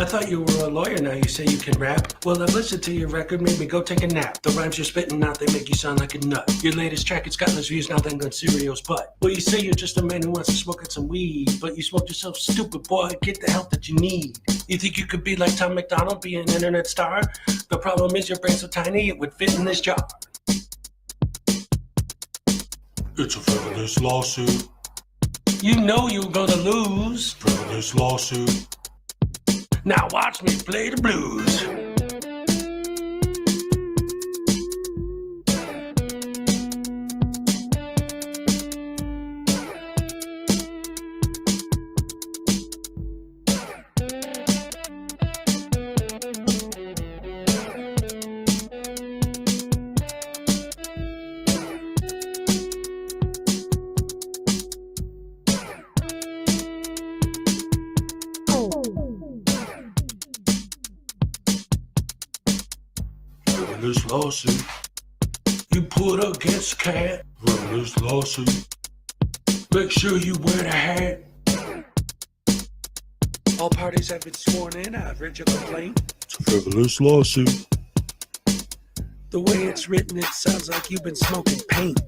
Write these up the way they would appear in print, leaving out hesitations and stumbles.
I thought you were a lawyer, now you say you can rap. Well, I've listened to your record, made me go take a nap. The rhymes you're spitting out, they make you sound like a nut. Your latest track, it's got less views now than on Cereal's butt. Well, you say you're just a man who wants to smoke out some weed, but you smoke yourself stupid, boy, get the help that you need. You think you could be like Tom McDonald, be an internet star? The problem is your brain's so tiny, it would fit in this jar. It's a frivolous lawsuit. You know you're gonna lose. Frivolous lawsuit. Now watch me play the blues. Frivolous lawsuit. You put against cat. Frivolous lawsuit. Make sure you wear the hat. All parties have been sworn in. I've read your complaint. It's a frivolous lawsuit. The way it's written, it sounds like you've been smoking paint.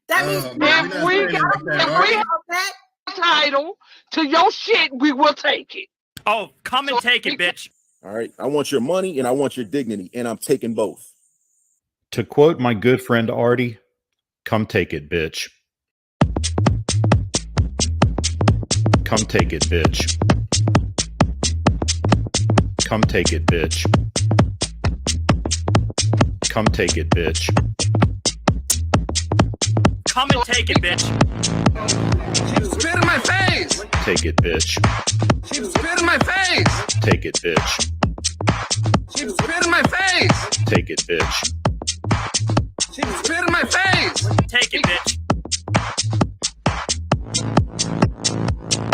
That means if we have that title to your shit, we will take it. Oh, come and take it, bitch. All right. I want your money and I want your dignity, and I'm taking both. To quote my good friend Artie, come take it, bitch. Come take it, bitch. Come take it, bitch. Come take it, bitch. Come and take it, bitch. She spit in my face. Take it, bitch. She spit in my face. Take it, bitch. She spit in my face. Take it, bitch. She spit in my face. Take it, bitch.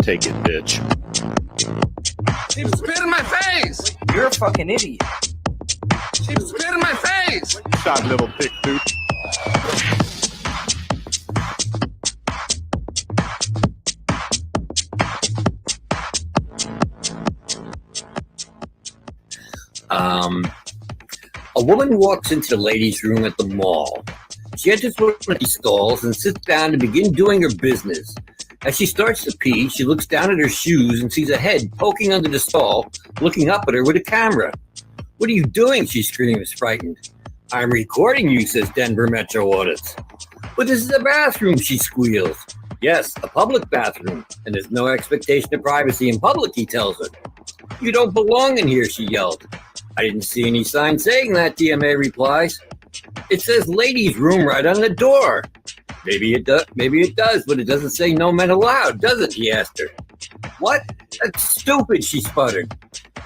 Take it, bitch. She spit in my face. You're a fucking idiot. She spit in my face. Shot little dick, dude. A woman walks into the ladies' room at the mall. She enters one of these stalls and sits down to begin doing her business. As she starts to pee, she looks down at her shoes and sees a head poking under the stall, looking up at her with a camera. "What are you doing?" she screams, frightened. "I'm recording you," says Denver Metro Audits. "But this is a bathroom," she squeals. "Yes, a public bathroom, and there's no expectation of privacy in public," he tells her. "You don't belong in here," she yelled. "I didn't see any sign saying that," DMA replies. "It says ladies' room right on the door." Maybe it does, but it doesn't say no men allowed, does it?" he asked her. "What? That's stupid," she sputtered.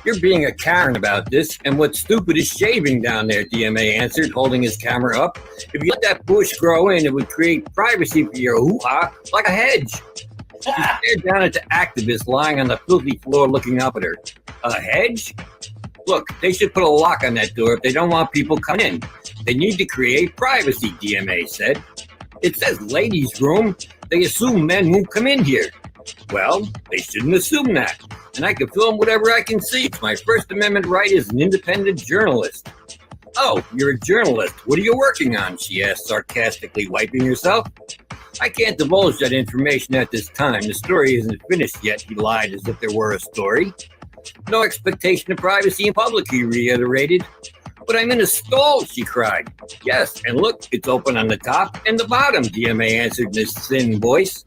"You're being a Karen about this, and what's stupid is shaving down there," DMA answered, holding his camera up. "If you let that bush grow in, it would create privacy for your hoo-ha like a hedge." She stared down at the activist lying on the filthy floor looking up at her. "A hedge? Look, they should put a lock on that door if they don't want people coming in. They need to create privacy," DMA said. "It says ladies' room. They assume men won't come in here." "Well, they shouldn't assume that. And I can film whatever I can see. It's my First Amendment right as an independent journalist." "Oh, you're a journalist. What are you working on?" she asked, sarcastically, wiping herself. "I can't divulge that information at this time. The story isn't finished yet," he lied as if there were a story. "No expectation of privacy in public," he reiterated. "But I'm in a stall," she cried. "Yes, and look, it's open on the top and the bottom," DMA answered in his thin voice.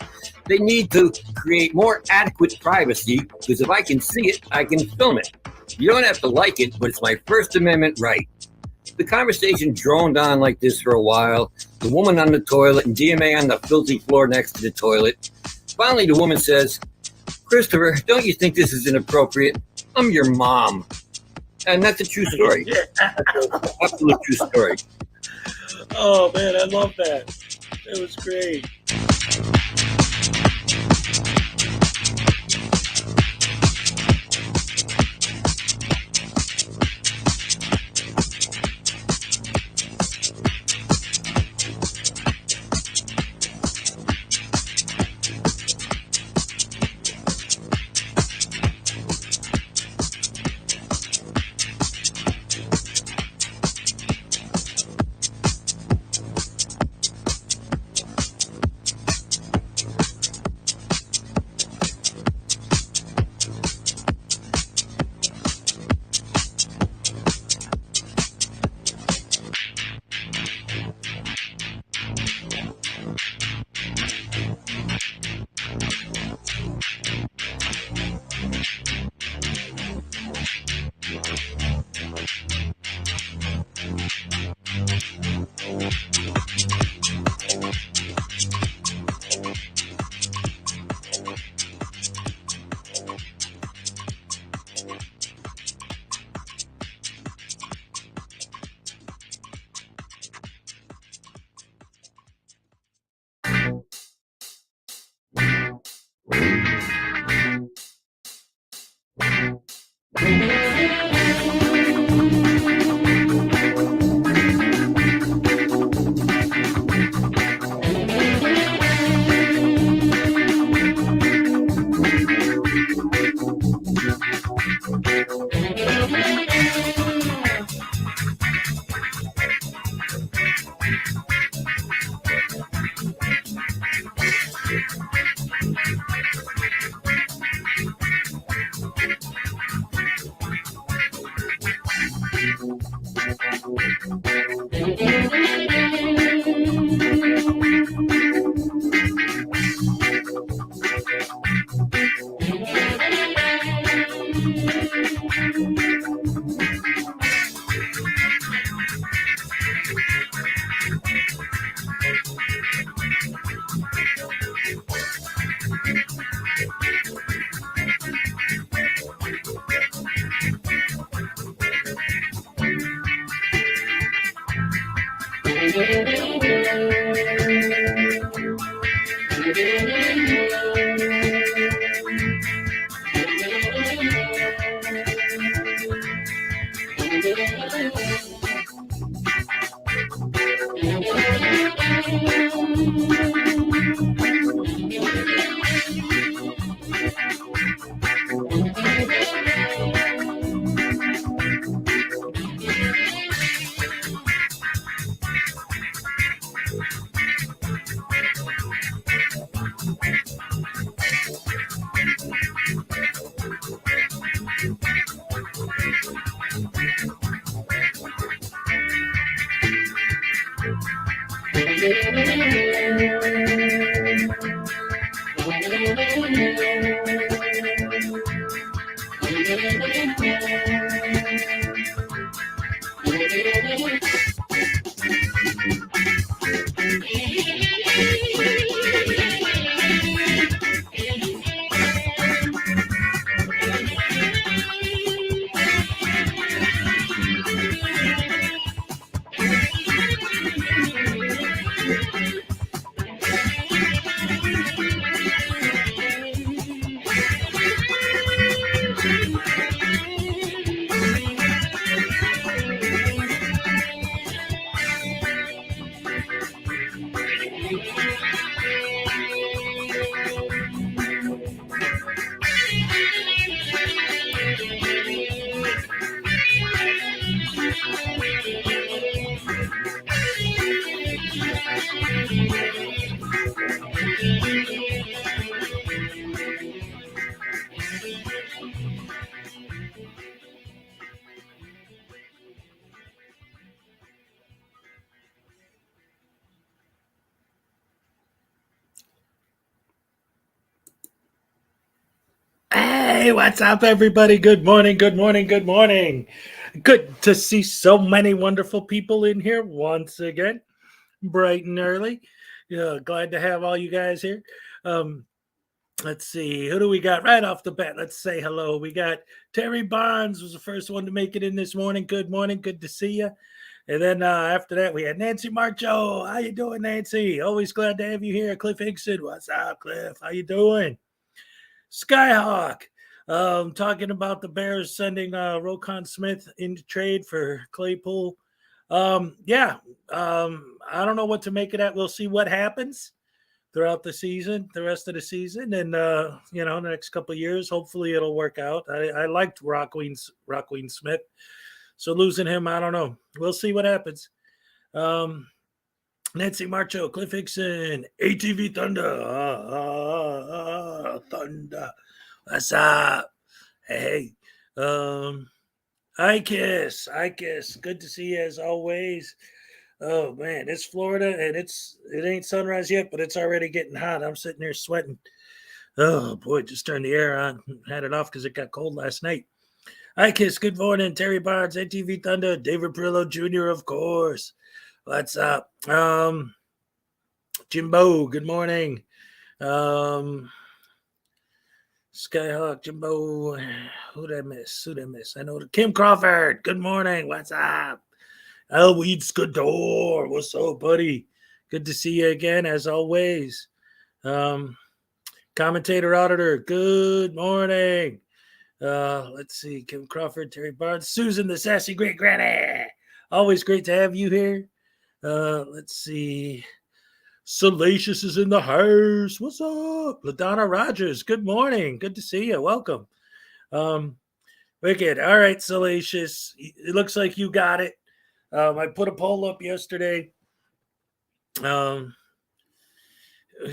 "They need to create more adequate privacy, because if I can see it, I can film it. You don't have to like it, but it's my First Amendment right." The conversation droned on like this for a while, the woman on the toilet and DMA on the filthy floor next to the toilet. Finally, the woman says, Christopher, don't you think this is inappropriate? I'm your mom. And that's a true story. Absolute true story. Oh man, I love that. It was great. Hey, what's up, everybody? Good morning, good morning, good morning. Good to see so many wonderful people in here once again, bright and early. Glad to have all you guys here. Let's see. Who do we got right off the bat? Let's say hello. We got Terry Barnes was the first one to make it in this morning. Good morning. Good to see you. And then after that, we had Nancy Marcho. How you doing, Nancy? Always glad to have you here. Cliff Hickson. What's up, Cliff? How you doing? Skyhawk. Talking about the Bears sending Roquan Smith into trade for Claypool. I don't know what to make of that. We'll see what happens throughout the season, the rest of the season, and the next couple of years. Hopefully, it'll work out. I liked Roquan Smith, so losing him, I don't know. We'll see what happens. Nancy Marcho, Cliff Hickson, ATV Thunder, Thunder. What's up? Hey, I kiss. Good to see you as always. Oh man, it's Florida and it ain't sunrise yet, but it's already getting hot. I'm sitting there sweating. Oh boy, just turned the air on. Had it off because it got cold last night. I kiss. Good morning, Terry Barnes, ATV Thunder, David Perillo Jr. Of course. What's up? Jimbo. Good morning. Skyhawk, Jimbo. Who'd I miss? I know Kim Crawford. Good morning. What's up? Elweed Skador. What's up, buddy? Good to see you again, as always. Commentator Auditor. Good morning. Let's see. Kim Crawford, Terry Barnes, Susan, the sassy great granny. Always great to have you here. Let's see. Salacious is in the house. What's up? LaDonna Rogers. Good morning. Good to see you. Welcome. Wicked. All right, Salacious. It looks like you got it. I put a poll up yesterday.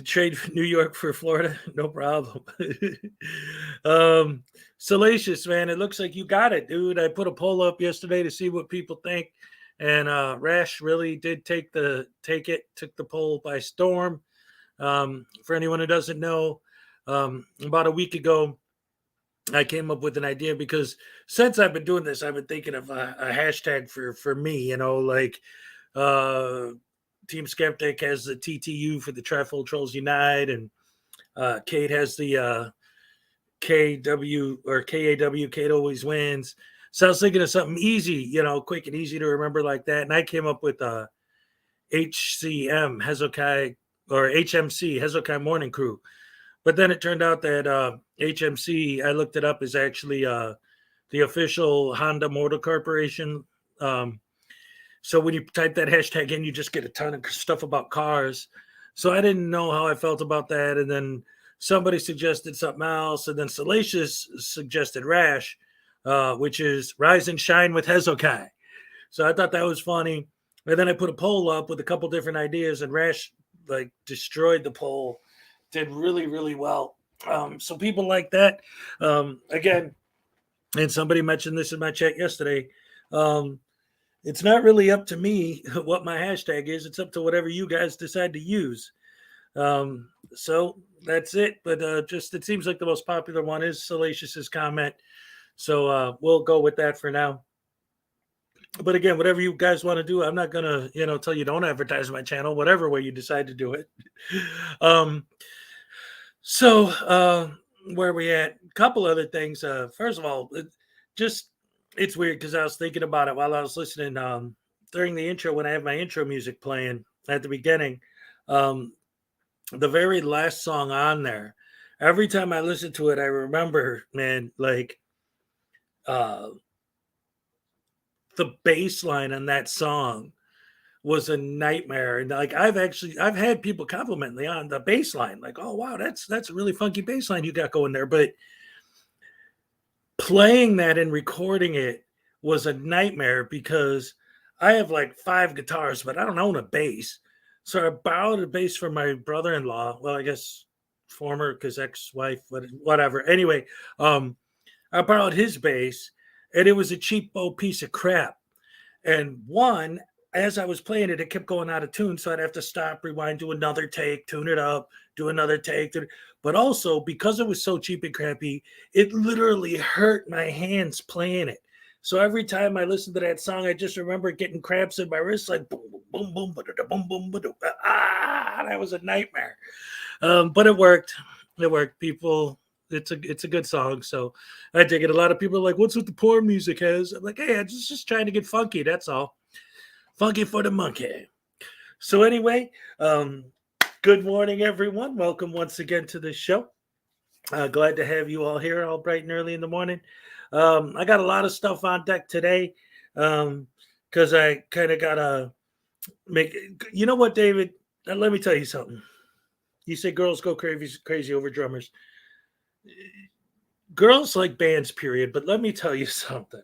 Trade New York for Florida. No problem. Salacious, man. It looks like you got it, dude. I put a poll up yesterday to see what people think. And Rash really did took the poll by storm. For anyone who doesn't know, about a week ago, I came up with an idea because since I've been doing this, I've been thinking of a hashtag for me, like Team Skeptic has the TTU for the Trifold Trolls Unite, and Kate has the KW or KAW, Kate Always Wins. So I was thinking of something easy, quick and easy to remember like that. And I came up with HCM, Hezokuai, or HMC, Hezokuai Morning Crew. But then it turned out that HMC, I looked it up, is actually the official Honda Motor Corporation. So when you type that hashtag in, you just get a ton of stuff about cars. So I didn't know how I felt about that. And then somebody suggested something else. And then Salacious suggested Rash, which is Rise and Shine with Hezokuai. So I thought that was funny. And then I put a poll up with a couple different ideas, and Rash destroyed the poll, did really, really well. So people like that. Again, and somebody mentioned this in my chat yesterday. It's not really up to me what my hashtag is. It's up to whatever you guys decide to use. So that's it. But it seems like the most popular one is Salacious's comment. So we'll go with that for now. But again, whatever you guys want to do, I'm not going to, tell you don't advertise my channel, whatever way you decide to do it. So where are we at? A couple other things. First of all, it's weird because I was thinking about it while I was listening during the intro when I have my intro music playing at the beginning. The very last song on there, every time I listen to it, I remember, man, the bass line on that song was a nightmare. And I've had people compliment me on the bass line, oh wow, that's a really funky bass line you got going there. But playing that and recording it was a nightmare because I have 5 guitars, but I don't own a bass. So I borrowed a bass from my brother-in-law. Well, I guess former, because ex-wife, whatever. Anyway, I borrowed his bass, and it was a cheapo piece of crap. And as I was playing it, it kept going out of tune, so I'd have to stop, rewind, do another take, tune it up, do another take. But also, because it was so cheap and crappy, it literally hurt my hands playing it. So every time I listened to that song, I just remember getting cramps in my wrists, boom, boom, boom, boom, boom, boom, boom. That was a nightmare. But it worked. It worked. People, it's a good song. So I dig it. A lot of people are like, what's with the poor music has? I'm like, hey, I'm just trying to get funky. That's all. Funky for the monkey. So anyway, good morning, everyone. Welcome once again to the show. Glad to have you all here, all bright and early in the morning. I got a lot of stuff on deck today because I kind of got to make. You know what, David? Let me tell you something. You say girls go crazy over drummers. Girls like bands, period. But let me tell you something.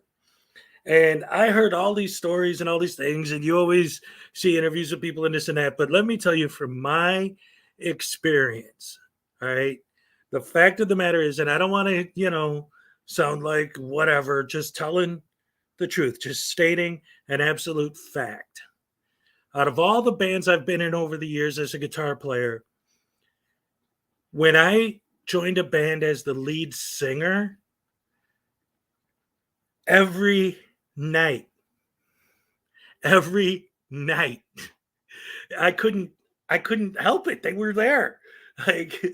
And I heard all these stories and all these things, and you always see interviews with people and this and that. But let me tell you from my experience, all right? The fact of the matter is, and I don't want to, sound like whatever, just telling the truth, just stating an absolute fact. Out of all the bands I've been in over the years as a guitar player, when I joined a band as the lead singer, every night, I couldn't help it. They were there. Like,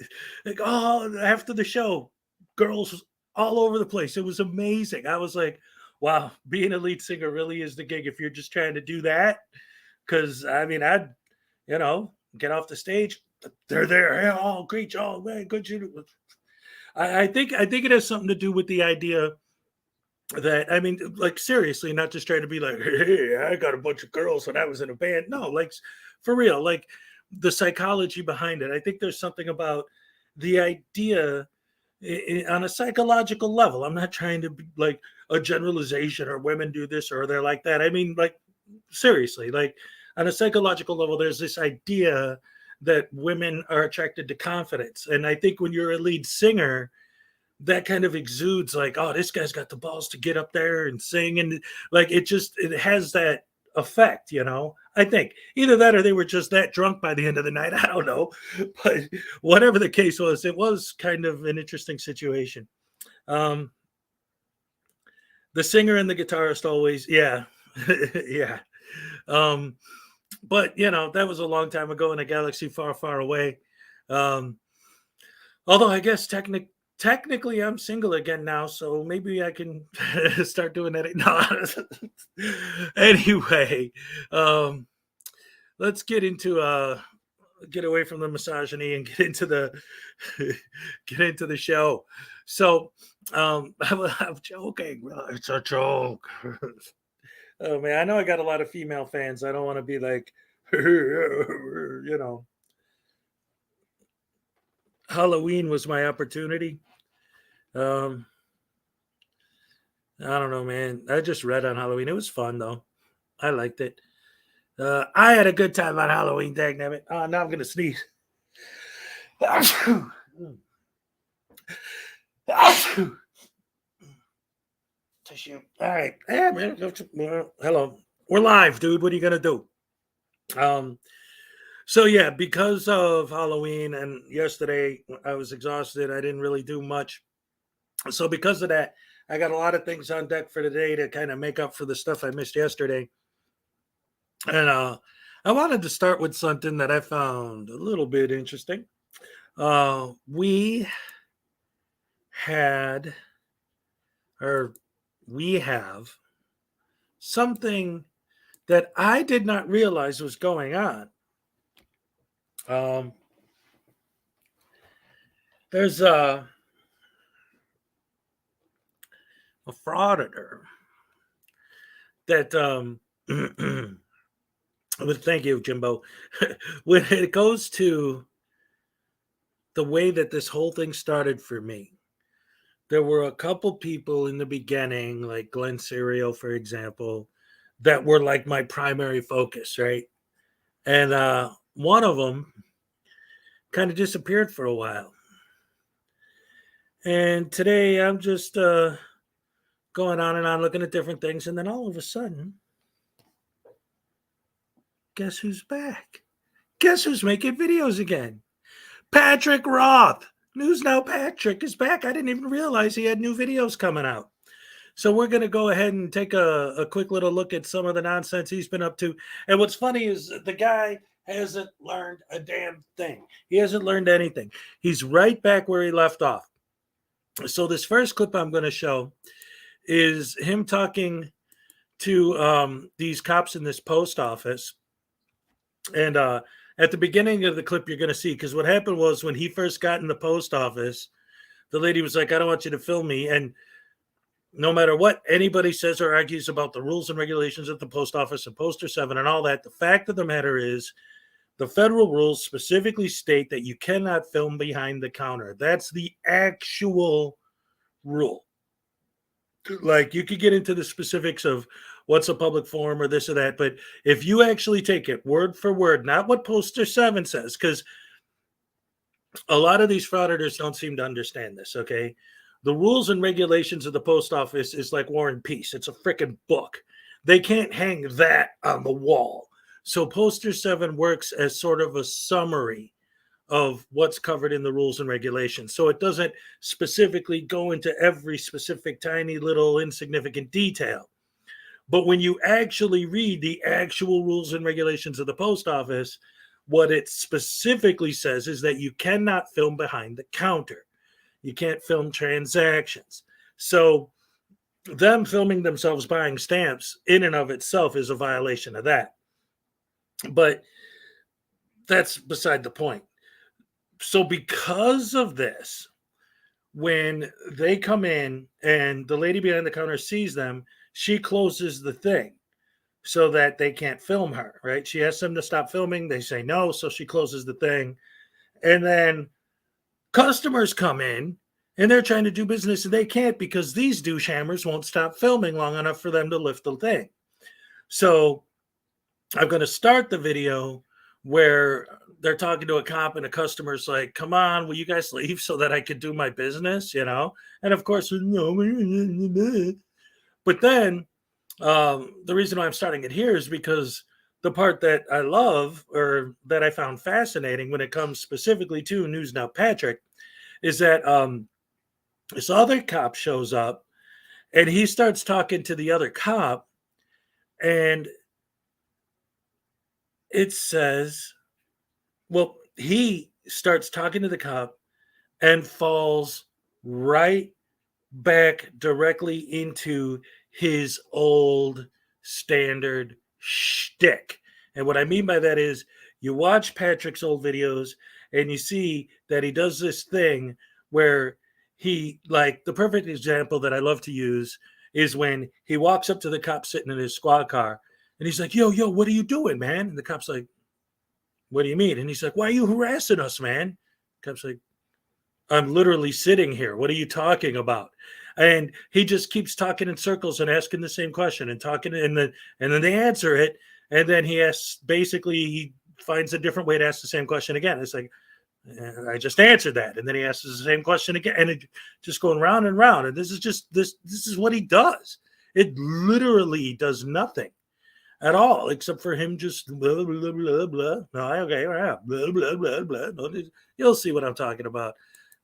oh, after the show, girls all over the place. It was amazing. I was like, wow, being a lead singer really is the gig if you're just trying to do that. Because, I mean, I'd, get off the stage. They're there. Hey, oh, great job, man. Good job. I think it has something to do with the idea that, I mean, like, seriously, not just trying to be like, hey, I got a bunch of girls when I was in a band. No, like, for real, like, the psychology behind it. I think there's something about the idea on a psychological level. I'm not trying to be like a generalization or women do this or they're like that. I mean, like, seriously, like on a psychological level, there's this idea that women are attracted to confidence. And I think when you're a lead singer, that kind of exudes like, oh, this guy's got the balls to get up there and sing. And like, it has that effect, I think either that or they were just that drunk by the end of the night. I don't know, but whatever the case was, it was kind of an interesting situation. The singer and the guitarist always, yeah. Yeah. But that was a long time ago in a galaxy far, far away. Although I guess technically I'm single again now, so maybe I can start doing that. No. Anyway, let's get away from the misogyny and get into the show. So I'm joking. It's a joke. Oh man, I know I got a lot of female fans. I don't want to be like, Halloween was my opportunity. I don't know, man. I just read on Halloween. It was fun though. I liked it. I had a good time on Halloween, dagnabbit. Oh, now I'm gonna sneeze. Tissue. All right. Yeah, man. Hello. We're live, dude. What are you gonna do? So yeah, because of Halloween and yesterday I was exhausted. I didn't really do much. So because of that, I got a lot of things on deck for today to kind of make up for the stuff I missed yesterday. And I wanted to start with something that I found a little bit interesting. We have something that I did not realize was going on. There's a frauditor that thank you, Jimbo. When it goes to the way that this whole thing started for me, there were a couple people in the beginning, like Glenn Serial, for example, that were like my primary focus, right? And one of them kind of disappeared for a while. And today I'm just going on and on looking at different things. And then all of a sudden, guess who's back? Guess who's making videos again? Patrick Roth. News Now Patrick is back. I didn't even realize he had new videos coming out. So we're going to go ahead and take a quick little look at some of the nonsense he's been up to. And what's funny is the guy hasn't learned a damn thing. He hasn't learned anything. He's right back where he left off. So this first clip I'm going to show is him talking to these cops in this post office. And at the beginning of the clip, you're going to see, because what happened was when he first got in the post office, the lady was like, I don't want you to film me. And no matter what anybody says or argues about the rules and regulations at the post office and Poster 7 and all that, the fact of the matter is the federal rules specifically state that you cannot film behind the counter. That's the actual rule. Like, you could get into the specifics of what's a public forum or this or that, but if you actually take it word for word, not what Poster 7 says, because a lot of these frauditors don't seem to understand this, okay? The rules and regulations of the post office is like War and Peace. It's a freaking book. They can't hang that on the wall. So Poster 7 works as sort of a summary of what's covered in the rules and regulations. So it doesn't specifically go into every specific tiny little insignificant detail. But when you actually read the actual rules and regulations of the post office, what it specifically says is that you cannot film behind the counter. You can't film transactions. So them filming themselves buying stamps in and of itself is a violation of that. But that's beside the point. So because of this, when they come in and the lady behind the counter sees them, she closes the thing so that they can't film her, right? She asks them to stop filming. They say no, so she closes the thing. And then customers come in and they're trying to do business and they can't because these douche hammers won't stop filming long enough for them to lift the thing. So I'm going to start the video where they're talking to a cop and a customer's like, come on, will you guys leave so that I could do my business, you know? And of course, no. But then the reason why I'm starting it here is because the part that I love or that I found fascinating when it comes specifically to News Now Patrick is that this other cop shows up and he starts talking to the other cop, and it says, well, he starts talking to the cop and falls right back directly into his old standard shtick. And what I mean by that is you watch Patrick's old videos and you see that he does this thing where he, like, the perfect example that I love to use is when he walks up to the cop sitting in his squad car and he's like, yo, what are you doing, man? And the cop's like, what do you mean? And he's like, why are you harassing us, man? The cop's like, I'm literally sitting here. What are you talking about? And he just keeps talking in circles and asking the same question and talking, and then they answer it. And then he asks, basically, he finds a different way to ask the same question again. It's like, I just answered that. And then he asks the same question again, and it just going round and round. And this is what he does. It literally does nothing at all, except for him just blah, blah, blah, blah. No, okay, blah, blah, blah, blah. No, you'll see what I'm talking about.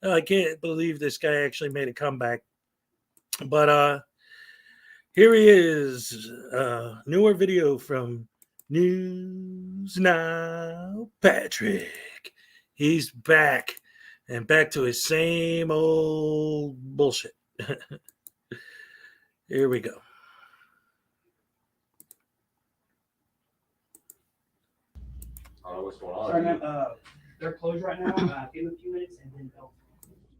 I can't believe this guy actually made a comeback. But here he is, newer video from News Now Patrick. He's back, and back to his same old bullshit. Here we go. I don't know what's going on. Sorry, ma'am. They're closed right now. Give them a few minutes, and then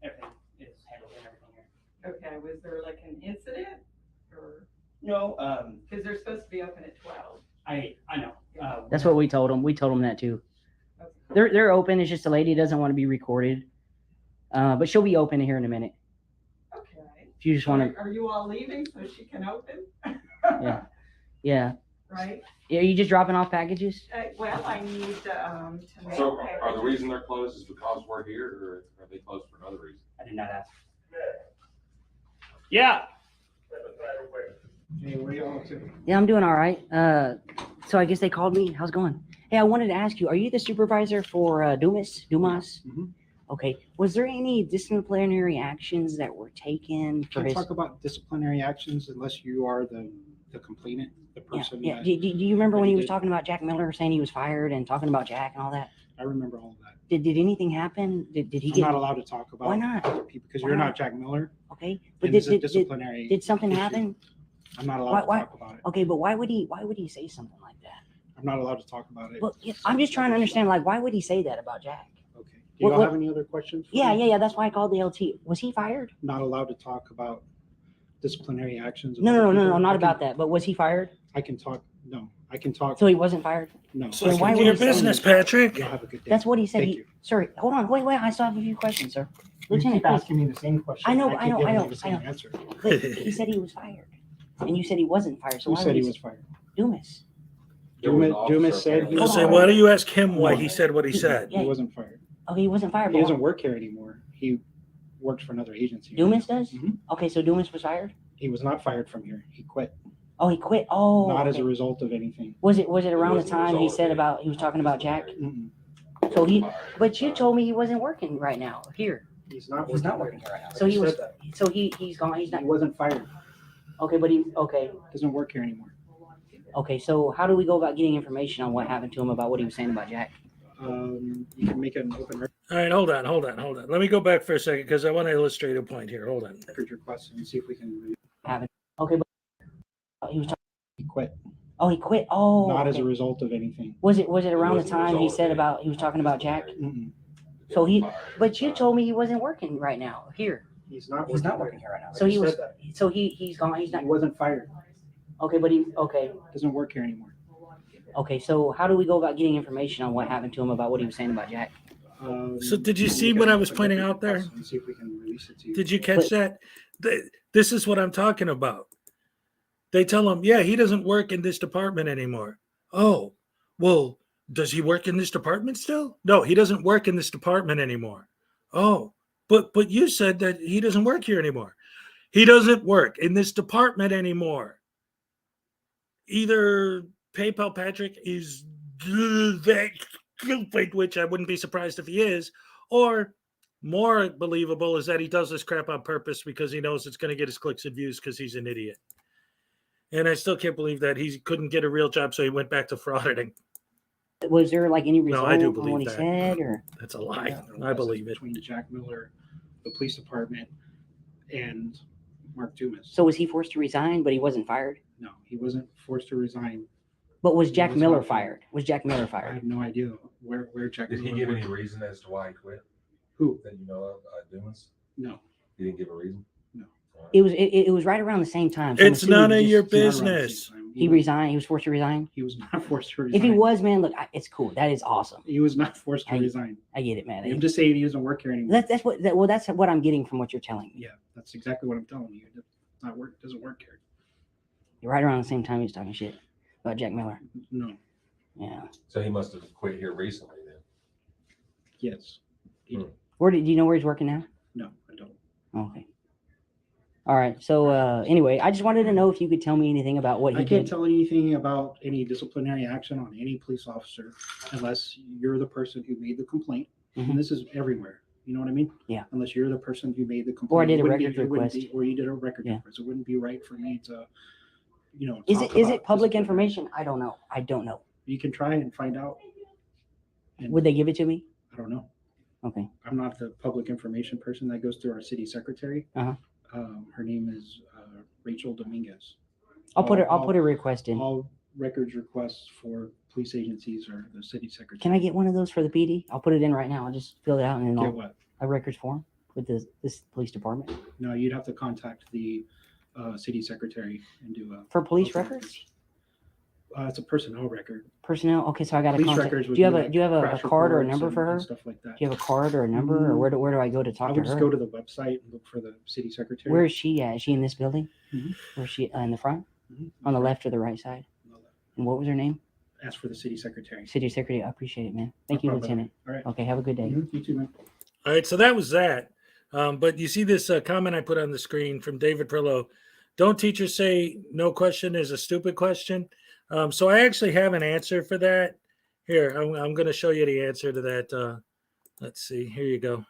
everything is handled and everything here. Okay, was there like an incident or? No, Because they're supposed to be open at 12. I know. That's what we told them. We told them that too. Okay. They're open. It's just the lady doesn't want to be recorded. But she'll be open here in a minute. Okay. If you just want to. Are you all leaving so she can open? Yeah. Yeah. Right? Are you just dropping off packages? Well, I need to make So are the reason they're closed is because we're here, or are they closed for another reason? I did not ask. Yeah. Hey, what are you on to? Yeah, I'm doing all right. So I guess they called me. How's it going? Hey, I wanted to ask you, are you the supervisor for Dumas? Mm-hmm. Okay. Was there any disciplinary actions that were taken for Can't his? talk about disciplinary actions unless you are the The complainant, the Yeah, person. yeah. that- Do you remember when he was did. talking about Jack Miller, saying he was fired and talking about Jack and all that? I remember all of that. Did anything happen? Did he I'm get? not allowed to talk about Why not? other people because Why you're not? not Jack Miller. Okay, but And this is did disciplinary. something issue. happen? I'm not allowed Why- to talk about it. Okay, but why would he say something like that? I'm not allowed to talk about it. Well, yeah, I'm just trying to understand, like, why would he say that about Jack? Okay. Do y'all what- have any other questions? for Yeah, me? yeah, yeah. That's why I called the LT. Was he fired? Not allowed to talk about disciplinary actions. of No, other no, no, no, people. no, not I can- about that. But was he fired? I can talk. No, I can talk. So he wasn't fired? No. So Then why it's would your he say business, that? Patrick. Y'all have a good day. That's what he said. Thank you. Sir, hold on. Wait. I still have a few questions, sir. You Lieutenant, keep please. asking me the same question. I know, keep I know, giving I you know, the same I know. answer. But he said he was fired, and you said he wasn't fired. So Who why said would he he was fired? Dumas? Dumas said he I'll was say, fired. why do you ask him why he said what he said? Yeah. He wasn't fired. Okay, he wasn't fired. He But doesn't work here anymore. He works for another agency. Dumas does? Mhm. Okay, so Dumas was fired. He was not fired from here. He quit. Oh, he quit. Oh, Not as okay. a result of anything. Was it around the wasn't a time he result said of it. about he was talking about Jack? Mm-mm. So he, but you told me he wasn't working right now here. He's not. He's not working here right now. So I he just was. said that. So he's gone. He's not. He wasn't fired. Okay, but he. Okay. Doesn't work here anymore. Okay. So how do we go about getting information on what happened to him about what he was saying about Jack? You can make an open All right, hold on. Let me go back for a second because I want to illustrate a point here. Hold on. record request and see if we can. Happened. Okay, but he was. He quit. Oh, he quit. Oh. Not as okay. a result of anything. Was it around the wasn't a time he result of said it. about he was talking about Jack? Mm-mm. So he. But you told me he wasn't working right now here. He's not. He's not working here right now. So I he just was. said that. So he's gone. He's not. He wasn't fired. Okay, but he. Okay. Doesn't work here anymore. Okay, so how do we go about getting information on what happened to him about what he was saying about Jack? So did you you can see make what an I was open pointing record out there? request and see if we can release it to you. Did you catch that? This is what I'm talking about. They tell him, yeah, he doesn't work in this department anymore. Oh, well, does he work in this department still? No, he doesn't work in this department anymore. Oh, but you said that he doesn't work here anymore. He doesn't work in this department anymore. Either PayPal Patrick is that stupid, which I wouldn't be surprised if he is, or more believable is that he does this crap on purpose because he knows it's going to get his clicks and views because he's an idiot. And I still can't believe that he couldn't get a real job, so he went back to frauditing. Was there like any No, result I do on what believe he that. said, or That's a lie. There I was believe it. between Jack Miller, the police department, and Mark Dumas. so was he forced to resign, but he wasn't fired? No, he wasn't forced to resign. But was He Jack was Miller not fired? Was Jack Miller I fired? have no idea where Jack Did he Miller give went. any reason as to why he quit Who? that you know of, Dumas? No. He didn't give a reason? No. It was right around the same time. So I'm It's assuming none he of just- your It's not around the same business. time. He resigned. He was forced to resign. He was not forced to resign. If he was, man, look, it's cool. That is awesome. He was not forced to I- resign. I get it, man. I'm just saying he doesn't work here anymore. That's what I'm getting from what you're telling me. Yeah, that's exactly what I'm telling you. It not work. Doesn't work here. Right around the same time he was talking shit about Jack Miller. No. Yeah. So he must have quit here recently then. Yes. Do you know where he's working now? No, I don't. Okay. All right. So anyway, I just wanted to know if you could tell me anything about what he I can't did. tell anything about any disciplinary action on any police officer unless you're the person who made the complaint. Mhm. And this is everywhere. You know what I mean? Yeah. Unless you're the person who made the complaint. Or I did It a wouldn't records it wouldn't request. or you did a record Yeah. request. It wouldn't be right for me to, Is talk it about public disciplinary. information? I don't know. I don't know. You can try and find out. And Would they give it to me? I don't know. Okay. I'm not the public information person. That goes through our city secretary. Uh-huh. Her name is Rachel Dominguez. I'll put a request in. All records requests for police agencies are the city secretary. Can I get one of those for the PD? I'll put it in right now. I'll just fill it out and then Get I'll what? a records form with this police department No, you'd have to contact the city secretary and do a. for police open records. It's a personnel record. Personnel. Okay, so I got to Police contact. records Do would you have be a like do you have a crash card or a reports number for her? and Do stuff like that. you have a card or a number, or where do I go to I talk to would just her? go to the website and look for the city secretary. Where is she at? Is she in this building? Mhm. Or is she in the front, Mhm. on the left or the right side? On the left. And what was her name? Ask for the city secretary. City Secretary. I appreciate it, man. Thank No you, problem. Lieutenant. All right. Okay, have a good day. Mhm. You too, man. All right, so that was that. But you see this comment I put on the screen from David Prillo. Don't teachers say no question is a stupid question? So I actually have an answer for that. Here, I'm going to show you the answer to that. Let's see. Here you go.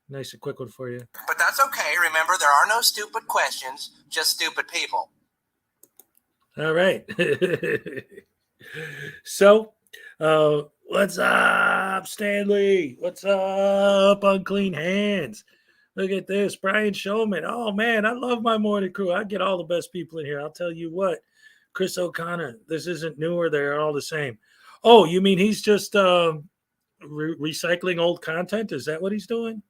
Nice and quick one for you. But that's okay. Remember, there are no stupid questions, just stupid people. All right. So, what's up, Stanley? What's up, Unclean Hands? Look at this, Brian Showman. Oh man, I love my morning crew. I get all the best people in here. I'll tell you what, Chris O'Connor. This isn't newer. They're all the same. Oh, you mean he's just recycling old content? Is that what he's doing?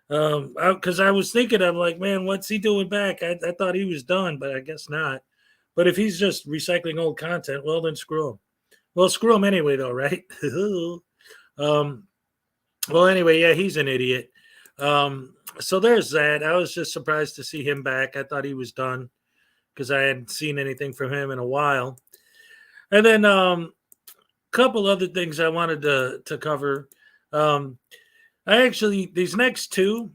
Because I was thinking, I'm like, man, what's he doing back? I thought he was done, but I guess not. But if he's just recycling old content, well, then screw him. Well, screw him anyway, though, right? Well, anyway, yeah, he's an idiot. So there's that. I was just surprised to see him back. I thought he was done because I hadn't seen anything from him in a while. And then a couple other things I wanted to cover. These next two,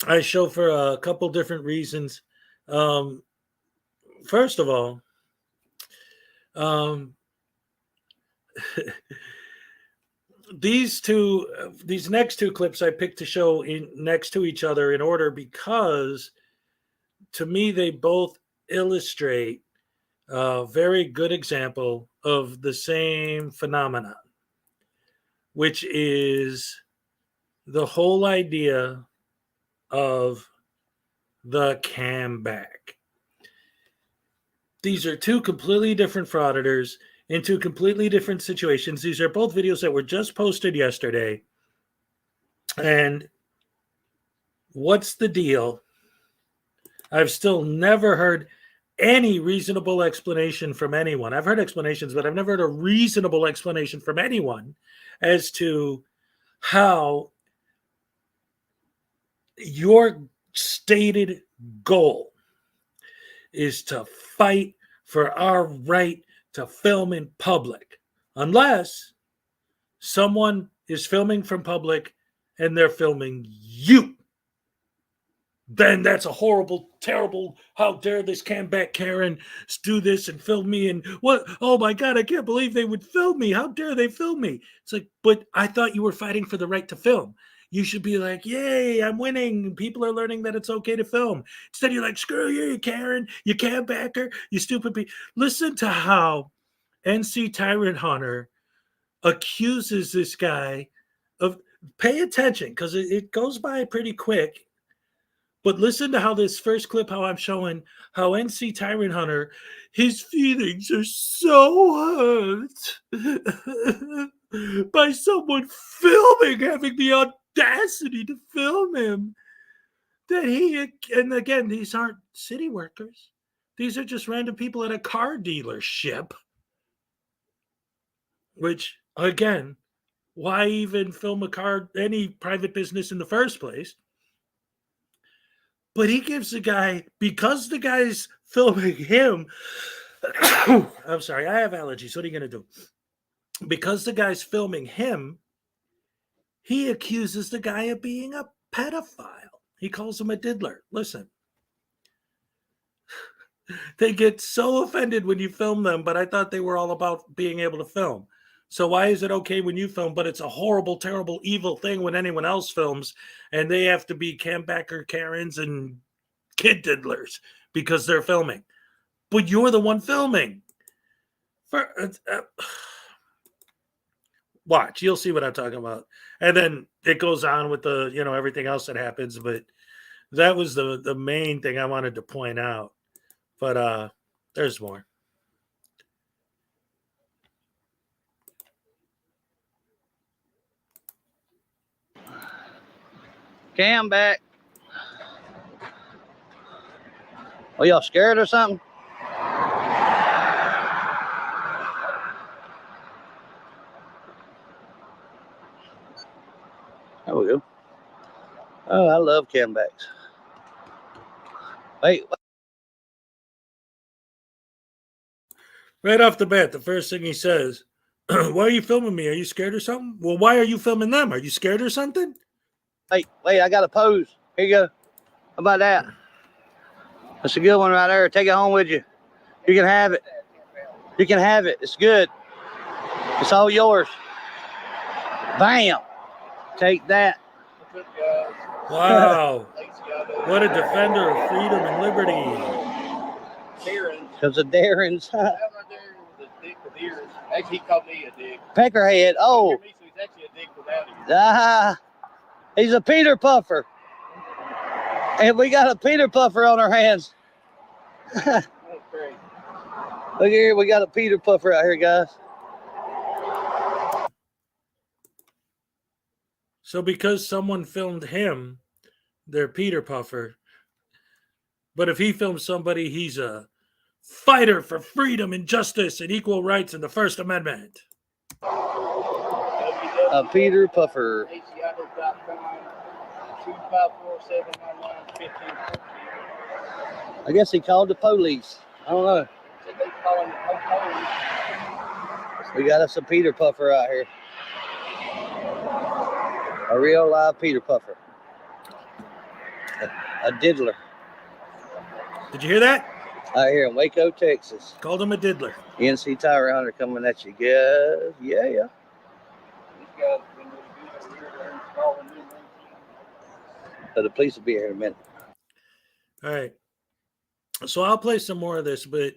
I show for a couple different reasons. First of all, these next two clips I picked to show next to each other in order because to me they both illustrate a very good example of the same phenomenon, which is the whole idea of the cam back. These are two completely different frauditors in two completely different situations. These are both videos that were just posted yesterday. And what's the deal? I've still never heard any reasonable explanation from anyone. I've heard explanations, but I've never heard a reasonable explanation from anyone as to how your stated goal is to fight for our right to film in public, unless someone is filming from public and they're filming you. Then that's a horrible, terrible, how dare this Camback Karen do this and film me, and what, oh my God, I can't believe they would film me. How dare they film me? It's like, but I thought you were fighting for the right to film. You should be like, yay, I'm winning. People are learning that it's okay to film. Instead, you're like, screw you, Karen, you Cambacker, you stupid people. Listen to how NC Tyrant Hunter accuses this guy of, pay attention, because it goes by pretty quick. But listen to how this first clip, how I'm showing how NC Tyrant Hunter, his feelings are so hurt by someone filming, having the audacity to film him, that he, and again, these aren't city workers. These are just random people at a car dealership. Which, again, why even film a car, any private business in the first place? But he gives the guy, because the guy's filming him, I'm sorry, I have allergies. What are you going to do? Because the guy's filming him, he accuses the guy of being a pedophile. He calls him a diddler. Listen. They get so offended when you film them, but I thought they were all about being able to film. So why is it okay when you film, but it's a horrible, terrible, evil thing when anyone else films and they have to be Cambacker Karens and kid diddlers because they're filming? But you're the one filming. Watch, you'll see what I'm talking about. And then it goes on with the, everything else that happens. But that was the main thing I wanted to point out. But there's more. Cam back. Are y'all scared or something? There we go. Oh, I love Cambacks. Wait. Right off the bat, the first thing he says, why are you filming me? Are you scared or something? Well, why are you filming them? Are you scared or something? Wait, I got a pose. Here you go. How about that? That's a good one right there. Take it home with you. You can have it. You can have it. It's good. It's all yours. Bam. Take that. Wow. What a defender of freedom and liberty. Because of Darren's. Actually, he called me a dick. Peckerhead. Oh. He's actually a dick without him. He's a Peter Puffer. And we got a Peter Puffer on our hands. That's crazy. Look here, we got a Peter Puffer out here, guys. So because someone filmed him, they're Peter Puffer. But if he films somebody, he's a fighter for freedom and justice and equal rights in the First Amendment. A Peter Puffer. I guess he called the police. I don't know. We got us a Peter Puffer out here. A real live Peter Puffer. A diddler. Did you hear that? Out here in Waco, Texas. Called him a diddler. NC Tyrant Hunter coming at you, guys. Yeah. So the police will be here in a minute. All right. So I'll play some more of this, but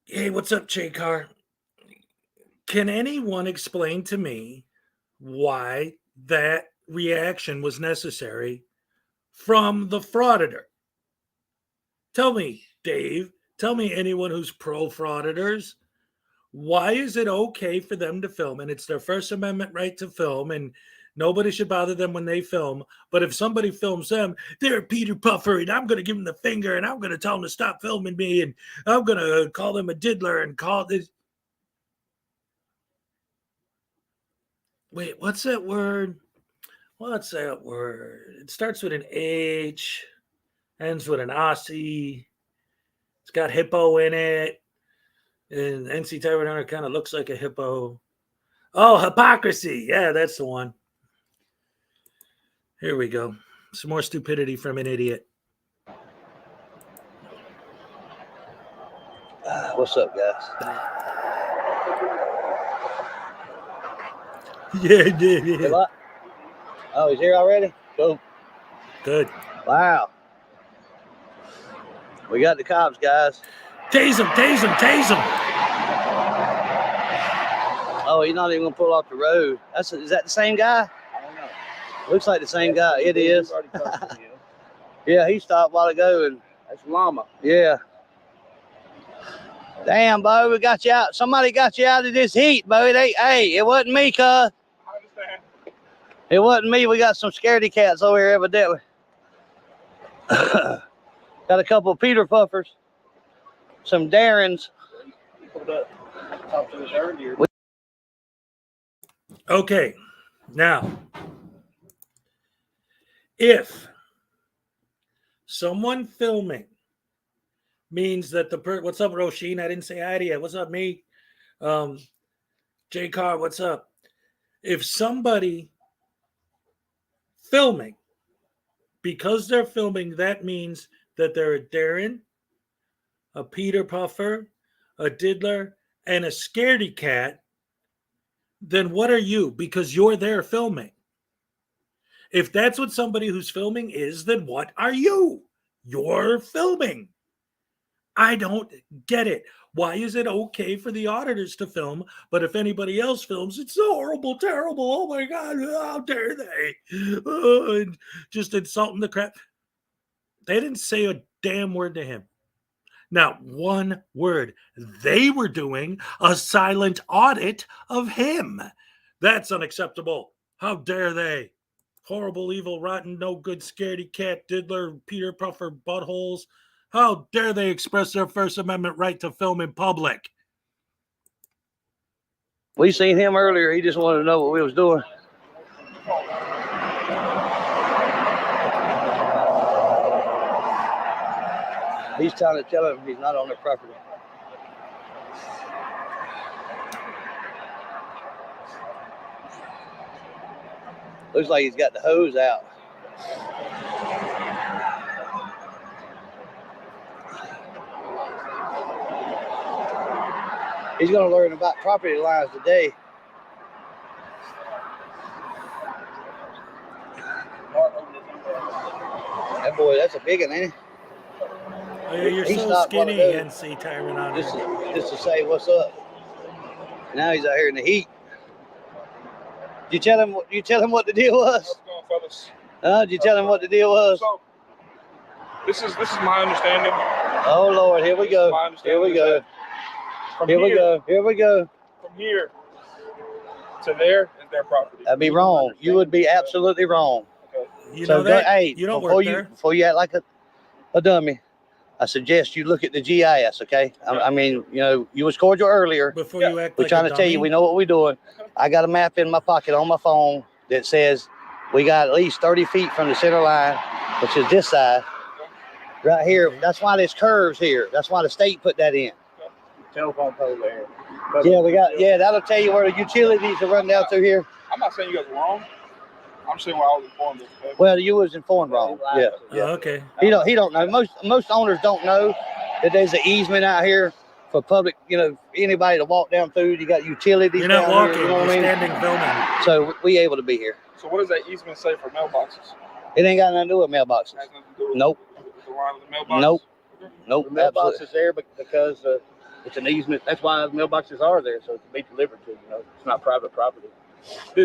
hey, what's up, J-Car? Can anyone explain to me why that reaction was necessary from the Frauditor? Tell me, Dave. Tell me, anyone who's pro-Frauditors, why is it okay for them to film? And it's their First Amendment right to film, and nobody should bother them when they film. But if somebody films them, they're Peter Puffer, and I'm going to give them the finger, and I'm going to tell them to stop filming me, and I'm going to call them a diddler and call this. Wait, what's that word? What's that word? It starts with an H, ends with an Aussie. It's got hippo in it. And NC Tyrant Hunter kind of looks like a hippo. Oh, hypocrisy. Yeah, that's the one. Here we go. Some more stupidity from an idiot. What's up, guys? Yeah. Oh, he's here already? Cool. Good. Wow. We got the cops, guys. Tase him, tase him, tase him. Oh, he's not even going to pull off the road. Is that the same guy? I don't know. Looks like the same guy. It is. Yeah, he stopped a while ago. And That's Llama. yeah. Damn, Bo, we got you out. Somebody got you out of this heat, Bo. It wasn't me, cuz. I understand. It wasn't me. We got some scaredy cats over here, evidently. Got a couple of Peter Puffers. Some Darrens. He pulled up. Talked to us earlier. Okay. Now, if someone filming means that what's up, Roisin? I didn't say hi to you. What's up, me? J Car, what's up? If somebody filming, because they're filming, that means that they're a Darren, a Peter Puffer, a diddler, and a scaredy cat, then what are you? Because you're there filming. If that's what somebody who's filming is, then what are you? You're filming. I don't get it. Why is it okay for the auditors to film, but if anybody else films, it's so horrible, terrible. Oh my God, how dare they? And just insulting the crap. They didn't say a damn word to him. Not one word. They were doing a silent audit of him. That's unacceptable. How dare they? Horrible, evil, rotten, no good, scaredy cat, diddler, Peter Puffer, buttholes. How dare they express their First Amendment right to film in public? We seen him earlier. He just wanted to know what we was doing. He's trying to tell him he's not on their property. Looks like he's got the hose out. He's going to learn about property lines today. That boy, that's a big one, ain't he? Oh, yeah, you're He's so not one of skinny, those. NC Tyrant Just, Hunter. just to say what's up. Now he's out here in the heat. You tell him what the deal was? How's it going, fellas? Did you tell him what the deal was? So, this is my understanding. Oh Lord, here we go. Here we go. Here we go. Here we go. From here to there is their property. That'd be wrong. You would be absolutely wrong. You So know that? hey, You don't before work you there. before you act like a dummy, I suggest you look at the GIS. Okay. I mean, you know, you was cordial earlier. Before you act We're like trying a to tell you dummy. we know what we're doing. I got a map in my pocket on my phone that says we got at least 30 feet from the center line, which is this side. Right here. That's why there's curves here. That's why the state put that in. Telephone pole there. Yeah, we got. Yeah, that'll tell you where the utilities are run down through here. I'm not saying you guys are wrong. I'm saying what I was informed of. Okay? Well, you was informed wrong. Yeah. Oh, okay. He don't know. Most owners don't know that there's an easement out here for public. You know, anybody to walk down through. You got utilities. You're not down walking. Here, you know You're what I mean? standing filming. So we able to be here. So what does that easement say for mailboxes? It ain't got nothing to do with mailboxes. It has nothing to do with Nope. the line of the mailbox? Nope. Nope. The mailbox Absolutely. is there because it's an easement. That's why the mailboxes are there, so it can be delivered to. You know, it's not private property.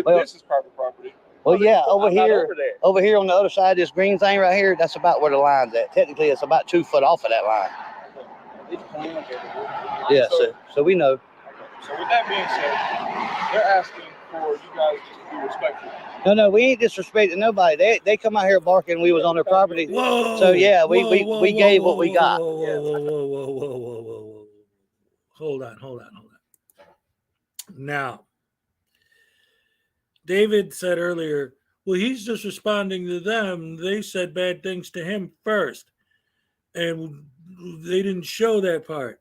Well- This is private property. Well, yeah, over I'm not here, over there. over here on the other side, this green thing right here, that's about where the line's at. Technically, it's about 2 foot off of that line. Yeah, so we know. So with that being said, they're asking for you guys just to be respectful. No, we ain't disrespecting nobody. They come out here barking we was on their property. Whoa. So yeah, we whoa, gave whoa, what we got. Whoa. Hold on. Now, David said earlier, well, he's just responding to them. They said bad things to him first, and they didn't show that part.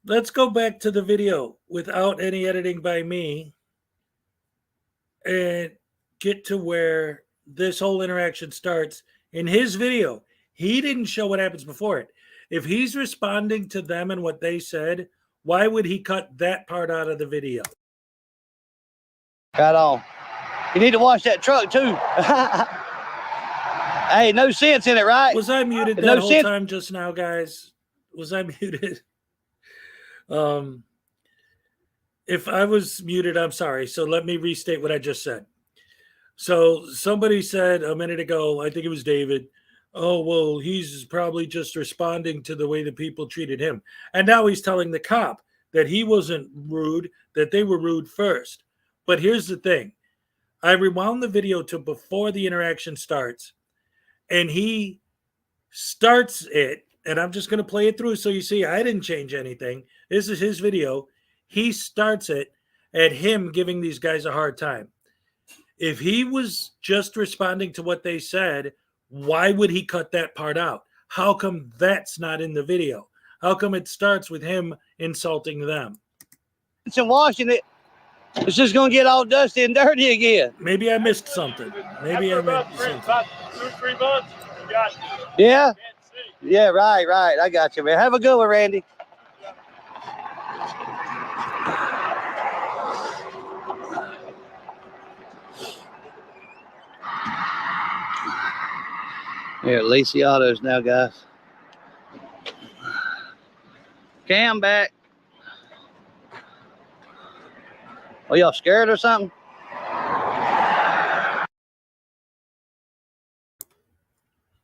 Let's go back to the video without any editing by me and get to where this whole interaction starts. In his video, he didn't show what happens before it. If he's responding to them and what they said, why would he cut that part out of the video? Right on. You need to wash that truck too. Hey, no sense in it, right? Was I muted that No whole sense. time just now, guys? Was I muted? If I was muted, I'm sorry. So let me restate what I just said. So somebody said a minute ago, I think it was David, oh, well, he's probably just responding to the way the people treated him. And now he's telling the cop that he wasn't rude, that they were rude first. But here's the thing. I rewound the video to before the interaction starts, and he starts it, and I'm just going to play it through so you see I didn't change anything. This is his video. He starts it at him giving these guys a hard time. If he was just responding to what they said, why would he cut that part out? How come that's not in the video? How come it starts with him insulting them? It's in washing it. It's just gonna get all dusty and dirty again. Maybe I missed something. Maybe I missed something. About 2 or 3 months, you got Yeah? Yeah, right. I got you, man. Have a good one, Randy. Here at Lacey Autos now, guys. Cam back. Are y'all scared or something?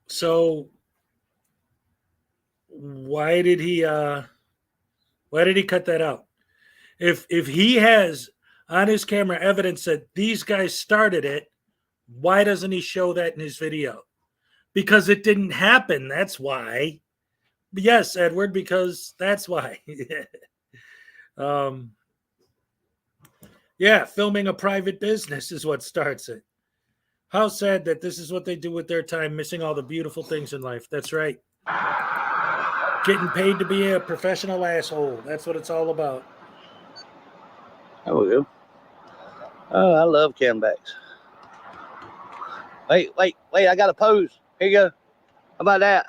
So why did he cut that out? If he has on his camera evidence that these guys started it, why doesn't he show that in his video? Because it didn't happen. That's why. Yes, Edward, because that's why. Yeah, filming a private business is what starts it. How sad that this is what they do with their time, missing all the beautiful things in life. That's right. Getting paid to be a professional asshole. That's what it's all about. There we go. Oh, I love Cambacks. Wait. I got a pose. Here you go. How about that?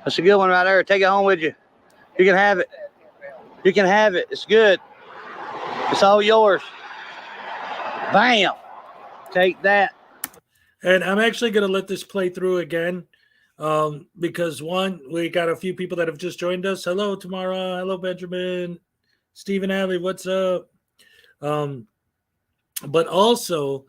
That's a good one right there. Take it home with you. You can have it. You can have it. It's good. It's all yours. Bam. Take that. And I'm actually going to let this play through again. Because one, we got a few people that have just joined us. Hello, Tamara. Hello, Benjamin. Stephen Alley, what's up? But also,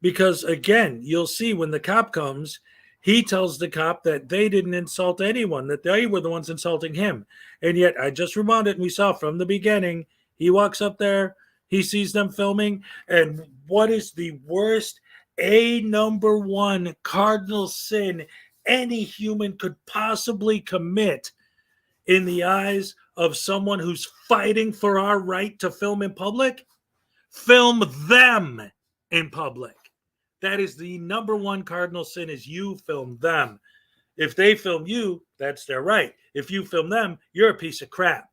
because again, you'll see when the cop comes, he tells the cop that they didn't insult anyone, that they were the ones insulting him. And yet, I just reminded, and we saw from the beginning, he walks up there, he sees them filming, and what is the worst number one cardinal sin any human could possibly commit in the eyes of someone who's fighting for our right to film in public? Film them in public. That is the number one cardinal sin, is you film them. If they film you, that's their right. If you film them, you're a piece of crap.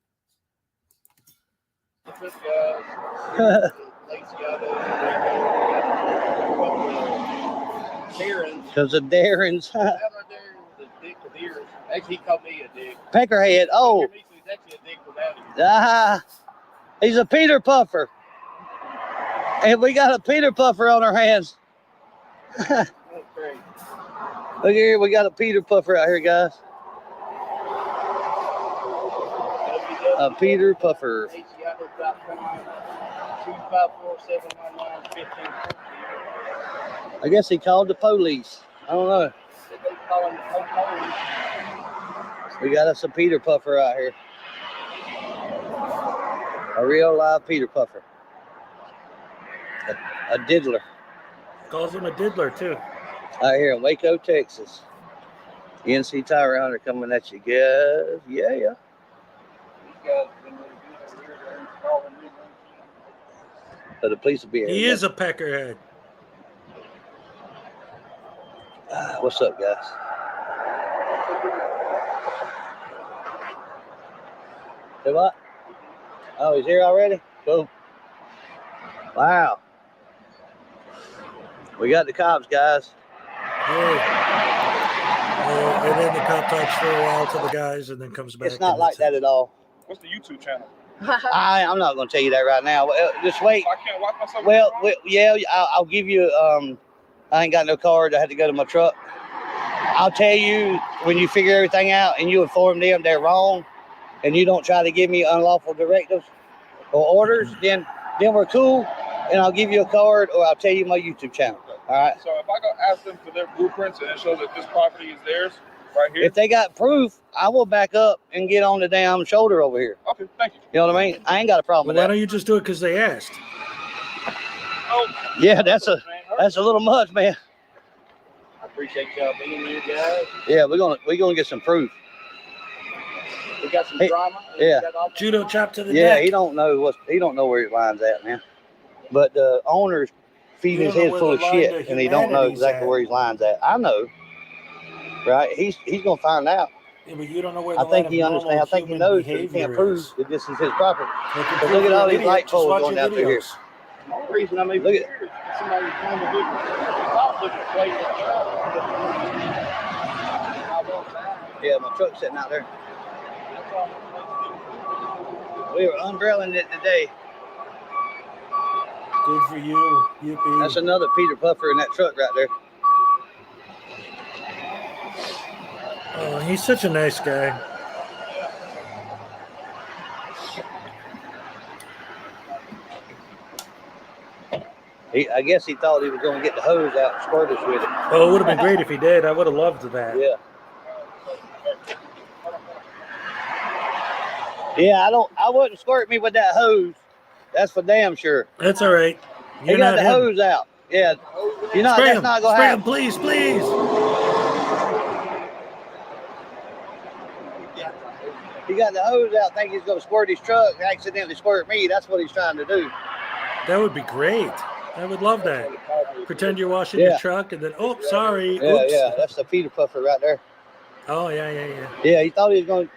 Because of Darren's. Actually, he called me a dick. Peckerhead. Oh. He's actually a dick without him. He's a Peter Puffer. And we got a Peter Puffer on our hands. That's great. Look here, we got a Peter Puffer out here, guys. A Peter Puffer. I guess he called the police. I don't know. We got us a Peter Puffer out here. A real live Peter Puffer. A diddler. Calls him a diddler, too. Out here in Waco, Texas. NC Tyrant Hunter coming at you, guys. Yeah. So the police will be here. He is a peckerhead. What's up, guys? Say what? Oh, he's here already? Cool. Wow. We got the cops, guys. And then the cop talks for a while to the guys and then comes back. It's not like that at all. What's the YouTube channel? I'm not going to tell you that right now. Just wait. I can't watch myself. Well, yeah, I'll give you. I ain't got no card. I had to go to my truck. I'll tell you when you figure everything out and you inform them they're wrong, and you don't try to give me unlawful directives or orders. Then we're cool, and I'll give you a card or I'll tell you my YouTube channel. All right. So if I go ask them for their blueprints and it shows that this property is theirs, right here. If they got proof, I will back up and get on the damn shoulder over here. Okay, thank you. You know what I mean? I ain't got a problem with Why that. don't you just do it because they asked? Oh. Yeah, that's a little much, man. I appreciate y'all being here, guys. Yeah, we're gonna get some proof. We got some drama. Yeah. Judo chop to the Yeah, neck. he don't know where his line's at, man. But the owner's feeding his head full of shit, and he don't know exactly where his line's at. I know, right? He's gonna find out. Yeah, but you don't know where I think he understands. I think he knows that he can't prove that this is his property. But look at all these light poles going down through here. The only reason I may be here is somebody's trying to do Yeah, my truck's sitting out there. We were umbrelling it today. Good for you. Yippee. That's another Peter Puffer in that truck right there. Oh, he's such a nice guy. I guess he thought he was going to get the hose out and squirt us with it. Oh, it would have been great if he did. I would have loved that. Yeah. Yeah, I wouldn't squirt me with that hose. That's for damn sure. That's all right. He got the hose out. Yeah. You're not, that's not going to happen. Please, please. He got the hose out, think he's going to squirt his truck and accidentally squirt me. That's what he's trying to do. That would be great. I would love that. Pretend you're washing your truck and then, oh, sorry. Yeah, Oops. yeah. That's the Peter Puffer right there. Oh, yeah. Yeah, he thought he was going to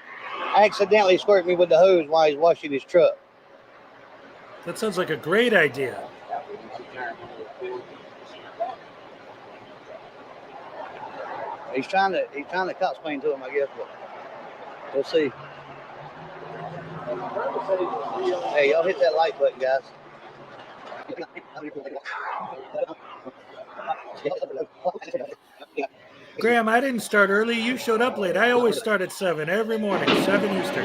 accidentally squirt me with the hose while he's washing his truck. That sounds like a great idea. He's trying to cop explain to him, I guess, but we'll see. Hey, y'all hit that like button, guys. Graham, I didn't start early. You showed up late. I always start at 7 every morning, 7 Eastern.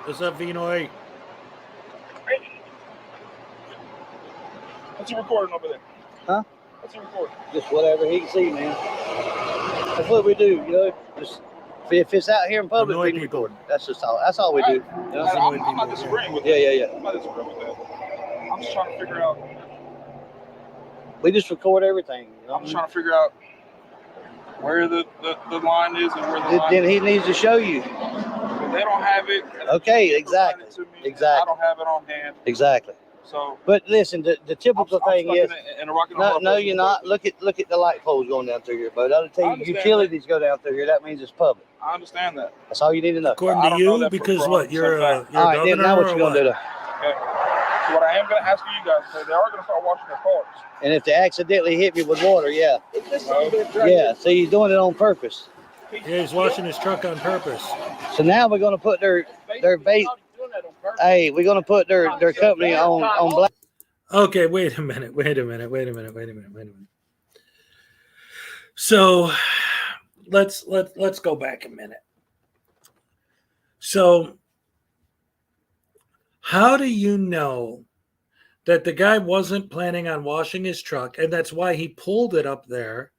What's up, Vinoy? What's he recording over there? Huh? What's he recording? Just whatever he can see, man. That's what we do, you know. Just if it's out here in public, we can record. That's just all. That's all we do. You know? I'm not disagreeing with that. Yeah. I'm not disagreeing with that. I'm just trying to figure out. We just record everything. You know? I'm just trying to figure out where the line is and where the line Then is. he needs to show you. If they don't have it. Okay, exactly. I don't have it on hand. Exactly. So. But listen, the typical thing is. In a rock and No, roll no, you're not. Look at the light poles going down through here, bud. I'll tell you, utilities go down through here. That means it's public. I understand that. That's all you need to know. According to you, because what? You're a all right, then now what you gonna do? Okay. So what I am going to ask you guys, they are going to start washing their cars. And if they accidentally hit me with water, yeah. Yeah, so you're doing it on purpose. Yeah, he's washing his truck on purpose. So now we're going to put their bait. Hey, we're going to put their company on black. Okay, wait a minute. So let's go back a minute. So how do you know that the guy wasn't planning on washing his truck, and that's why he pulled it up there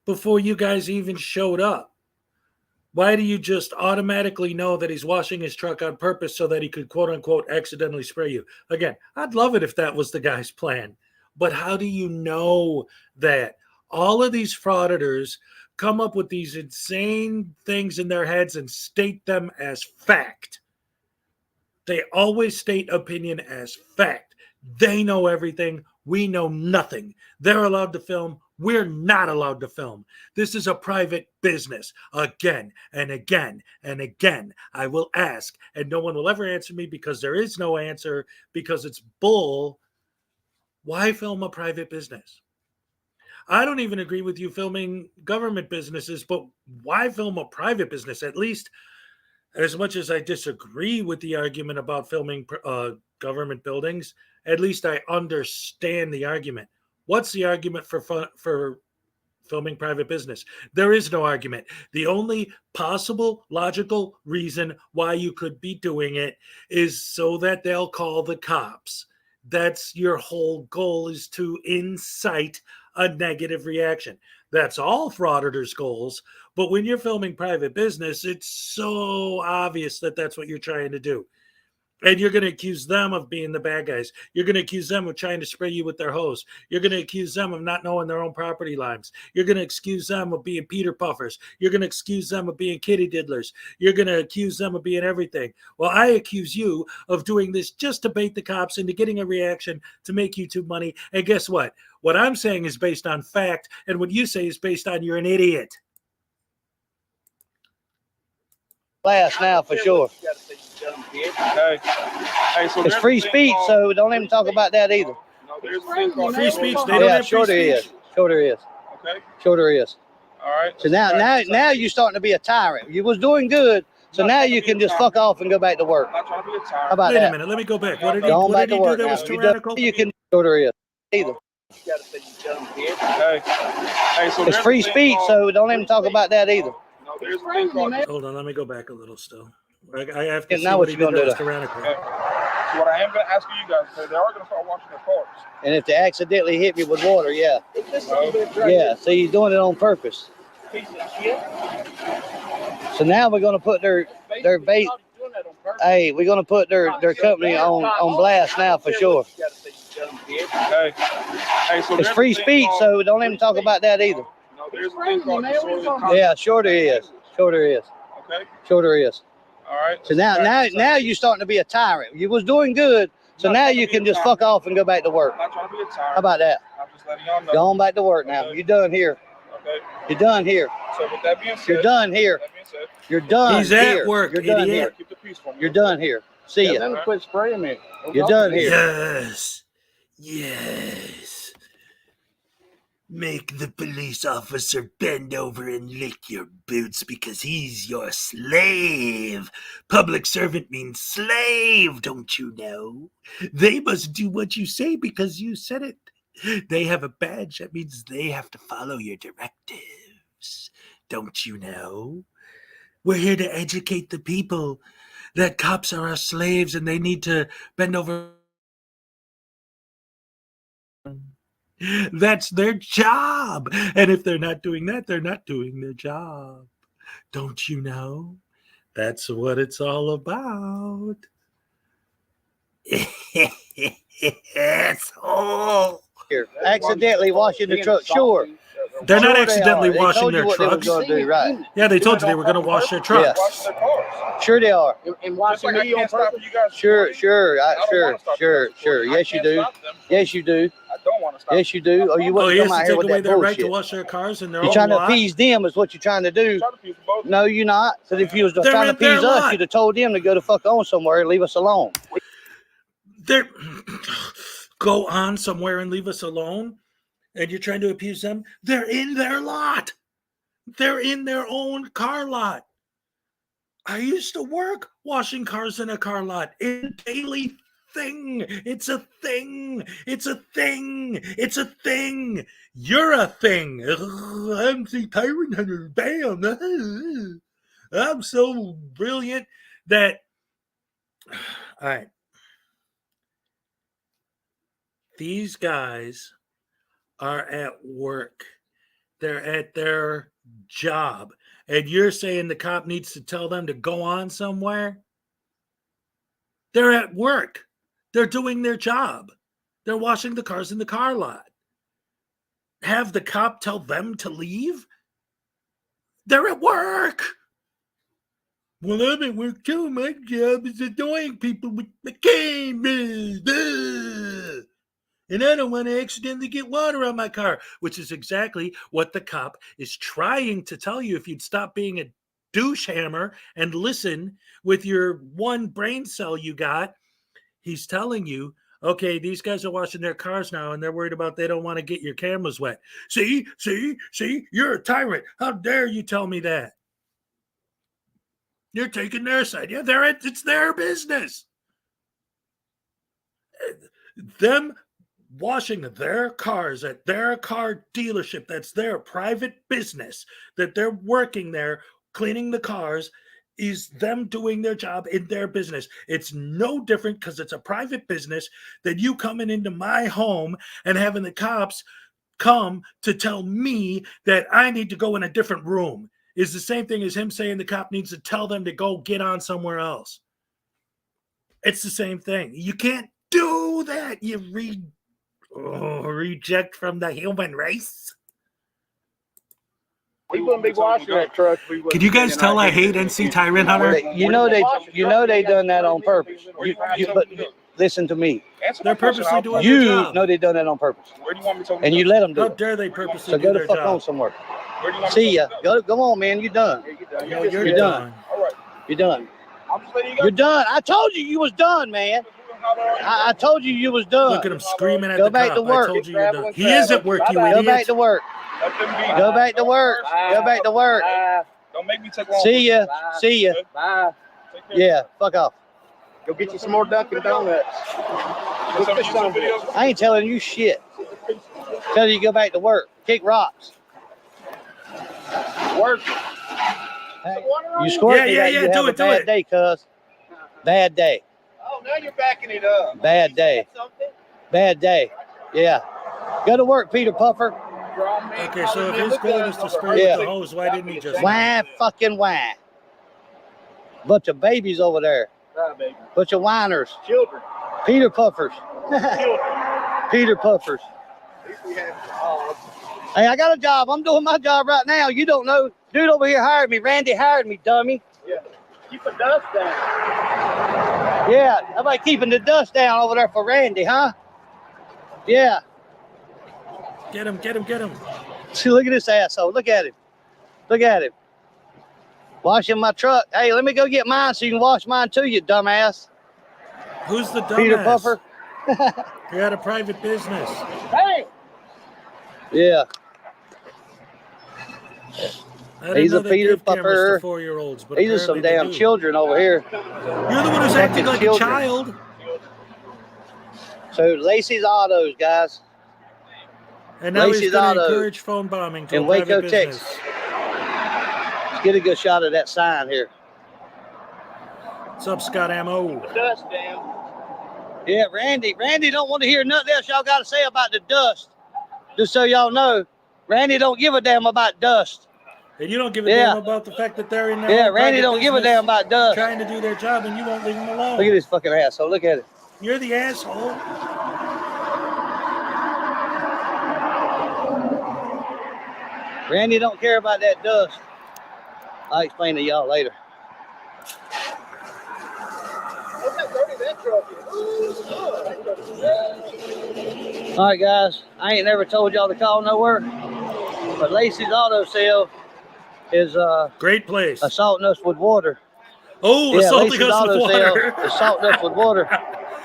before you guys even showed up? Why do you just automatically know that he's washing his truck on purpose so that he could, quote unquote, accidentally spray you? Again, I'd love it if that was the guy's plan. But how do you know that? All of these frauditors come up with these insane things in their heads and state them as fact. They always state opinion as fact. They know everything. We know nothing. They're allowed to film. We're not allowed to film. This is a private business. Again and again and again, I will ask, and no one will ever answer me because there is no answer, because it's bull. Why film a private business? I don't even agree with you filming government businesses, but why film a private business? At least, as much as I disagree with the argument about filming government buildings, at least I understand the argument. What's the argument for filming private business? There is no argument. The only possible logical reason why you could be doing it is so that they'll call the cops. That's your whole goal, is to incite a negative reaction. That's all frauditors' goals. But when you're filming private business, it's so obvious that that's what you're trying to do. And you're going to accuse them of being the bad guys. You're going to accuse them of trying to spray you with their hose. You're going to accuse them of not knowing their own property lines. You're going to accuse them of being Peter Puffers. You're going to accuse them of being kitty diddlers. You're going to accuse them of being everything. Well, I accuse you of doing this just to bait the cops into getting a reaction to make YouTube money. And guess what? What I'm saying is based on fact, and what you say is based on you're an idiot. Last now for sure. Hey, so It's free speech, so don't even talk about that either. Free speech. They don't have sure free there speech. is. Sure there is. Okay. Sure there is. All right. So now you're starting to be a tyrant. You was doing good, so now you can just fuck off and go back to work. I'm not trying to be a tyrant. How about Wait that? a minute. Let me go back. What did Go on back he to do work that now. was You tyrannical? you can sure there is either. Hey, so It's free speech, so don't even talk about that either. No, there's a thing called. Hold on. Let me go back a little still. I have to see Now what what he you did gonna that do? was tyrannical. Okay. So what I am going to ask you guys, they are going to start washing their cars. And if they accidentally hit me with water, yeah. Yeah, so you're doing it on purpose. So now we're going to put their bait. Hey, we're going to put their company on blast now for sure. Hey, so It's free speech, so don't even talk about that either. No, there's a thing called disorderly Yeah, sure there is. Sure there is. Okay. Sure there is. All right. So now you're starting to be a tyrant. You was doing good, so now you can just fuck off and go back to work. I'm not trying to be a tyrant. How about that? I'm just letting y'all know. Go on back to work now. You're done here. Okay. You're done here. So with that being said, You're done here. that being said, You're done He's at here. work, You're done idiot. here. keep the peace from me. You're done here. See ya. Then quit spraying me. You're done here. Yes. Yes. Make the police officer bend over and lick your boots because he's your slave. Public servant means slave, don't you know? They must do what you say because you said it. They have a badge. That means they have to follow your directives. Don't you know? We're here to educate the people that cops are our slaves and they need to bend over. That's their job. And if they're not doing that, they're not doing their job. Don't you know? That's what it's all about. Asshole. Accidentally washing the truck. Sure. They're not Sure accidentally they are. They washing told you their what they was trucks. gonna do, right? Yeah, they told you they were going to wash their trucks. Sure they are. And watching me on purpose. Sure. Sure. Yes, you do. Yes, you do. I don't want to stop. Yes, you do. Or you Oh, wouldn't he has come to out here take with away that their right to bullshit. wash their cars in their You're own trying to lot. appease them is what you're trying to do. No, you're not. Because if you was They're trying to in their appease us, lot. you'd have told them to go the fuck on somewhere and leave us alone. They're go on somewhere and leave us alone, and you're trying to appease them. They're in their lot. They're in their own car lot. I used to work washing cars in a car lot. It's a daily thing. It's a thing. It's a thing. It's a thing. You're a thing. I'm the Tyrant Hunter. Bam. I'm so brilliant that. All right. These guys are at work. They're at their job. And you're saying the cop needs to tell them to go on somewhere? They're at work. They're doing their job. They're washing the cars in the car lot. Have the cop tell them to leave? They're at work. Well, I'm at work too. My job is annoying people with my cameras. And I don't want to accidentally get water on my car, which is exactly what the cop is trying to tell you. If you'd stop being a douche hammer and listen with your one brain cell you got, he's telling you, okay, these guys are washing their cars now and they're worried about they don't want to get your cameras wet. See, you're a tyrant. How dare you tell me that? You're taking their side. Yeah, it's their business. Them washing their cars at their car dealership, that's their private business, that they're working there cleaning the cars, is them doing their job in their business. It's no different because it's a private business than you coming into my home and having the cops come to tell me that I need to go in a different room. Is the same thing as him saying the cop needs to tell them to go get on somewhere else. It's the same thing. You can't do that, you reject from the human race. We wouldn't be washing that truck. Can you guys tell I hate NC Tyrant Hunter? You know they done that on purpose. But listen to me. They're purposely doing their You job. know they done that on purpose. Where do you want me to? And you let them do How it. dare they purposely So do go the their fuck on job? somewhere. Where do you want me See to ya. Go on, man. You're done. No, you're You're done. All right. You're done. I'm just letting you go. You're done. I told you was done, man. I told you was done. Look at him screaming at Go the back cop. to work. I told you you're done. He is at work, you Go idiot. back to work. Let them be. Go back to work. Go back to work. Don't make me take long. See ya. See ya. Bye. Take care. Yeah. Fuck off. Go get you some more Dunkin' Donuts. Put some YouTube videos. I ain't telling you shit. Tell you to go back to work. Kick rocks. Work. Hey, you squirt me Yeah, that, you do have a it, do bad it. day, cuz. Bad day. Oh, now you're backing it up. Bad day. Bad day. Yeah. Go to work, Peter Puffer. Okay, so if his goal is to spray Yeah. with the hose, why didn't he just... Why fucking why? Bunch of babies over there. Baby. Bunch of whiners. Children. Peter Puffers. Peter Puffers. Hey, I got a job. I'm doing my job right now. You don't know. Dude over here hired me. Randy hired me, dummy. Yeah. Keep the dust down. Yeah. Everybody keeping the dust down over there for Randy, huh? Yeah. Get him. See, look at this asshole. Look at him. Look at him. Washing my truck. Hey, let me go get mine so you can wash mine too, you dumbass. Who's the dumbass? Peter Puffer. You're at a private business. Hey! Yeah. I didn't These know are they Peter gave cameras to Pupper. 4-year-olds, but These are some apparently they damn do. children over here. You're the one who's acting Fucking like children. a child. So Lacey's Autos, guys. And now he's Lacey's going to Auto encourage phone bombing to in a private Waco, business. Texas. Let's get a good shot of that sign here. What's up, Scott Ammo? Dust down. Yeah, Randy. Randy don't want to hear nothing else y'all got to say about the dust. Just so y'all know, Randy don't give a damn about dust. And you don't give a damn about the fact that they're in their Yeah, own Randy private don't give a business damn about dust. trying to do their job, and you won't leave them alone. Look at this fucking asshole. Look at it. You're the asshole. Randy don't care about that dust. I'll explain to y'all later. Look how dirty that truck is. All right, guys. I ain't never told y'all to call nowhere, but Lacey's Auto Sale is great place. Assaulting us with water. Oh, yeah, assaulting Lacey's us Auto with Sale water. assaulting us with water.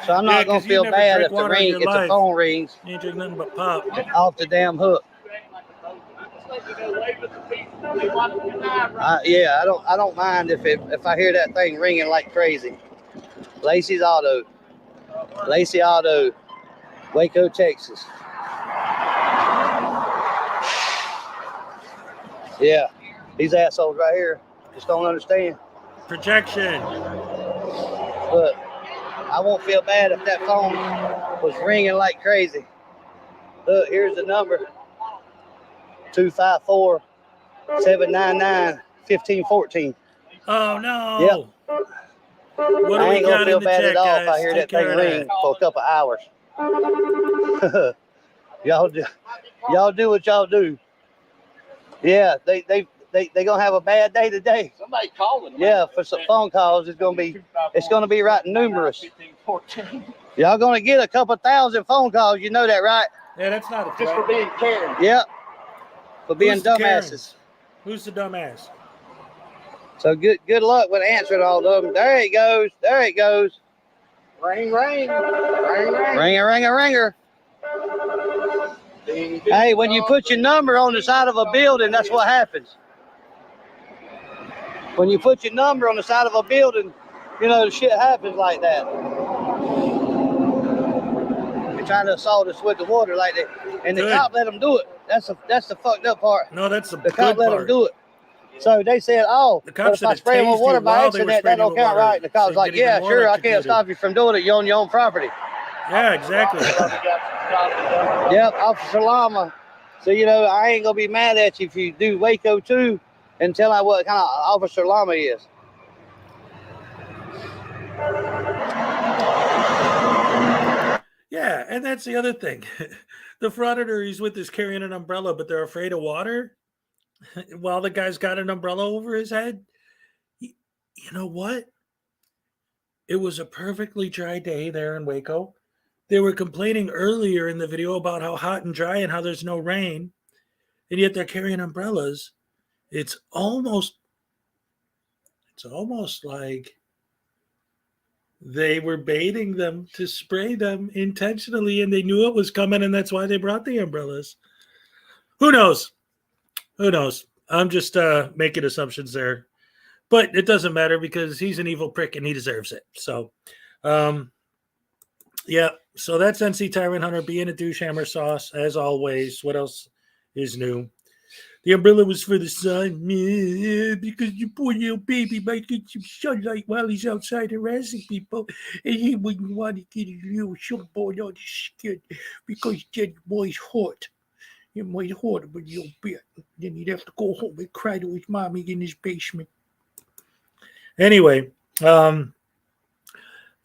So I'm not gonna feel bad if the phone rings. You ain't drink nothing but pop. Off the damn hook. Yeah, I don't mind if I hear that thing ringing like crazy. Lacey's Auto, Lacey Auto, Waco, Texas. Yeah, these assholes right here just don't understand. Projection. Look, I won't feel bad if that phone was ringing like crazy. Look, here's the number. 254-799-1514. Oh no. Yep. What do I we ain't got gonna feel in the bad check, at all guys? if I hear Take that thing care of ring for a couple hours. y'all do what y'all do. Yeah, they gonna have a bad day today. Somebody calling them. Yeah, for some phone calls, it's gonna be right numerous. Y'all gonna get a couple thousand phone calls. You know that, right? Yeah, that's not a threat. Just for being Karen. Yep. For being Who's the dumbasses. Who's the dumbass? So good luck with answering all of them. There it goes. There it goes. Ring, ring. Ring, ring. Ringer, ringer, ringer. Ding, ding, Hey, when you put your number on the side of a building, that's what happens. When you put your number on the side of a building, you know, shit happens like that. You're trying to assault us with the water like that. And the cop let them do it. That's the fucked up part. No, that's the cop let them do it. So they said, oh, the but if I spray them with water by accident, that don't count right. And the cop's like, yeah, sure, I can't stop you from doing it. You're on your own property. Yeah, exactly. Yep, Officer Lama. So, you know, I ain't going to be mad at you if you do Waco too and tell me what kind of Officer Lama is. Yeah, and that's the other thing. The frauditor, he's with us carrying an umbrella, but they're afraid of water while the guy's got an umbrella over his head. You know what? It was a perfectly dry day there in Waco. They were complaining earlier in the video about how hot and dry and how there's no rain, and yet they're carrying umbrellas. It's almost like they were baiting them to spray them intentionally, and they knew it was coming, and that's why they brought the umbrellas. Who knows? Who knows? I'm just making assumptions there. But it doesn't matter because he's an evil prick and he deserves it. So, yeah. So that's NC Tyrant Hunter being a douche hammer sauce, as always. What else is new? The umbrella was for the sun, because your poor little baby might get some sunlight while he's outside harassing people, and he wouldn't want to get a little sunburn on his skin because that boy's hot. It might hurt him a little bit. Then he'd have to go home and cry to his mommy in his basement. Anyway, the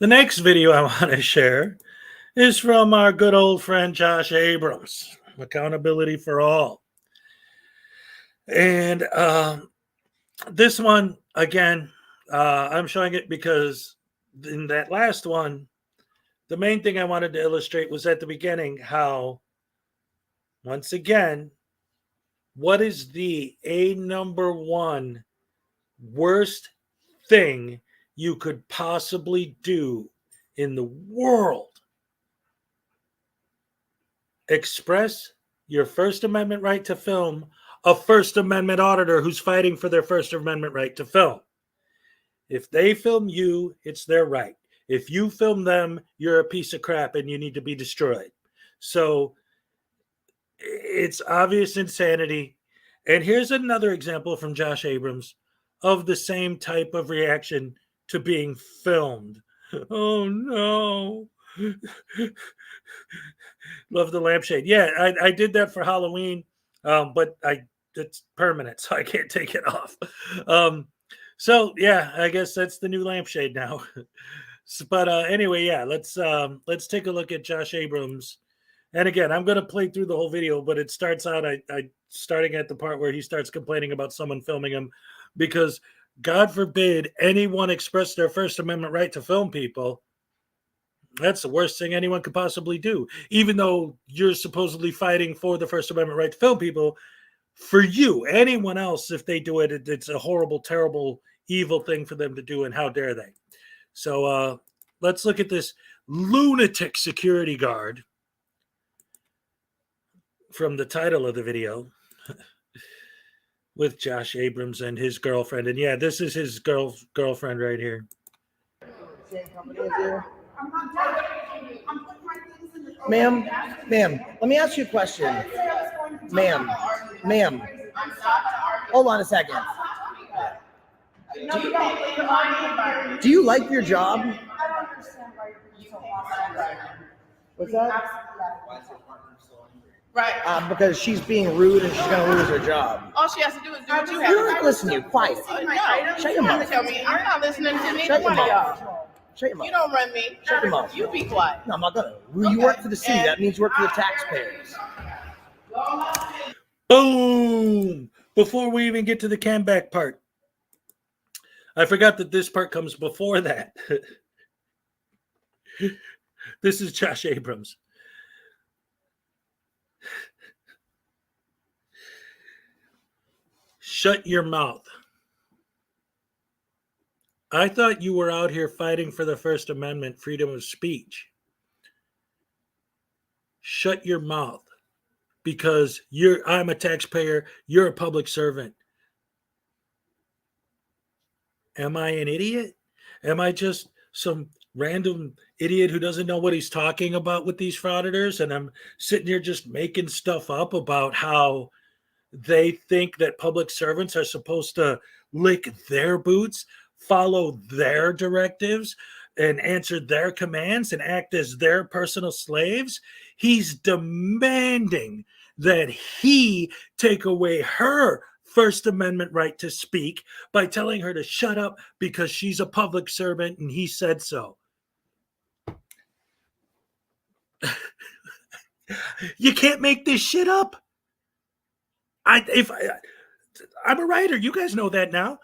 next video I want to share is from our good old friend Josh Abrams, Accountability for All. And this one, again, I'm showing it because in that last one, the main thing I wanted to illustrate was at the beginning how, once again, what is the number one worst thing you could possibly do in the world? Express your First Amendment right to film a First Amendment auditor who's fighting for their First Amendment right to film. If they film you, it's their right. If you film them, you're a piece of crap and you need to be destroyed. So it's obvious insanity. And here's another example from Josh Abrams of the same type of reaction to being filmed. Oh no. Love the lampshade. Yeah, I did that for Halloween, but it's permanent, so I can't take it off. So yeah, I guess that's the new lampshade now. But anyway, yeah, let's take a look at Josh Abrams. And again, I'm going to play through the whole video, but it starts out I starting at the part where he starts complaining about someone filming him, because God forbid anyone express their First Amendment right to film people. That's the worst thing anyone could possibly do. Even though you're supposedly fighting for the First Amendment right to film people, for you, anyone else, if they do it, it's a horrible, terrible, evil thing for them to do, and how dare they? So let's look at this lunatic security guard from the title of the video with Josh Abrams and his girlfriend. And yeah, this is his girlfriend right here. Ma'am, let me ask you a question. Ma'am, hold on a second. Do you like your job? I don't understand why you're so hostile. What's that? Right. Because she's being rude and she's going to lose her job. All she has to do is do what you have. You don't listen to you. Quiet. No, Shut your mouth. tell me. I'm not listening to neither Shut your one of mouth. y'all. Shut your mouth. You don't run me. Shut your mouth. You be quiet. No, I'm not going to. You work for the city. That means you work for the taxpayers. Boom! Before we even get to the comeback part, I forgot that this part comes before that. This is Josh Abrams. Shut your mouth. I thought you were out here fighting for the First Amendment, freedom of speech. Shut your mouth. Because I'm a taxpayer, you're a public servant. Am I an idiot? Am I just some random idiot who doesn't know what he's talking about with these frauditors? And I'm sitting here just making stuff up about how they think that public servants are supposed to lick their boots, follow their directives, and answer their commands and act as their personal slaves. He's demanding that he take away her First Amendment right to speak by telling her to shut up because she's a public servant and he said so. You can't make this shit up. I'm a writer. You guys know that now.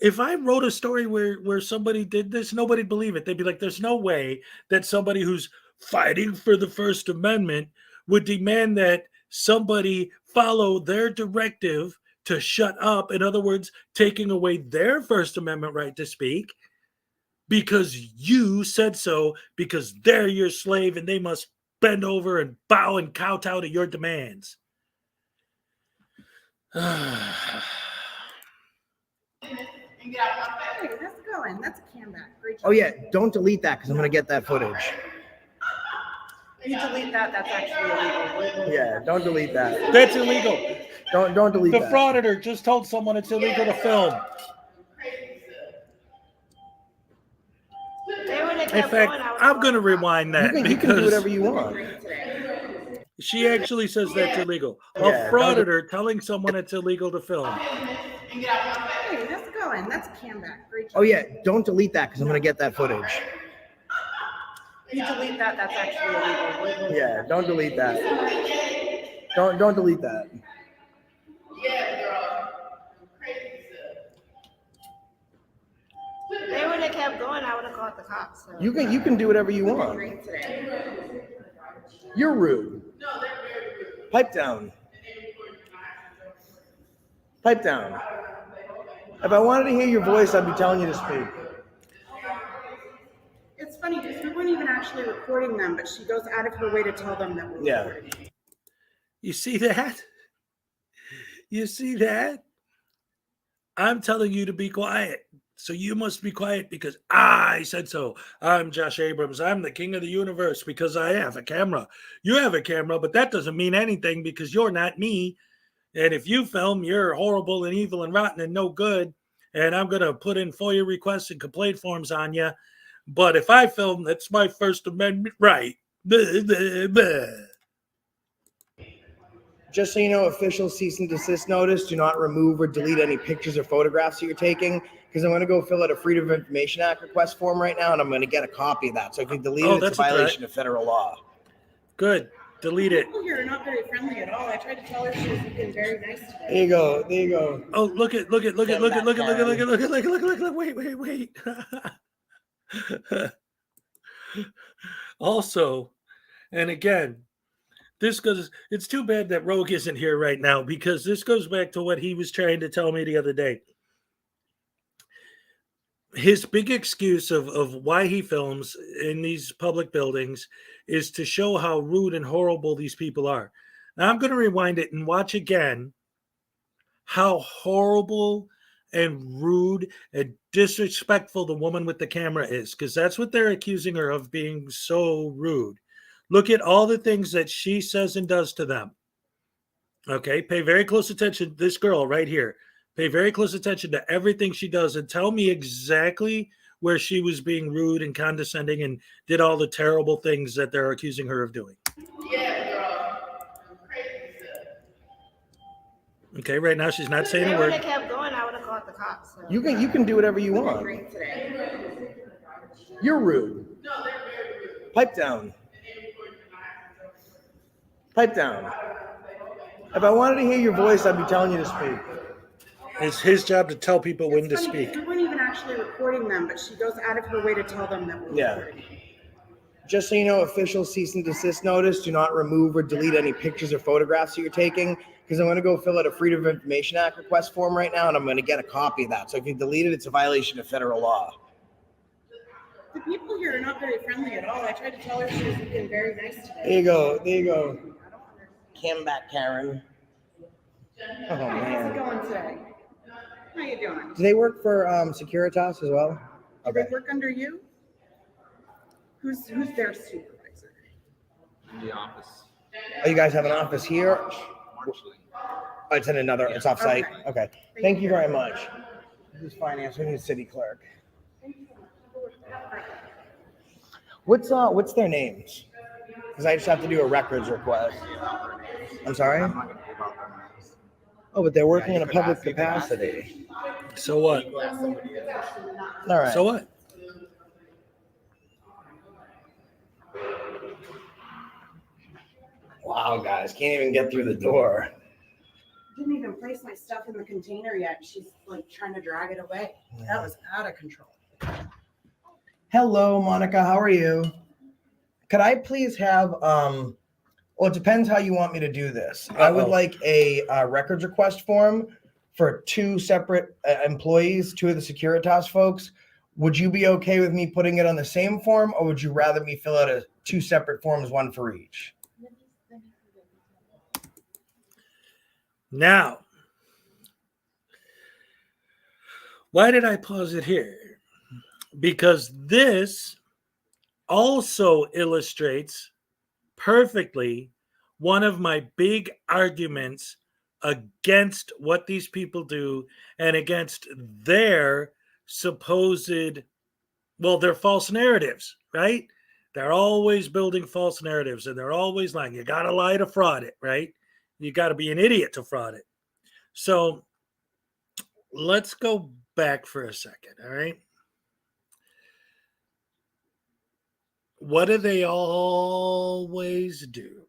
If I wrote a story where somebody did this, nobody'd believe it. They'd be like, there's no way that somebody who's fighting for the First Amendment would demand that somebody follow their directive to shut up. In other words, taking away their First Amendment right to speak because you said so, because they're your slave and they must bend over and bow and kowtow to your demands. Hey, that's going. That's a comeback. Great job. Oh, yeah. Don't delete that because I'm going to get that footage. You delete that. That's actually illegal. Yeah, don't delete that. That's illegal. Don't delete The that. frauditor just told someone it's illegal to film. In fact, I'm going to rewind that. You can do whatever you want. She actually says that's illegal. A Yeah, frauditor telling someone it's illegal to film. Hey, that's going. That's a comeback. Great job. Oh, yeah. Don't delete that because I'm going to get that footage. You delete that. That's actually illegal. Yeah, don't delete that. Don't delete that. They would have kept going. I would have called the cops. So. You can do whatever you want. You're rude. Pipe down. Pipe down. If I wanted to hear your voice, I'd be telling you to speak. It's funny because we weren't even actually recording them, but she goes out of her way to tell them that we're recording. You see that? You see that? I'm telling you to be quiet. So you must be quiet because I said so. I'm Josh Abrams. I'm the king of the universe because I have a camera. You have a camera, but that doesn't mean anything because you're not me. And if you film, you're horrible and evil and rotten and no good. And I'm going to put in FOIA requests and complaint forms on you. But if I film, that's my First Amendment right. Blah, blah, blah. Just so you know, official cease and desist notice. Do not remove or delete any pictures or photographs that you're taking, because I'm going to go fill out a Freedom of Information Act request form right now, and I'm going to get a copy of that. So if you delete it, it's a violation of federal law. Good. Delete it. People here are not very friendly at all. I tried to tell her she was being very nice today. There you go. There you go. Oh, look at. Wait. Also, and again, this goes, it's too bad that Rogue isn't here right now because this goes back to what he was trying to tell me the other day. His big excuse of why he films in these public buildings is to show how rude and horrible these people are. Now I'm going to rewind it and watch again how horrible and rude and disrespectful the woman with the camera is, because that's what they're accusing her of, being so rude. Look at all the things that she says and does to them. Okay, pay very close attention. This girl right here. Pay very close attention to everything she does and tell me exactly where she was being rude and condescending and did all the terrible things that they're accusing her of doing. Yeah, girl. Okay, right now she's not saying a If word. I kept going, I would have called the cops. So. You can do whatever you want. You're rude. No, they're very rude. Pipe down. Pipe down. If I wanted to hear your voice, I'd be telling you to speak. It's his job to tell people when to speak. We weren't even actually recording them, but she goes out of her way to tell them that we're recording. Just so you know, official cease and desist notice. Do not remove or delete any pictures or photographs that you're taking, because I'm going to go fill out a Freedom of Information Act request form right now, and I'm going to get a copy of that. So if you delete it, it's a violation of federal law. The people here are not very friendly at all. I tried to tell her she was being very nice today. There you go. There you go. Cam back, Karen. Oh, How's it man. going today? How you doing? Do they work for Securitas as well? Do they work under you? Who's their supervisor? In the office. Oh, you guys have an office here? Oh, it's in another, it's off-site? Okay. Thank you very much. This is finance, we need a city clerk. What's their names? Because I just have to do a records request. I'm sorry? Oh, but they're working in a public capacity. So what? All right. So what? Wow, guys, can't even get through the door. Didn't even place my stuff in the container yet. She's like trying to drag it away. That was out of control. Hello, Monica, how are you? Could I please have, well, it depends how you want me to do this. I would like a records request form for two separate employees, two of the Securitas folks. Would you be okay with me putting it on the same form, or would you rather me fill out two separate forms, one for each? Now, why did I pause it here? Because this also illustrates perfectly one of my big arguments against what these people do and against their supposed, well, their false narratives, right? They're always building false narratives and they're always lying. You got to lie to fraud it, right? You got to be an idiot to fraud it. So let's go back for a second, all right? What do they always do?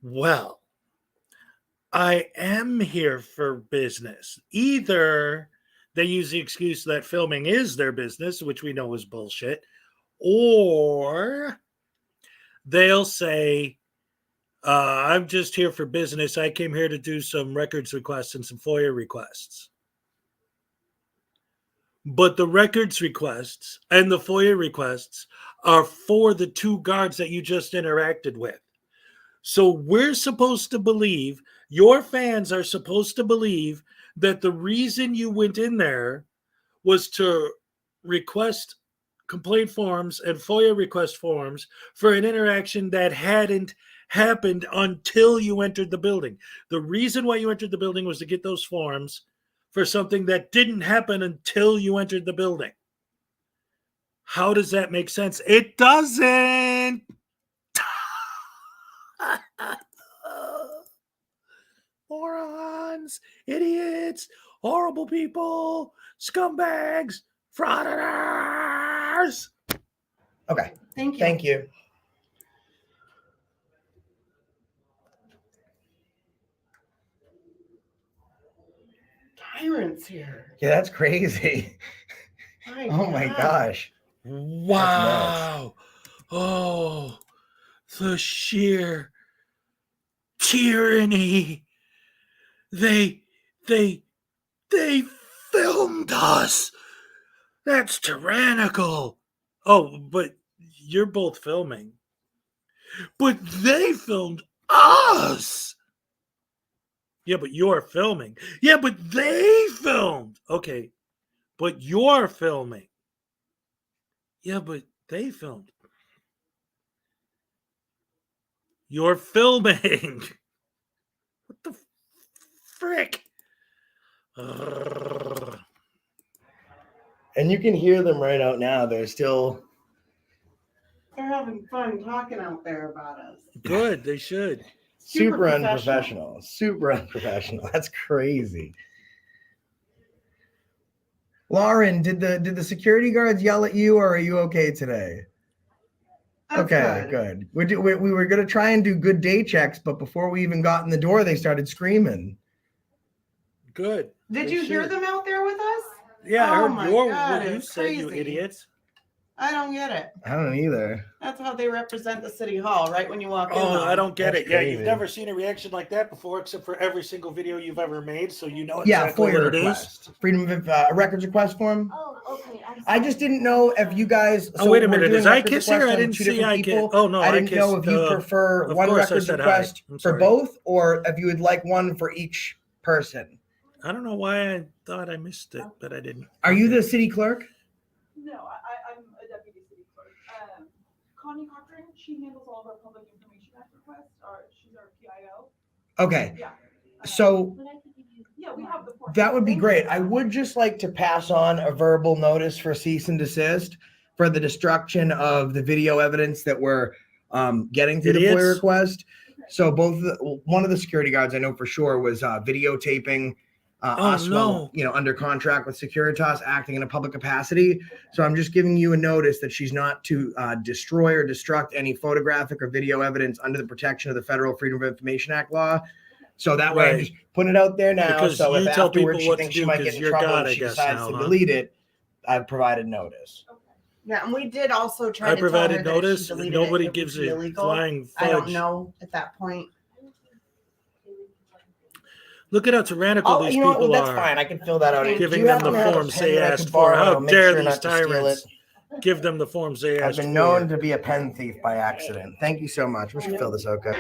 Well, I am here for business. Either they use the excuse that filming is their business, which we know is bullshit, or they'll say, I'm just here for business. I came here to do some records requests and some FOIA requests. But the records requests and the FOIA requests are for the two guards that you just interacted with. So we're supposed to believe, your fans are supposed to believe that the reason you went in there was to request complaint forms and FOIA request forms for an interaction that hadn't happened until you entered the building. The reason why you entered the building was to get those forms for something that didn't happen until you entered the building. How does that make sense? It doesn't. Morons, idiots, horrible people, scumbags, frauditors. Okay. Thank you. Thank you. Tyrant's here. Yeah, that's crazy. Oh my gosh. Wow. Oh, the sheer tyranny. They filmed us. That's tyrannical. Oh, but you're both filming. But they filmed us. Yeah, but you're filming. Yeah, but they filmed. Okay, but you're filming. Yeah, but they filmed. You're filming. What the frick? And you can hear them right out now. They're still They're having fun talking out there about us. Good, they should. super unprofessional. Super unprofessional. That's crazy. Lauren, did the security guards yell at you, or are you okay today? That's Okay, good. We were going to try and do good day checks, but before we even got in the door, they started screaming. Good. Did They you hear should. them out there with us? Yeah, I Oh heard my your God, what it you was said, you crazy. idiots. I don't get it. I don't either. That's how they represent the city hall, right when you walk in. Oh, though. I don't get That's it. Yeah, you've crazy. never seen a reaction like that before, except for every single video you've ever made, so you know Yeah, exactly FOIA what it is. request. Freedom of records request form. Oh, okay. I just didn't know if you guys. Oh, wait a we're minute. doing Is I records kiss here? requests I on didn't two see different I kiss. people. Oh, no, I I didn't know if kissed, you prefer of one course I records said hi. request I'm for sorry. both, or if you would like one for each person. I don't know why I thought I missed it, but I didn't. Are you the city clerk? No, I'm a deputy city clerk. Connie Cochran, she handles all of our public information act requests. She's our PIO. Okay. Yeah. So Yeah, we have the form. that would be great. I would just like to pass on a verbal notice for cease and desist for the destruction of the video evidence that we're getting through the FOIA Idiots. request. So one of the security guards I know for sure was videotaping us while under contract with Securitas, acting in a public capacity. So I'm just giving you a notice that she's not to destroy or destruct any photographic or video evidence under the protection of the Federal Freedom of Information Act law. So that way, I'm Right. just putting it out there now. Because So if you tell afterwards people she what to thinks she do might 'cause get in you're trouble God, and I she guess, decides now, to huh? delete it, I've provided notice. Yeah, and we did also try I to tell her provided that if notice. she deleted Nobody it would gives be a illegal. flying I don't fudge. know at that point. Look at how tyrannical these You know what? people Well, that's are. fine. I can fill that out. Do Giving you them happen the to have a forms pen they that I asked could for. borrow? How I'll make dare sure these not to steal tyrants it. give them the forms they I've asked been for? known to be a pen thief by accident. Thank you so much. We should fill this out, guys.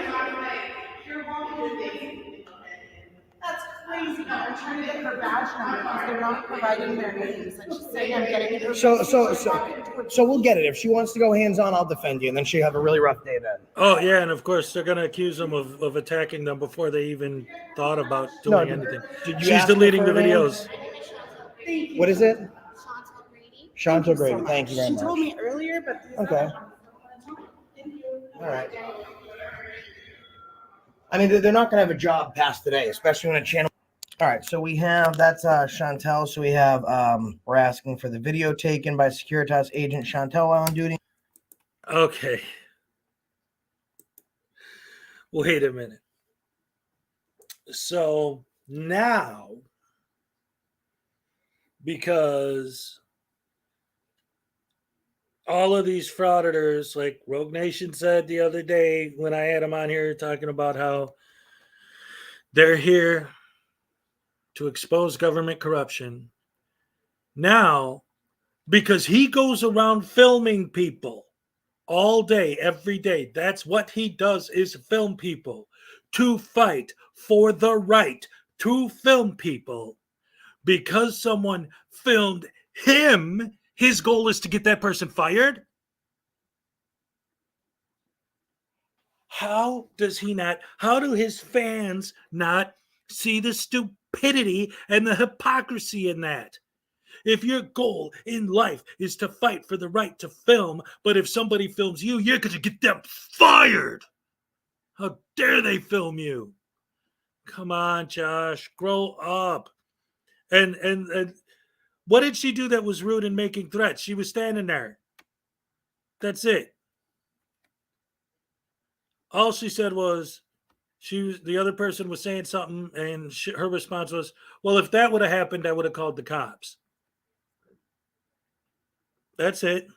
That's crazy. I'm trying to get her badge number because they're not providing their names. And she's saying I'm getting it. So we'll get it. If she wants to go hands-on, I'll defend you, and then she'll have a really rough day then. Oh, yeah, and of course, they're going to accuse them of attacking them before they even thought about doing anything. Did you She's ask her deleting for the her name? videos. What is it? Chantal Grady. so Thank you very She much. told me earlier, but Okay. All right. I mean, they're not going to have a job past today, especially when a channel. All right, so we have that's Chantel. So we have we're asking for the video taken by Securitas agent Chantel while on duty. Okay. Wait a minute. So now, because all of these frauditors, like Rogue Nation said the other day when I had him on here talking about how they're here to expose government corruption. Now, because he goes around filming people, all day, every day. That's what he does, is film people to fight for the right to film people. Because someone filmed him, his goal is to get that person fired? How does he not? How do his fans not see the stupidity and the hypocrisy in that? If your goal in life is to fight for the right to film, but if somebody films you, you're going to get them fired. How dare they film you? Come on, Josh, grow up. And what did she do that was rude and making threats? She was standing there. That's it. All she said was, the other person was saying something, and her response was, well, if that would have happened, I would have called the cops. That's it.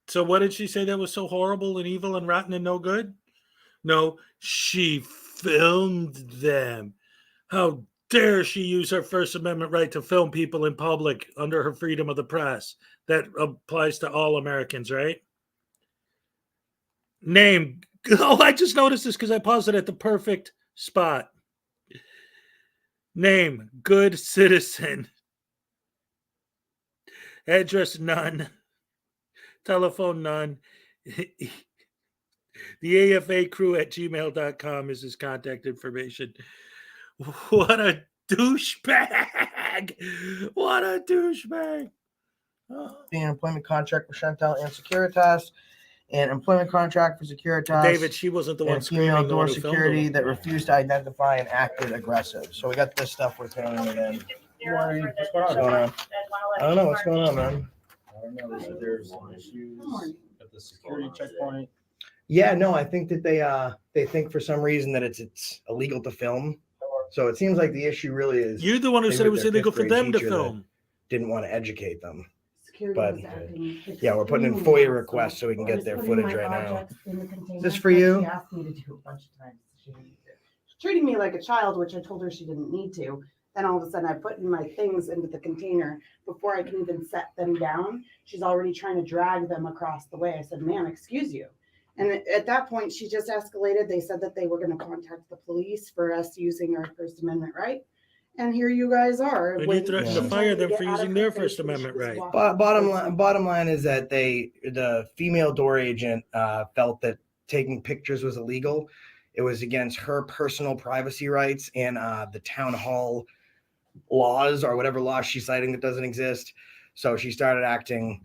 So what did she say that was so horrible and evil and rotten and no good? No, she filmed them. How dare she use her First Amendment right to film people in public under her freedom of the press? That applies to all Americans, right? Name. Oh, I just noticed this because I paused it at the perfect spot. Name. Good citizen. Address none. Telephone none. The AFA crew at gmail.com is his contact information. What a douchebag. What a douchebag. Oh. The employment contract for Chantal and Securitas, and employment contract for Securitas. David, she wasn't the one female screaming. door security that refused to identify and acted aggressive. So we got this stuff we're paying it in. What's going on? I don't know what's going on, man. I don't know. There's some issues at the security checkpoint. Yeah, no, I think that they think for some reason that it's illegal to film. So it seems like the issue really is you're the one who said it was illegal for them to film. Didn't want to educate them. Security But was acting yeah, we're putting in FOIA requests so we can get their footage right now. Is this for She you? asked me to do a bunch of times. She's treating me like a child, which I told her she didn't need to. Then all of a sudden I put in my things into the container before I can even set them down. She's already trying to drag them across the way. I said, ma'am, excuse you. And at that point, she just escalated. They said that they were going to contact the police for us using our First Amendment right. And here you guys are. And you threatened to fire them for using their First Amendment right. Bottom line is that the female door agent felt that taking pictures was illegal. It was against her personal privacy rights and the town hall laws or whatever law she's citing that doesn't exist. So she started acting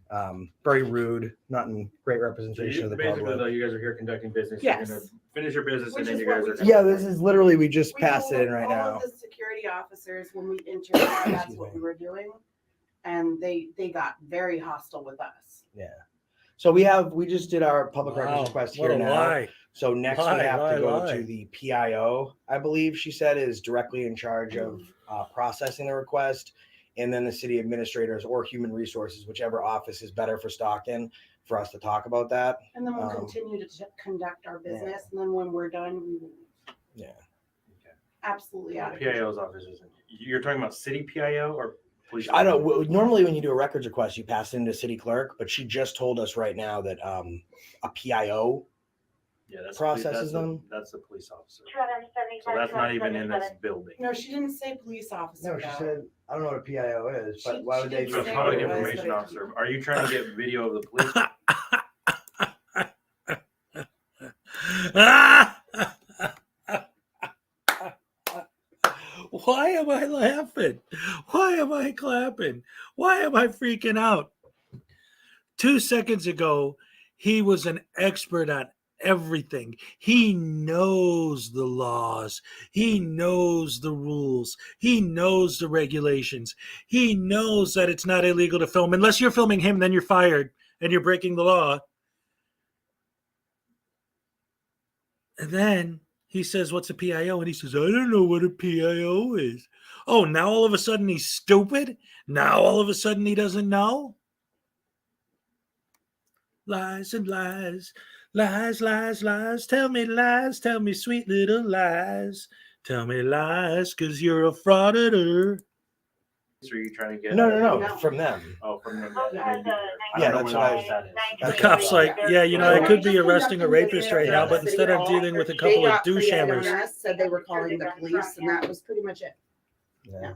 very rude, not in great representation of the basically, public. though, you guys are here conducting business. Yes. You're gonna finish your business, Which and then is you guys what are. Yeah, this is literally, we just We passed it told in right all now. of the security officers when we entered that's what we were doing. And they got very hostile with us. Yeah. So we just did our public records request what here a now. lie. So next Lie, we have lie, to go lie. to the PIO, I believe she said, is directly in charge of processing the request. And then the city administrators or human resources, whichever office is better for Stockton, for us to talk about that. And then we'll continue to conduct our business. And then when we're done, we will absolutely out of control. PIO's office isn't. You're talking about city PIO or police? I don't. Normally, when you do a records request, you pass it into city clerk, but she just told us right now that a PIO processes them. That's the police officer. So that's not even in this building. No, she didn't say police officer. No, she said, I don't know what a PIO is, but why would they It's do a public information officer. Are you trying to get video of the police? Why am I laughing? Why am I clapping? Why am I freaking out? 2 seconds ago, he was an expert on everything. He knows the laws. He knows the rules. He knows the regulations. He knows that it's not illegal to film. Unless you're filming him, then you're fired and you're breaking the law. And then he says, what's a PIO? And he says, I don't know what a PIO is. Oh, now all of a sudden he's stupid? Now all of a sudden he doesn't know? Lies and lies. Lies, lies, lies. Tell me lies. Tell me sweet little lies. Tell me lies, because you're a frauditor. Or are you trying to get? No, from them. Oh, from them. Yeah, Yeah, that's what I. The that's cop's what I like, yeah, you know, I could be arresting a rapist right now, but instead I'm dealing with a couple of douche hammers. Said they were calling the police, and that was pretty much it. Yeah.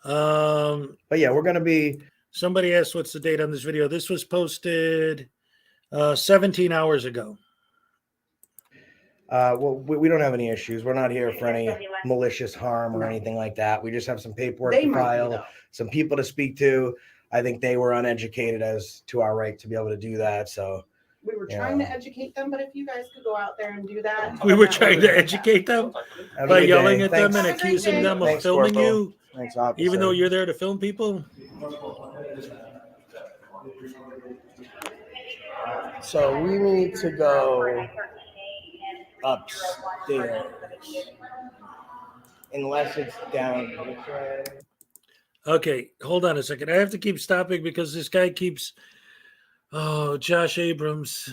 But yeah, we're gonna be. Somebody asked what's the date on this video. This was posted 17 hours ago. Well, we don't have any issues. We're not here for any malicious harm or anything like that. We just have some paperwork They to might be, file, though. some people to speak to. I think they were uneducated as to our right to be able to do that. So We were trying to educate them, but if you guys could go out there and do that. We were trying to educate them Have a by good yelling day. at them Thanks. and accusing them of Thanks, filming Corporal. you, Thanks, officer. even though you're there to film people. So we need to go upstairs, unless it's down this way. Okay, hold on a second. I have to keep stopping because this guy keeps. Oh, Josh Abrams.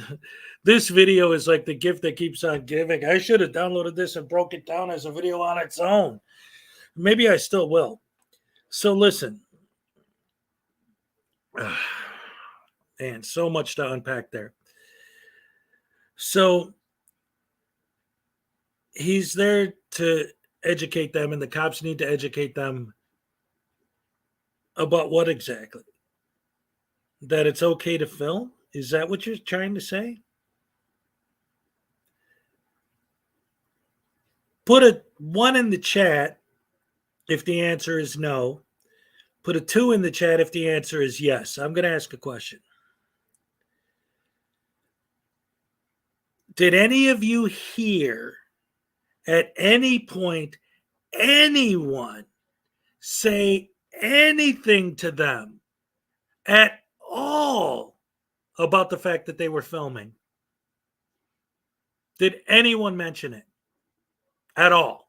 This video is like the gift that keeps on giving. I should have downloaded this and broke it down as a video on its own. Maybe I still will. So listen. And so much to unpack there. So he's there to educate them, and the cops need to educate them about what exactly? That it's okay to film? Is that what you're trying to say? Put a 1 in the chat if the answer is no. Put a 2 in the chat if the answer is yes. I'm going to ask a question. Did any of you hear at any point anyone say anything to them at all about the fact that they were filming? Did anyone mention it at all?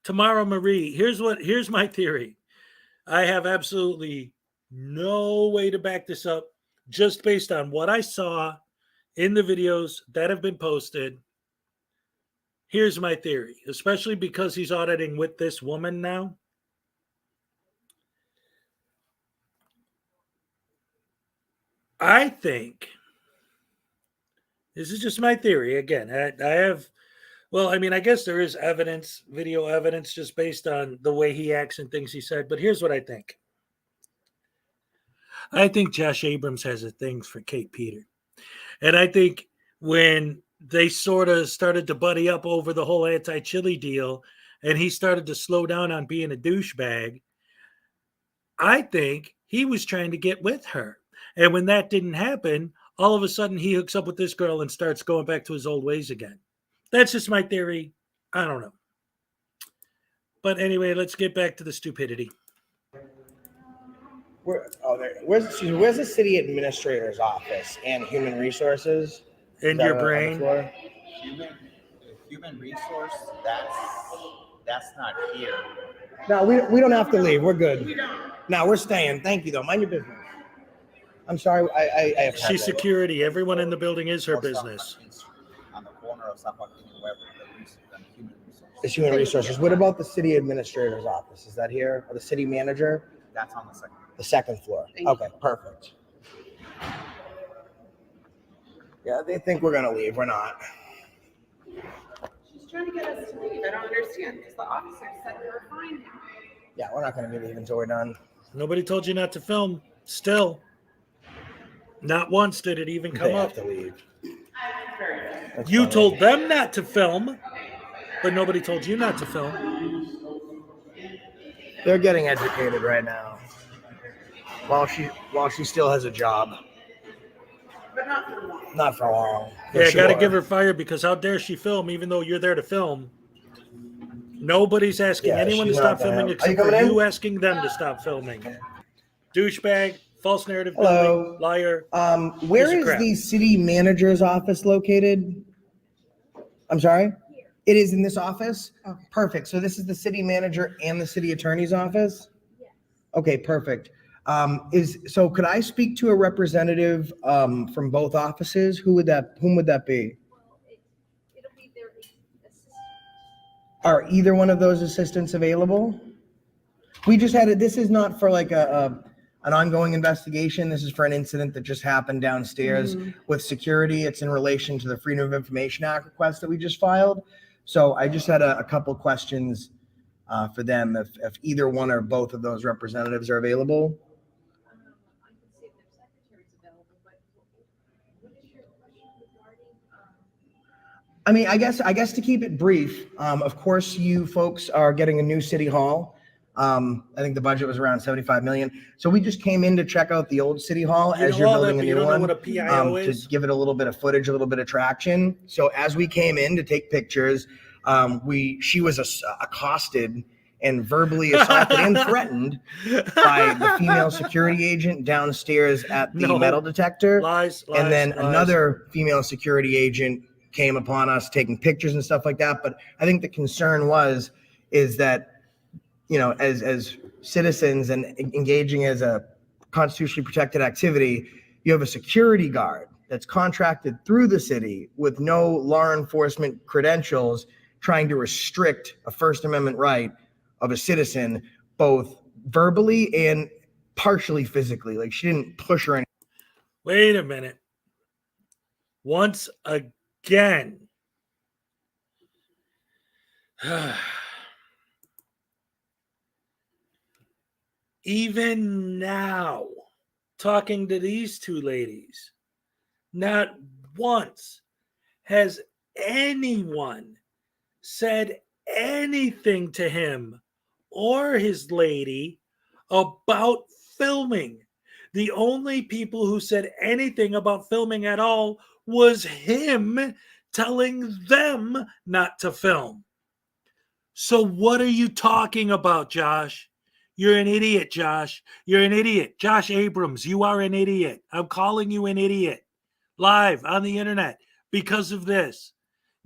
Tamara Marie, here's my theory. I have absolutely no way to back this up, just based on what I saw in the videos that have been posted. Here's my theory, especially because he's auditing with this woman now. I think, this is just my theory. Again, I have, well, I mean, I guess there is evidence, video evidence, just based on the way he acts and things he said. But here's what I think. I think Josh Abrams has a thing for Kate Peter. And I think when they sort of started to buddy up over the whole anti-Chile deal, and he started to slow down on being a douchebag, I think he was trying to get with her. And when that didn't happen, all of a sudden he hooks up with this girl and starts going back to his old ways again. That's just my theory. I don't know. But anyway, let's get back to the stupidity. Where's the city administrator's office and human resources? In your brain? Human resource, that's not here. No, we don't have to leave. We're good. No, we're staying. Thank you, though. Mind your business. I'm sorry. I have She's security. Everyone in the building is her business. On the corner of South Park and wherever, human resources. It's human resources. What about the city administrator's office? Is that here? Or the city manager? That's on the second. The second floor. Okay, perfect. Yeah, they think we're gonna leave. We're not. She's trying to get us to leave. I don't understand because the officer said we were fine. Yeah, we're not gonna be leaving until we're done. Nobody told you not to film. Still. Not once did it even come They up. have to leave. That's You funny. told them not to film, but nobody told you not to film. They're getting educated right now. While she still has a job. But not for long. Not for long. Yeah, For got to sure. give her fire because how dare she film even though you're there to film? Nobody's asking Yeah, anyone to she's stop not gonna filming have- Are you except for coming in? you asking them to stop filming. Douchebag, false narrative Hello. building, liar. Where piece of is crap. the city manager's office located? I'm sorry? It is in this office? Perfect. So this is the city manager and the city attorney's office? Okay, perfect. So could I speak to a representative from both offices? Whom would that be? Are either one of those assistants available? We just had it. This is not for like an ongoing investigation. This is for an incident that just happened downstairs with security. It's in relation to the Freedom of Information Act request that we just filed. So I just had a couple questions for them if either one or both of those representatives are available. I mean, I guess to keep it brief, of course, you folks are getting a new city hall. I think the budget was around 75 million. So we just came in to check out the old city hall as you're building a new one, to give it a little bit of footage, a little bit of traction. So as we came in to take pictures, she was accosted and verbally assaulted and threatened by the female security agent downstairs at the metal detector. And then another female security agent came upon us taking pictures and stuff like that. But I think the concern is that, you know, as citizens and engaging as a constitutionally protected activity, you have a security guard that's contracted through the city with no law enforcement credentials trying to restrict a First Amendment right of a citizen, both verbally and partially physically. Like, she didn't push her. Wait a minute. Once again, even now, talking to these two ladies, not once has anyone said anything to him or his lady about filming. The only people who said anything about filming at all was him telling them not to film. So what are you talking about, Josh? You're an idiot, Josh. You're an idiot. Josh Abrams, you are an idiot. I'm calling you an idiot live on the internet because of this.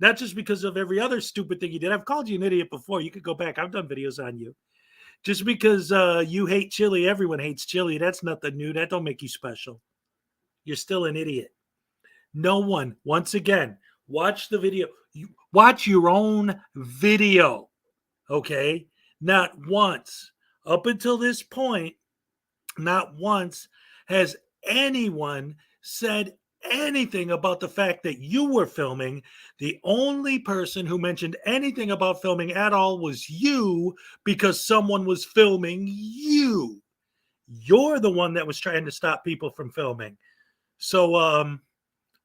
Not just because of every other stupid thing you did. I've called you an idiot before. You could go back. I've done videos on you. Just because you hate chili, everyone hates chili. That's nothing new. That don't make you special. You're still an idiot. No one, once again, watch the video. Watch your own video, okay? Not once, up until this point, not once has anyone said anything about the fact that you were filming. The only person who mentioned anything about filming at all was you, because someone was filming you. You're the one that was trying to stop people from filming. So,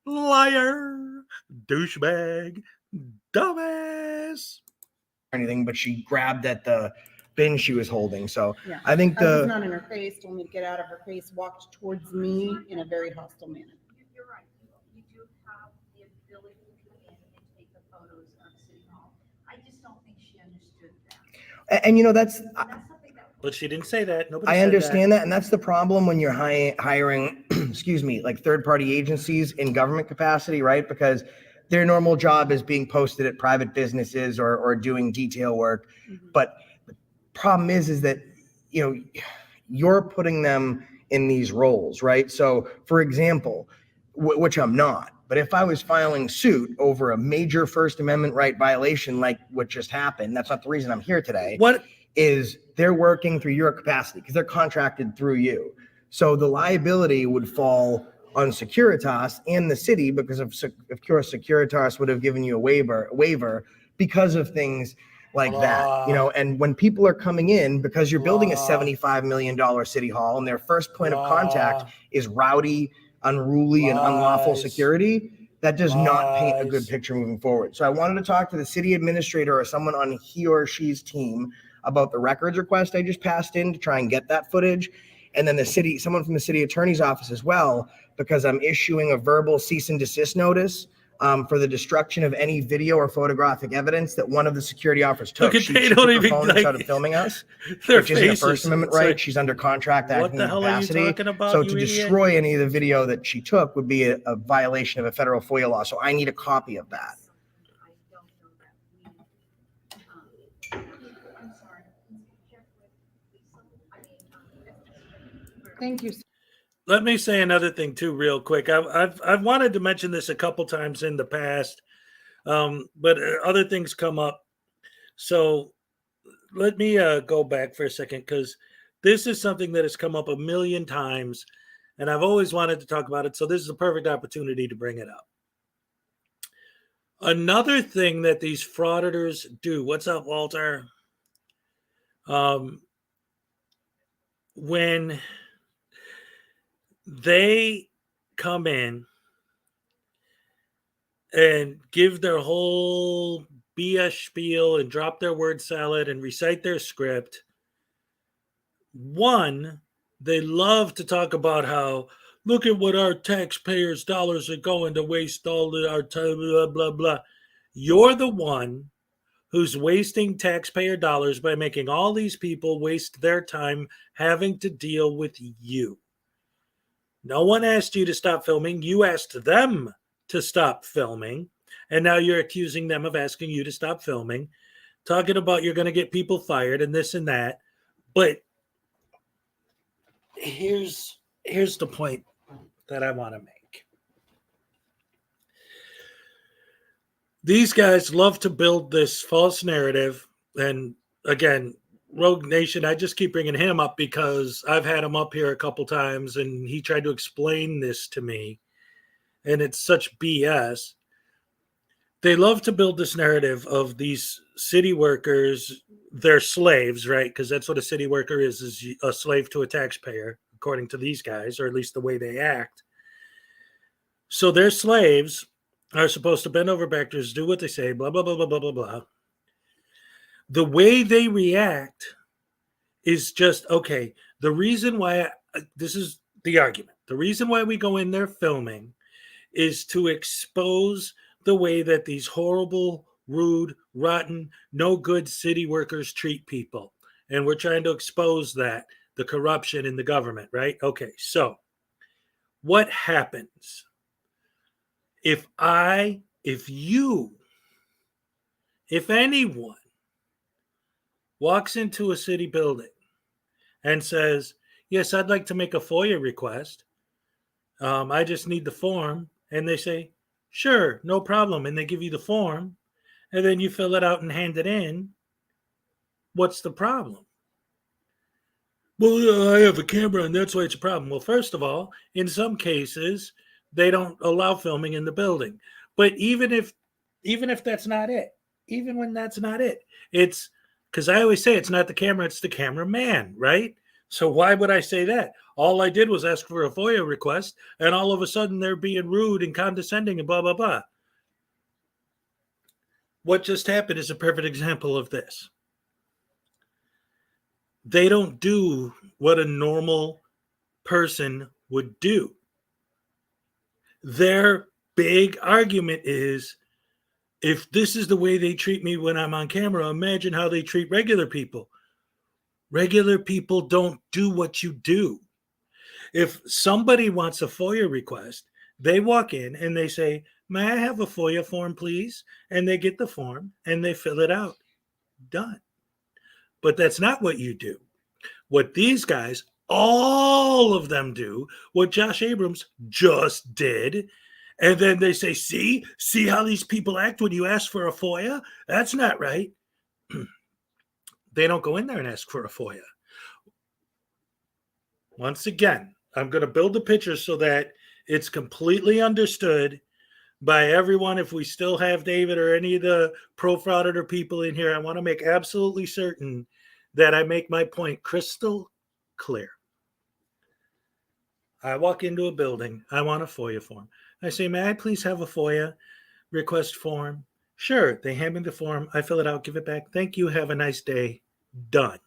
liar, douchebag, dumbass. Anything, but she grabbed at the bin she was holding. So Yeah. I think I was not in her face, told me to get out of her face, walked towards me in a very hostile manner. You're right. You do have the ability to come in and take the photos of City Hall. I just don't think she understood that. and you know, that's But she didn't say that. Nobody I said understand that. And that's the problem when you're hiring, excuse me, like third-party agencies in government capacity, right? Because their normal job is being posted at private businesses or doing detail work. But the problem is that, you know, you're putting them in these roles, right? So, for example, which I'm not, but if I was filing suit over a major First Amendment right violation like what just happened, that's not the reason I'm here today. What is they're working through your capacity because they're contracted through you. So the liability would fall on Securitas and the city because of course Securitas would have given you a waiver because of things like that, you know. And when people are coming in, because you're building a $75 million city hall and their first point of contact is rowdy, unruly, and unlawful security, that does not paint a good picture moving forward. So I wanted to talk to the city administrator or someone on he or she's team about the records request I just passed in to try and get that footage. And then someone from the city attorney's office as well, because I'm issuing a verbal cease and desist notice for the destruction of any video or photographic evidence that one of the security officers took. She took her phone and started filming us, which isn't a First Amendment right. She's under contract acting in capacity. What the hell are you talking about, so to destroy any of the video that she took would be a violation of a federal FOIA law. So I need a copy of that. Thank you. Let me say another thing too, real quick. I've wanted to mention this a couple times in the past, but other things come up. So let me go back for a second, because this is something that has come up a million times, and I've always wanted to talk about it. So this is a perfect opportunity to bring it up. Another thing that these frauditors do, what's up, Walter? When they come in and give their whole BS spiel and drop their word salad and recite their script, one, they love to talk about how, look at what our taxpayers' dollars are going to waste all our time, blah, blah, blah. You're the one who's wasting taxpayer dollars by making all these people waste their time having to deal with you. No one asked you to stop filming. You asked them to stop filming. And now you're accusing them of asking you to stop filming, talking about you're going to get people fired and this and that. But here's the point that I want to make. These guys love to build this false narrative. And again, Rogue Nation, I just keep bringing him up because I've had him up here a couple times and he tried to explain this to me. And it's such BS. They love to build this narrative of these city workers, they're slaves, right? Because that's what a city worker is a slave to a taxpayer, according to these guys, or at least the way they act. So their slaves are supposed to bend over backwards, do what they say, blah, blah, blah, blah, blah, blah, blah. The way they react is just, okay, the reason why, this is the argument. The reason why we go in there filming is to expose the way that these horrible, rude, rotten, no good city workers treat people. And we're trying to expose that, the corruption in the government, right? Okay, so what happens if anyone walks into a city building and says, yes, I'd like to make a FOIA request. I just need the form. And they say, sure, no problem. And they give you the form, and then you fill it out and hand it in. What's the problem? Well, I have a camera and that's why it's a problem. Well, first of all, in some cases, they don't allow filming in the building. But even if that's not it, even when that's not it, it's because I always say it's not the camera, it's the cameraman, right? So why would I say that? All I did was ask for a FOIA request, and all of a sudden they're being rude and condescending and blah, blah, blah. What just happened is a perfect example of this. They don't do what a normal person would do. Their big argument is, if this is the way they treat me when I'm on camera, imagine how they treat regular people. Regular people don't do what you do. If somebody wants a FOIA request, they walk in and they say, may I have a FOIA form, please? And they get the form and they fill it out. Done. But that's not what you do. What these guys, all of them do, what Josh Abrams just did, and then they say, see how these people act when you ask for a FOIA? That's not right. They don't go in there and ask for a FOIA. Once again, I'm going to build the picture so that it's completely understood by everyone. If we still have David or any of the pro Frauditor people in here, I want to make absolutely certain that I make my point crystal clear. I walk into a building. I want a FOIA form. I say, may I please have a FOIA request form? Sure. They hand me the form. I fill it out, give it back. Thank you. Have a nice day. Done.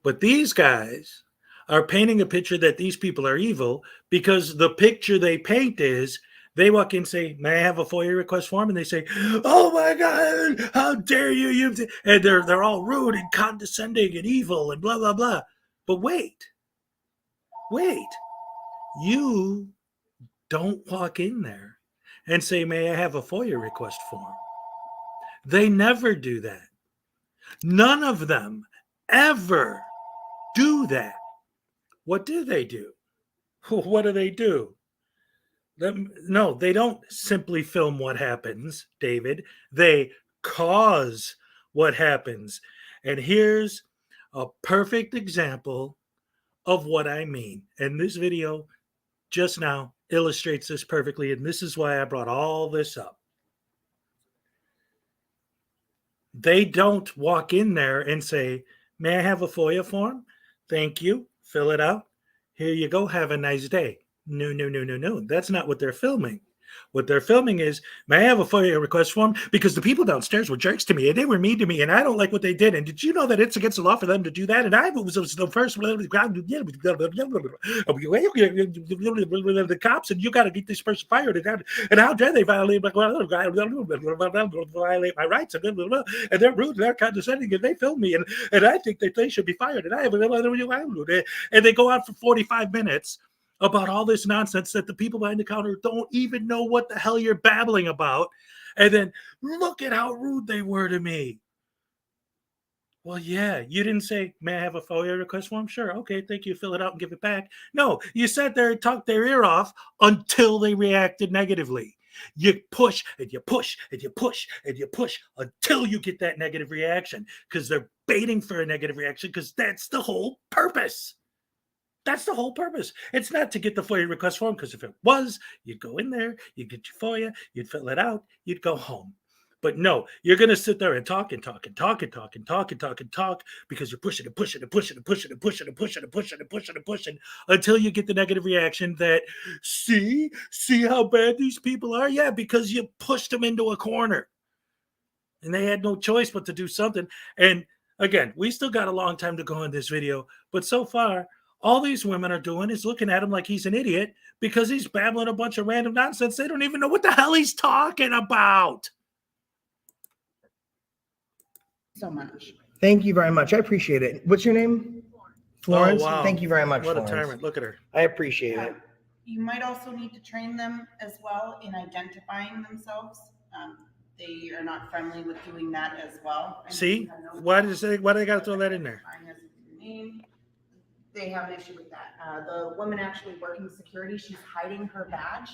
But these guys are painting a picture that these people are evil, because the picture they paint is they walk in and say, may I have a FOIA request form? And they say, oh my God, how dare you? And they're all rude and condescending and evil and blah, blah, blah. But wait, you don't walk in there and say, may I have a FOIA request form? They never do that. None of them ever do What do they do? What do they do? No, they don't simply film what happens, David. They cause what happens. And here's a perfect example of what I mean. And this video just now illustrates this perfectly. And this is why I brought all this up. They don't walk in there and say, may I have a FOIA form? Thank you. Fill it out. Here you go. Have a nice day. No, no, no, no, no. That's not what they're filming. What they're filming is, may I have a FOIA request form? Because the people downstairs were jerks to me and they were mean to me and I don't like what they did. And did you know that it's against the law for them to do that? And I was the first one. The cops and you got to get this person fired. And how dare they violate my rights? And they're rude, they're condescending, and they film me. And I think that they should be fired. And and they go on for 45 minutes about all this nonsense that the people behind the counter don't even know what the hell you're babbling about. And then look at how rude they were to me. Well, yeah, you didn't say, may I have a FOIA request form? Sure. Okay, thank you. Fill it out and give it back. No, you sat there and talked their ear off until they reacted negatively. You push and you push and you push and you push until you get that negative reaction, because they're baiting for a negative reaction, because that's the whole purpose. That's the whole purpose. It's not to get the FOIA request form, because if it was, you'd go in there, you'd get your FOIA, you'd fill it out, you'd go home. But no, you're going to sit there and talk and talk and talk and talk and talk and talk and talk, because you're pushing and pushing and pushing and pushing and pushing and pushing and pushing and pushing and pushing until you get the negative reaction that, see how bad these people are? Yeah, because you pushed them into a corner. And they had no choice but to do something. And again, we still got a long time to go in this video, but so far, all these women are doing is looking at him like he's an idiot because he's babbling a bunch of random nonsense. They don't even know what the hell he's talking about. So much. Thank you very much. I appreciate it. What's your name? Florence. Oh, wow. Thank you very much. What Florence. a tyrant. Look at her. I appreciate it. You might also need to train them as well in identifying themselves. They are not friendly with doing that as well. See? Why do they got to throw that in there? They have an issue with that. The woman actually working security, she's hiding her badge,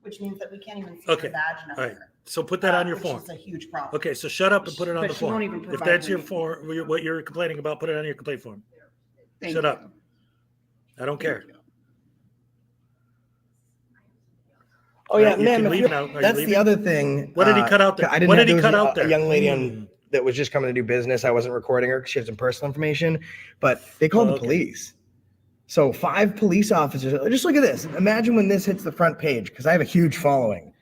which means that we can't even see her badge number. All right. So put that on your form. It's a huge problem. Okay, so shut up and put it on But the she won't form. even If provide that's her your name. form, what you're complaining about, put it on your complaint form. Thank Shut up. you. I don't care. Oh yeah, You ma'am. can leave now. Are you That's leaving? the other thing. What did he cut out there? I didn't What have- did he there was cut out there? A young lady on that was just coming to do business. I wasn't recording her because she had some personal information, but they called the police. So 5 police officers. Just look at this. Imagine when this hits the front page, because I have a huge following.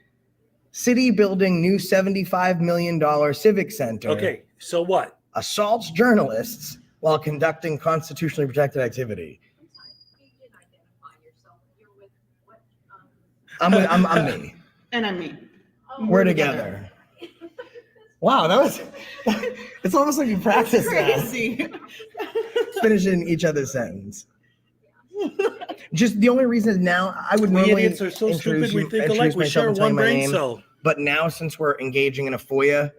City building new $75 million civic center. Okay, so what? Assaults journalists while conducting constitutionally protected activity. I'm me. And I'm me. We're together. Wow, that was. It's almost like you practiced that. Crazy. Finishing each other's sentence. Just the only reason is now I would We normally idiots are so introduce stupid, we you- think introduce alike, we myself share and tell you one my brain name. cell. But now, since we're engaging in a FOIA,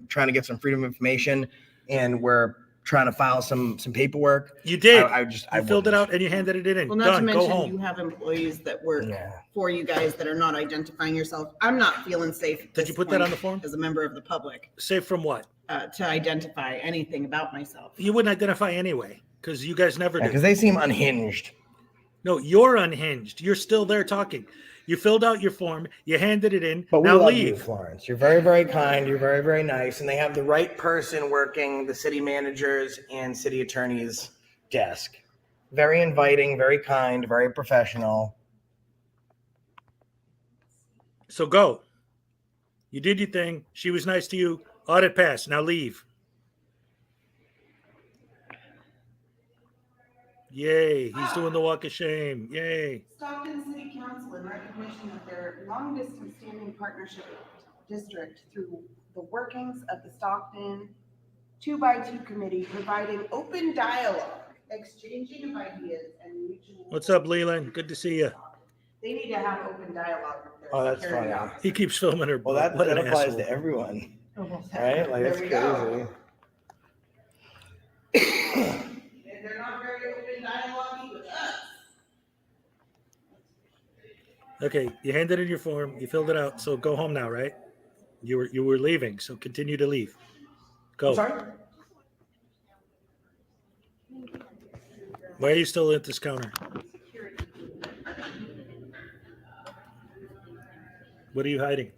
trying to get some freedom of information, and we're trying to file some paperwork. You did. I filled it out and you handed it in. Well, not to Done. Go mention home. you have employees that work for you guys that are not identifying yourself. I'm not feeling safe. at Did you this put that point on the form? as a member of the public Safe from what? to identify anything about myself? You wouldn't identify anyway, because you guys never do. Because they seem unhinged. No, you're unhinged. You're still there talking. You filled out your form. You handed it in. But we now love leave. you, Florence. You're very, very kind. You're very, very nice. And they have the right person working the city manager's and city attorney's desk. Very inviting, very kind, very professional. So go. You did your thing. She was nice to you. Audit pass. Now leave. Yay. He's doing the walk of shame. Yay. Stockton City Council, in recognition of their long-distance standing partnership district through the workings of the Stockton 2x2 committee, providing open dialogue, exchanging of ideas, and mutual. What's up, Leland? Good to see you. They need to have open dialogue with their Oh, that's security funny. officer. He keeps filming her. Well, that What an applies asshole. to everyone. Oh, Right? Like, that's there we crazy. go. And they're not very open dialogue with us. Okay, you handed in your form. You filled it out. So go home now, right? You were leaving, so continue to leave. Go. I'm sorry? Why are you still at this counter? What are you hiding?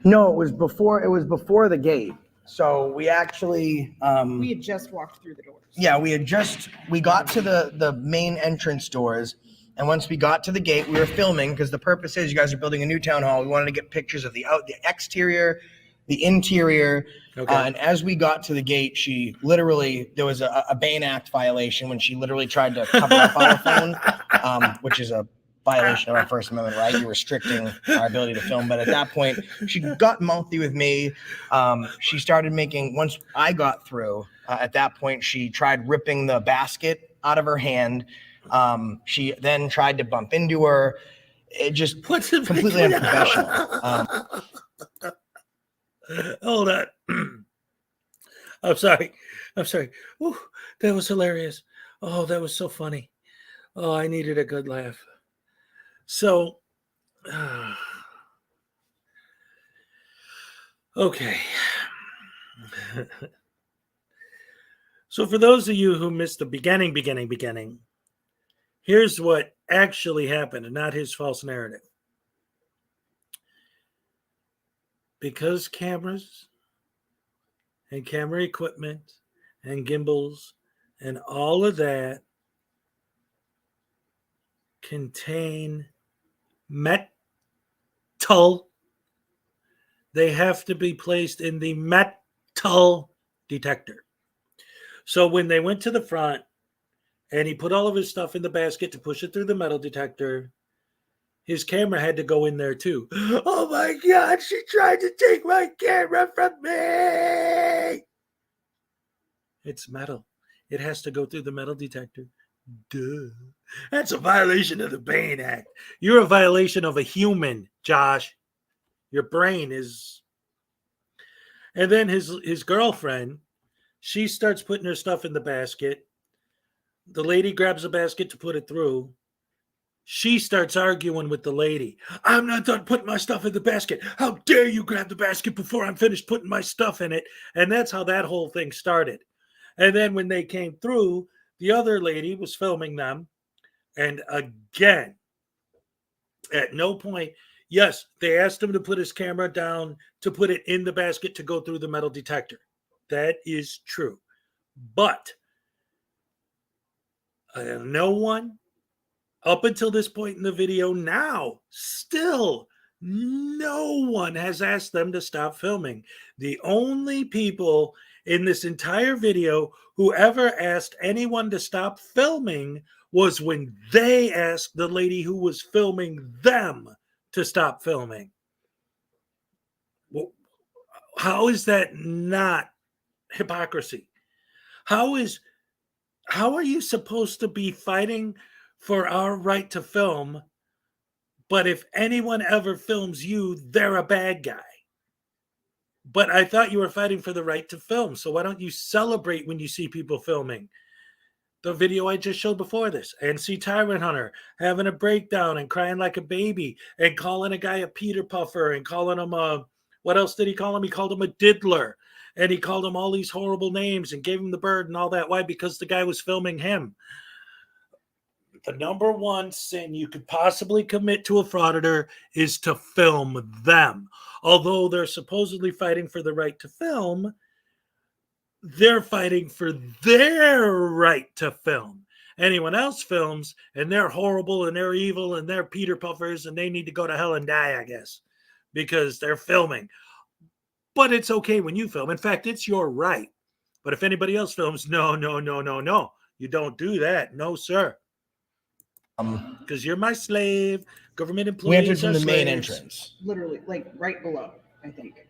No, it was before the gate. So we actually We had just walked through the doors. yeah, we got to the main entrance doors, and once we got to the gate, we were filming because the purpose is you guys are building a new town hall. We wanted to get pictures of the exterior, the interior, Okay. and as we got to the gate, she literally there was a Bain Act violation when she literally tried to cover up our phone, which is a violation of our First Amendment right. You're restricting our ability to film. But at that point, she got mouthy with me. She started making, once I got through, at that point, she tried ripping the basket out of her hand. She then tried to bump into her. It just completely unprofessional. Hold on. I'm sorry. Ooh, that was hilarious. Oh, that was so funny. Oh, I needed a good laugh. So, okay. So for those of you who missed the beginning, here's what actually happened and not his false narrative. Because cameras and camera equipment and gimbals and all of that contain metal, they have to be placed in the metal detector. So when they went to the front and he put all of his stuff in the basket to push it through the metal detector, his camera had to go in there too. Oh my God, she tried to take my camera from me. It's metal. It has to go through the metal detector. Duh. That's a violation of the Bain Act. You're a violation of a human, Josh. Your brain is. And then his girlfriend, she starts putting her stuff in the basket. The lady grabs the basket to put it through. She starts arguing with the lady. I'm not done putting my stuff in the basket. How dare you grab the basket before I'm finished putting my stuff in it? And that's how that whole thing started. And then when they came through, the other lady was filming them. And again, at no point, yes, they asked him to put his camera down to put it in the basket to go through the metal detector. That is true. But no one, up until this point in the video now, still no one has asked them to stop filming. The only people in this entire video who ever asked anyone to stop filming was when they asked the lady who was filming them to stop filming. Well, how is that not hypocrisy? How are you supposed to be fighting for our right to film, but if anyone ever films you, they're a bad guy? But I thought you were fighting for the right to film, so why don't you celebrate when you see people filming? The video I just showed before this, and see Tyrant Hunter having a breakdown and crying like a baby and calling a guy a Peter Puffer and calling him a, what else did he call him? He called him a diddler, and he called him all these horrible names and gave him the bird and all that. Why? Because the guy was filming him. The number one sin you could possibly commit to a frauditor is to film them. Although they're supposedly fighting for the right to film, they're fighting for their right to film. Anyone else films and they're horrible and they're evil and they're Peter Puffers and they need to go to hell and die, I guess, because they're filming. But it's okay when you film. In fact, it's your right. But if anybody else films, no. You don't do that. No, sir. Because you're my slave. Government employees. We entered from are the main slaves. entrance. Literally, like right below, I think.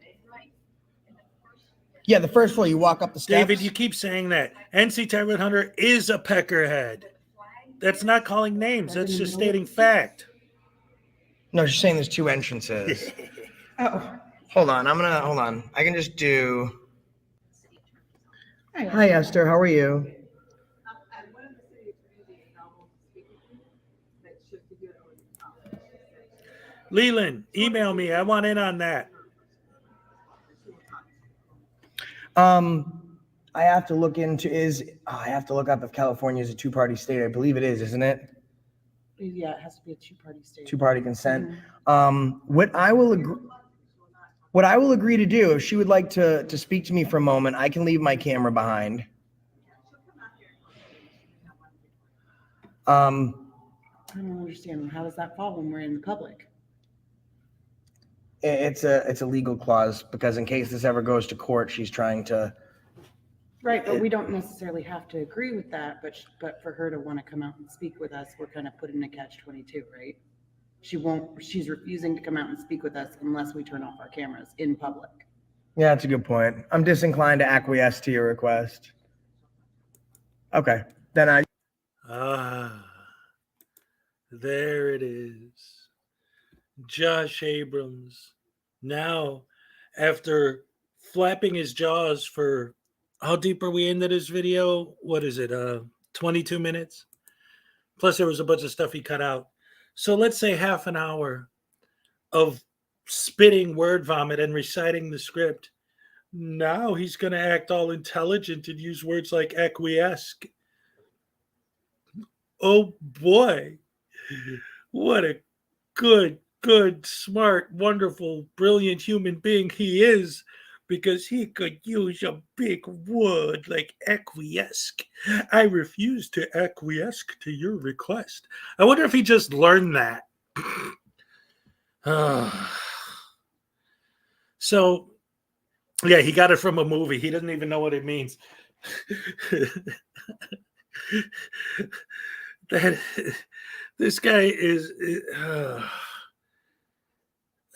Yeah, the first floor. You walk up the steps. David, you keep saying that. NC Tyrant Hunter is a peckerhead. That's not calling names. That's just stating fact. No, she's saying there's two entrances. Oh. Hold on. Hold on. I can just do. Hi, Esther. How are you? Leland, email me. I want in on that. I have to look into I have to look up if California is a two-party state. I believe it is, isn't it? Yeah, it has to be a two-party state. Two-party consent. Mhm. What I will agree to do, if she would like to speak to me for a moment, I can leave my camera behind. I don't understand. How does that fall when we're in the public? It's a legal clause because in case this ever goes to court, she's trying to. Right, but we don't necessarily have to agree with that, but for her to want to come out and speak with us, we're kind of put in a catch-22, right? She's refusing to come out and speak with us unless we turn off our cameras in public. Yeah, that's a good point. I'm disinclined to acquiesce to your request. Okay, then I. There it is. Josh Abrams. Now, after flapping his jaws for how deep are we into this video? What is it? 22 minutes? Plus, there was a bunch of stuff he cut out. So let's say half an hour of spitting word vomit and reciting the script. Now he's going to act all intelligent and use words like acquiesce. Oh boy. What a good, smart, wonderful, brilliant human being he is, because he could use a big word like acquiesce. I refuse to acquiesce to your request. I wonder if he just learned that. So, yeah, he got it from a movie. He doesn't even know what it means. This guy is.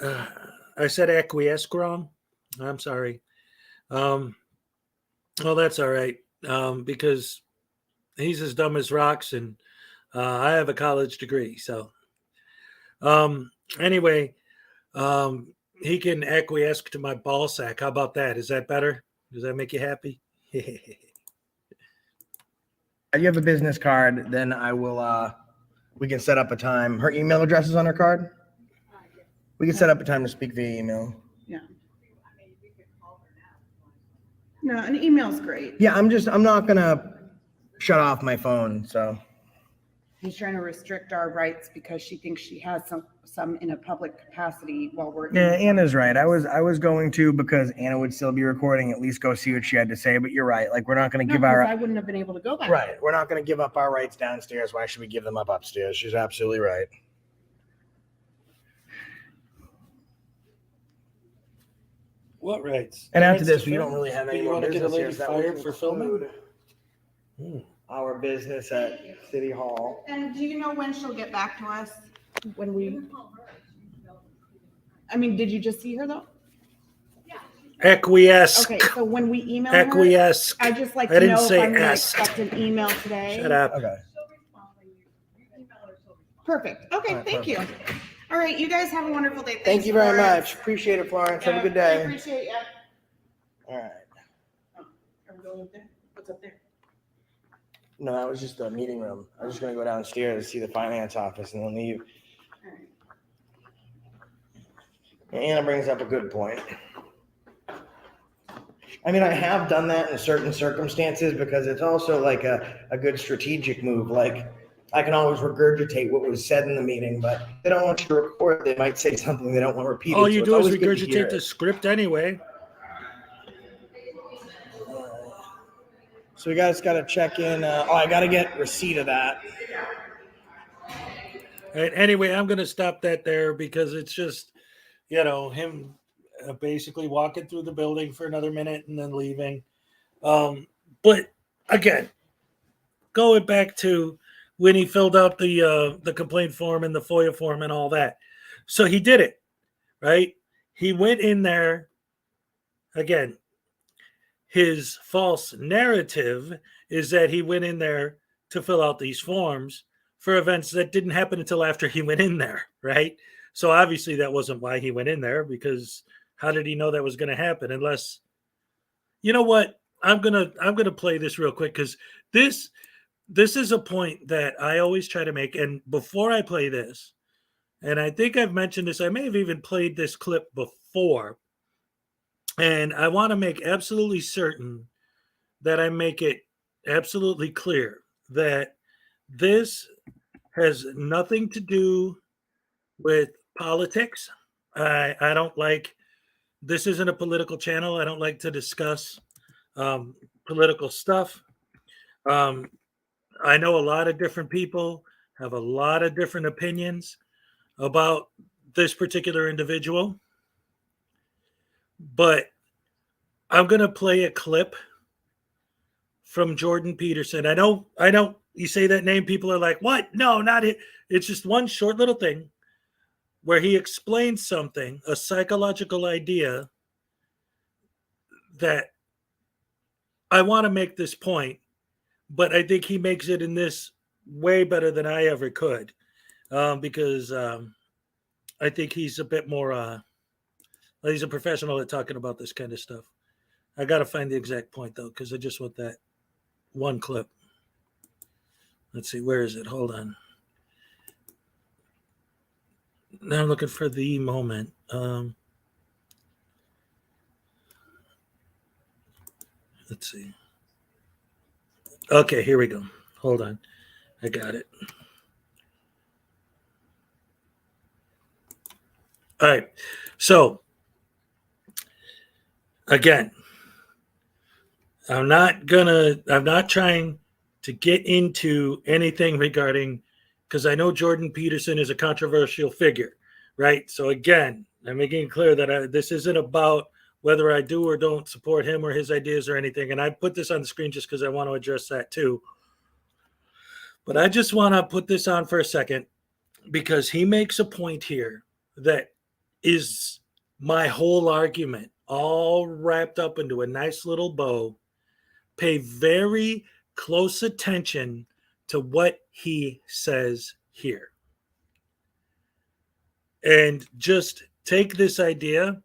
I said acquiesce wrong. I'm sorry. Well, that's all right. Because he's as dumb as rocks, and I have a college degree. So, anyway, he can acquiesce to my ball sack. How about that? Is that better? Does that make you happy? You have a business card, then I will. We can set up a time. Her email address is on her card. We can set up a time to speak via email. Yeah. No, an email's great. Yeah, I'm not gonna shut off my phone. So He's trying to restrict our rights because she thinks she has some in a public capacity while we're. yeah, Anna's right. I was going to, because Anna would still be recording, at least go see what she had to say. But you're right. Like, we're not going to give our. I wouldn't have been able to go back. Right. We're not going to give up our rights downstairs. Why should we give them up upstairs? She's absolutely right. What rights? And after this, we don't really have any you more want to get a business lady here. So that fired would for filming? conclude our business at City Hall. And do you know when she'll get back to us? When we. I mean, did you just see her though? Acquiesce. Okay, so when we email Acquiesce. her, I just like I to didn't know if say I'm gonna ask. expect an email today. Shut up. Okay. Perfect. Okay, All right, thank you. All right, you guys have a wonderful day. Thank Thanks, you very Florence. much. Appreciate it, Florence. Have a good I day. appreciate you. All right. Are we going up there? What's up there? No, that was just the meeting room. I was just going to go downstairs to see the finance office and then leave. Anna brings up a good point. I mean, I have done that in certain circumstances because it's also like a good strategic move. Like, I can always regurgitate what was said in the meeting, but if they don't want you to record, they might say something they don't want repeated. All you so do is it's always good to hear regurgitate the it. script anyway. So we guys got to check in. I got to get receipt of that. Right, anyway, I'm going to stop that there because it's just, him basically walking through the building for another minute and then leaving. But again, going back to when he filled out the complaint form and the FOIA form and all that. So he did it, right? He went in there. Again, his false narrative is that he went in there to fill out these forms for events that didn't happen until after he went in there, right? So obviously that wasn't why he went in there, because how did he know that was going to happen? Unless, you know what? I'm gonna play this real quick because this is a point that I always try to make. And before I play this, and I think I've mentioned this, I may have even played this clip before. And I want to make absolutely certain that I make it absolutely clear that this has nothing to do with politics. I don't like, this isn't a political channel. I don't like to discuss political stuff. I know a lot of different people have a lot of different opinions about this particular individual, but I'm going to play a clip from Jordan Peterson. I know you say that name, people are like, what? No, not it. It's just one short little thing where he explains something, a psychological idea that I want to make this point, but I think he makes it in this way better than I ever could, because I think he's a bit more, he's a professional at talking about this kind of stuff. I got to find the exact point, though, because I just want that one clip. Let's see, where is it? Hold on. Now I'm looking for the moment. Let's see. Okay, here we go. Hold on. I got it. All right. So, again, I'm not trying to get into anything regarding, because I know Jordan Peterson is a controversial figure, right? So again, I'm making it clear that this isn't about whether I do or don't support him or his ideas or anything. And I put this on the screen just because I want to address that too. But I just want to put this on for a second because he makes a point here that is my whole argument, all wrapped up into a nice little bow. Pay very close attention to what he says here. And just take this idea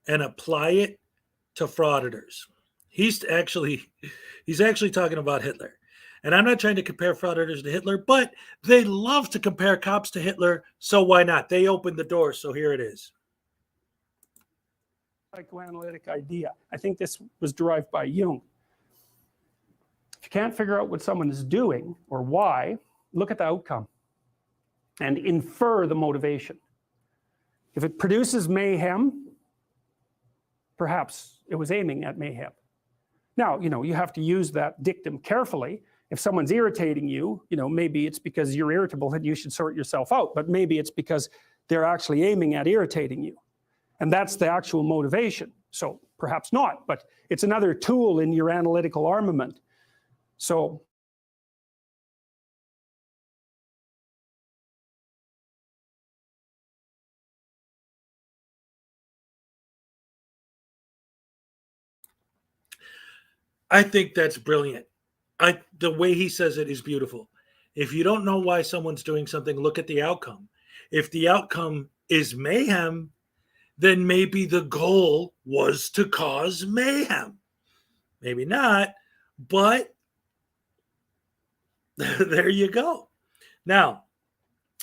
and apply it to frauditors. He's actually talking about Hitler. And I'm not trying to compare frauditors to Hitler, but they love to compare cops to Hitler, so why not? They opened the door, so here it is. Psychoanalytic idea. I think this was derived by Jung. If you can't figure out what someone is doing or why, look at the outcome and infer the motivation. If it produces mayhem, perhaps it was aiming at mayhem. Now, you have to use that dictum carefully. If someone's irritating you, maybe it's because you're irritable and you should sort yourself out, but maybe it's because they're actually aiming at irritating you. And that's the actual motivation. So perhaps not, but it's another tool in your analytical armament. So I think that's brilliant. The way he says it is beautiful. If you don't know why someone's doing something, look at the outcome. If the outcome is mayhem, then maybe the goal was to cause mayhem. Maybe not, but there you go. Now,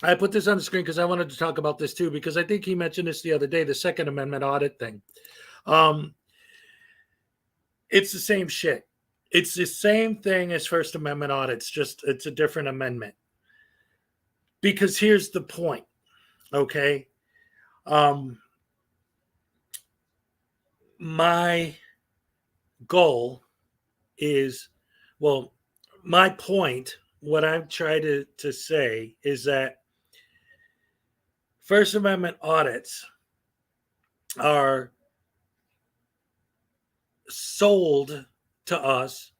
I put this on the screen because I wanted to talk about this too, because I think he mentioned this the other day, the Second Amendment audit thing. It's the same shit. It's the same thing as First Amendment audits, just it's a different amendment. Because here's the point, okay? My goal is, well, my point, what I'm trying to say is that First Amendment audits are sold to us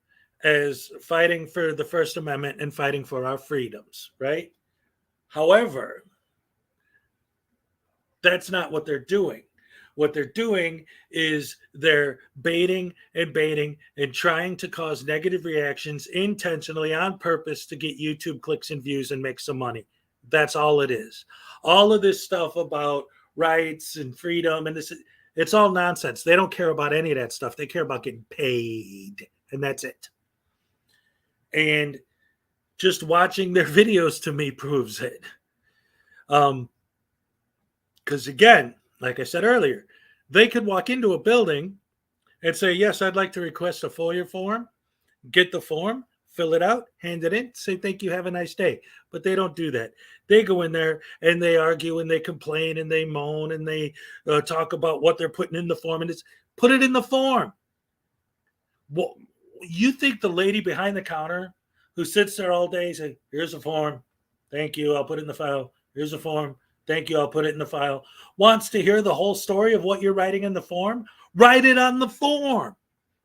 as fighting for the First Amendment and fighting for our freedoms, right? However, that's not what they're doing. What they're doing is they're baiting and trying to cause negative reactions intentionally on purpose to get YouTube clicks and views and make some money. That's all it is. All of this stuff about rights and freedom and this, it's all nonsense. They don't care about any of that stuff. They care about getting paid, and that's it. And just watching their videos to me proves it. Because again, like I said earlier, They could walk into a building and say, yes, I'd like to request a FOIA form, get the form, fill it out, hand it in, say, thank you, have a nice day. But they don't do that. They go in there and they argue and they complain and they moan and they talk about what they're putting in the form. And it's put it in the form. Well, you think the lady behind the counter who sits there all day say, here's a form, thank you, I'll put it in the file. Here's a form, thank you, I'll put it in the file. Wants to hear the whole story of what you're writing in the form? Write it on the form.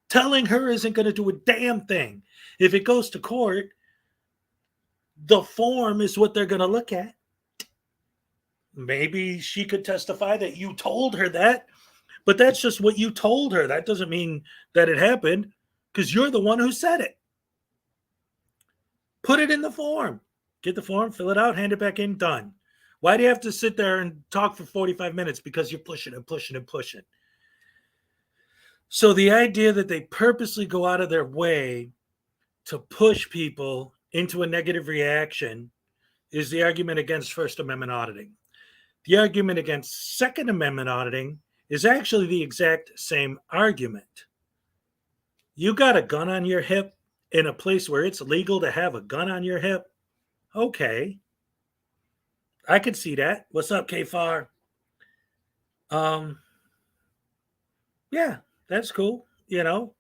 Telling her isn't going to do a damn thing. If it goes to court, the form is what they're going to look at. Maybe she could testify that you told her that, but that's just what you told her. That doesn't mean that it happened because you're the one who said it. Put it in the form. Get the form, fill it out, hand it back in, done. Why do you have to sit there and talk for 45 minutes? Because you're pushing and pushing and pushing. So the idea that they purposely go out of their way to push people into a negative reaction is the argument against First Amendment auditing. The argument against Second Amendment auditing is actually the exact same argument. You got a gun on your hip in a place where it's legal to have a gun on your hip? Okay. I could see that. What's up, K-Far? Yeah, that's cool. You know,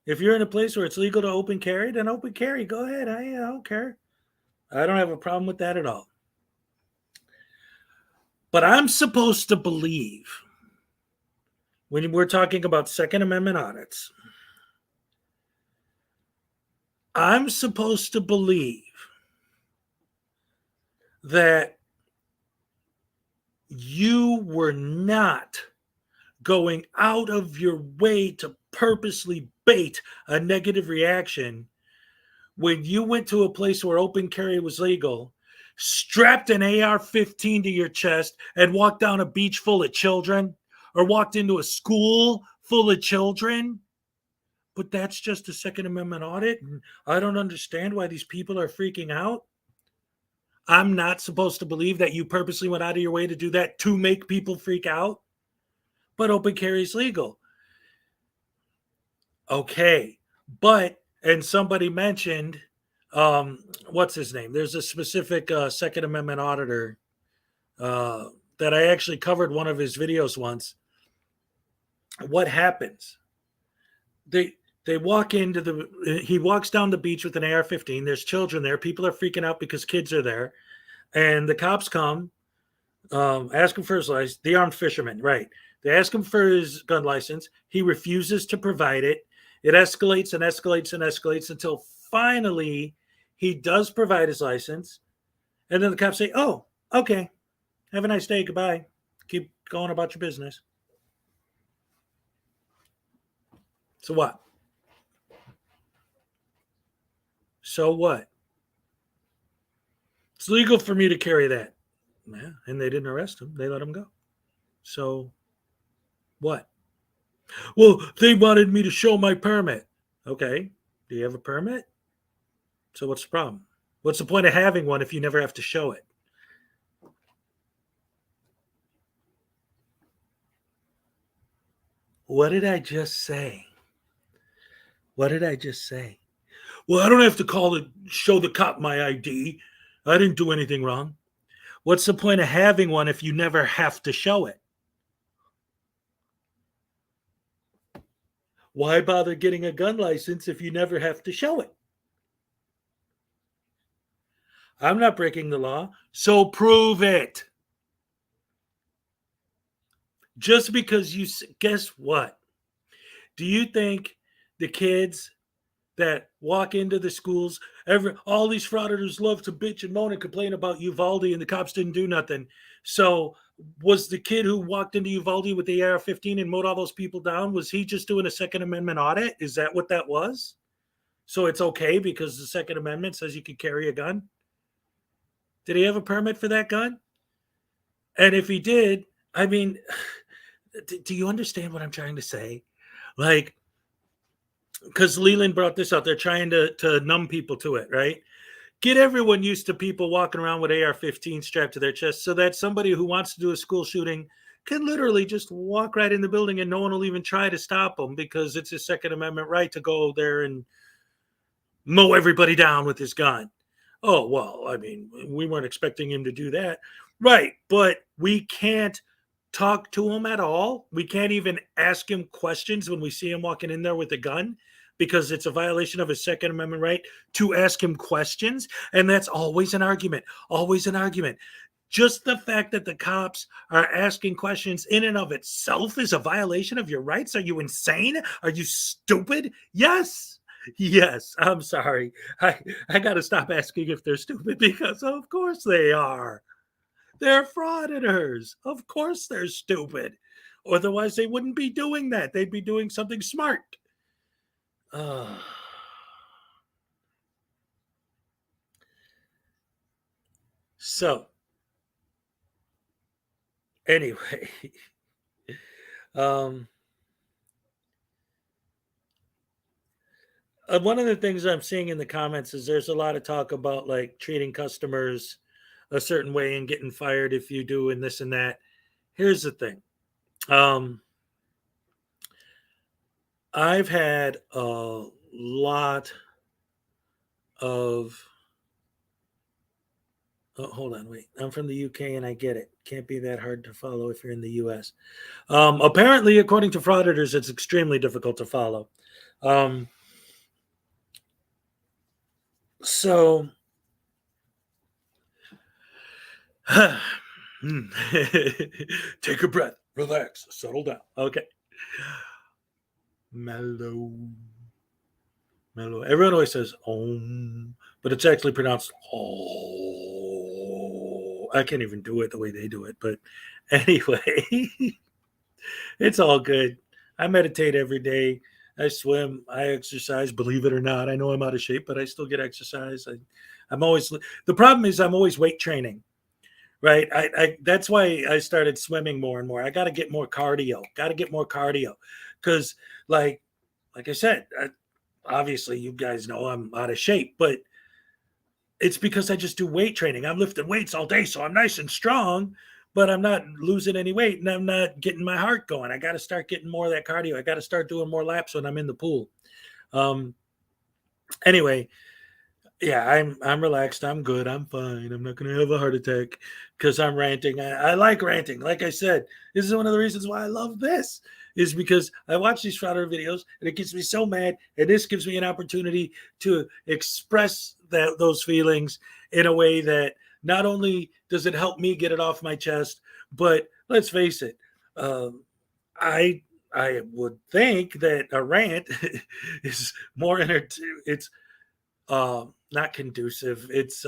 if you're in a place where it's legal to open carry, then open carry. Go ahead. I don't care. I don't have a problem with that at all. But I'm supposed to believe, when we're talking about Second Amendment audits, I'm supposed to believe that you were not going out of your way to purposely bait a negative reaction when you went to a place where open carry was legal, strapped an AR-15 to your chest and walked down a beach full of children or walked into a school full of children. But that's just a Second Amendment audit. And I don't understand why these people are freaking out. I'm not supposed to believe that you purposely went out of your way to do that to make people freak out. But open carry is legal. Okay. But, and somebody mentioned, what's his name? There's a specific Second Amendment auditor that I actually covered one of his videos once. What happens? They walk into he walks down the beach with an AR-15. There's children there. People are freaking out because kids are there. And the cops come, ask him for his license. The armed fisherman, right. They ask him for his gun license. He refuses to provide it. It escalates and escalates and escalates until finally he does provide his license. And then the cops say, oh, okay. Have a nice day. Goodbye. Keep going about your business. So what? So what? It's legal for me to carry that. Yeah, and they didn't arrest him. They let him go. So what? Well, they wanted me to show my permit. Okay. Do you have a permit? So what's the problem? What's the point of having one if you never have to show it? What did I just say? What did I just say? Well, I don't have to show the cop my ID. I didn't do anything wrong. What's the point of having one if you never have to show it? Why bother getting a gun license if you never have to show it? I'm not breaking the law, so prove it. Just because you, guess what? Do you think the kids that walk into the schools, all these frauditors love to bitch and moan and complain about Uvalde and the cops didn't do nothing? So was the kid who walked into Uvalde with the AR-15 and mowed all those people down, was he just doing a Second Amendment audit? Is that what that was? So it's okay because the Second Amendment says you can carry a gun? Did he have a permit for that gun? And if he did, I mean, do you understand what I'm trying to say? Like, because Leland brought this out, they're trying to numb people to it, right? Get everyone used to people walking around with AR-15 strapped to their chest so that somebody who wants to do a school shooting can literally just walk right in the building and no one will even try to stop him because it's his Second Amendment right to go there and mow everybody down with his gun. Oh, well, I mean, we weren't expecting him to do that. Right, but we can't talk to him at all. We can't even ask him questions when we see him walking in there with a gun because it's a violation of his Second Amendment right to ask him questions. And that's always an argument, always an argument. Just the fact that the cops are asking questions in and of itself is a violation of your rights. Are you insane? Are you stupid? Yes. Yes. I'm sorry. I got to stop asking if they're stupid because of course they are. They're frauditors. Of course they're stupid. Otherwise they wouldn't be doing that. They'd be doing something smart. So anyway, one of the things I'm seeing in the comments is there's a lot of talk about like treating customers a certain way and getting fired if you do and this and that. Here's the thing. I've had a lot of hold on, wait. I'm from the UK and I get it. Can't be that hard to follow if you're in the US. Apparently, according to Frauditors, it's extremely difficult to follow. So, take a breath, relax, settle down. Okay. Mellow. Everyone always says om, but it's actually pronounced oh. I can't even do it the way they do it, but anyway, it's all good. I meditate every day. I swim. I exercise. Believe it or not, I know I'm out of shape, but I still get exercise. I'm always. The problem is I'm always weight training, right? I that's why I started swimming more and more. I got to get more cardio. Because like I said, obviously you guys know I'm out of shape, but it's because I just do weight training. I'm lifting weights all day, so I'm nice and strong, but I'm not losing any weight and I'm not getting my heart going. I got to start getting more of that cardio. I got to start doing more laps when I'm in the pool. Anyway, yeah, I'm relaxed. I'm good. I'm fine. I'm not going to have a heart attack because I'm ranting. I like ranting. Like I said, this is one of the reasons why I love this is because I watch these Frauditor videos and it gets me so mad. And this gives me an opportunity to express those feelings in a way that not only does it help me get it off my chest, but let's face it, I would think that a rant is more it's not conducive. It's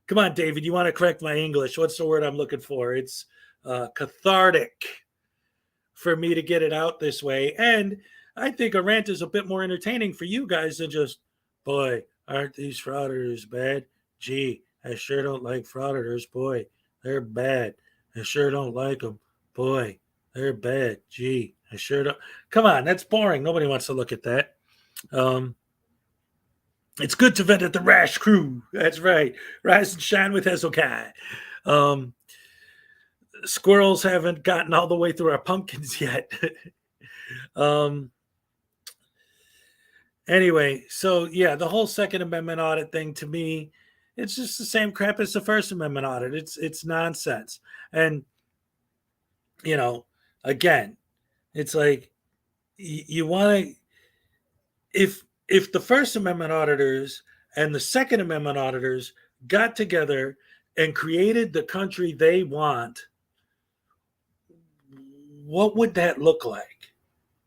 come on, David, you want to correct my English? What's the word I'm looking for? It's cathartic for me to get it out this way. And I think a rant is a bit more entertaining for you guys than just, boy, aren't these frauditors bad? Gee, I sure don't like frauditors. Boy, they're bad. I sure don't like them. Boy, they're bad. Gee, I sure don't. Come on, that's boring. Nobody wants to look at that. It's good to vent at the Rash Crew. That's right. Rise and shine with Hezokuai. Squirrels haven't gotten all the way through our pumpkins yet. Anyway, so yeah, the whole Second Amendment audit thing to me, it's just the same crap as the First Amendment audit. It's nonsense. And you know, again, it's like you want to if the First Amendment auditors and the Second Amendment auditors got together and created the country they want, what would that look like?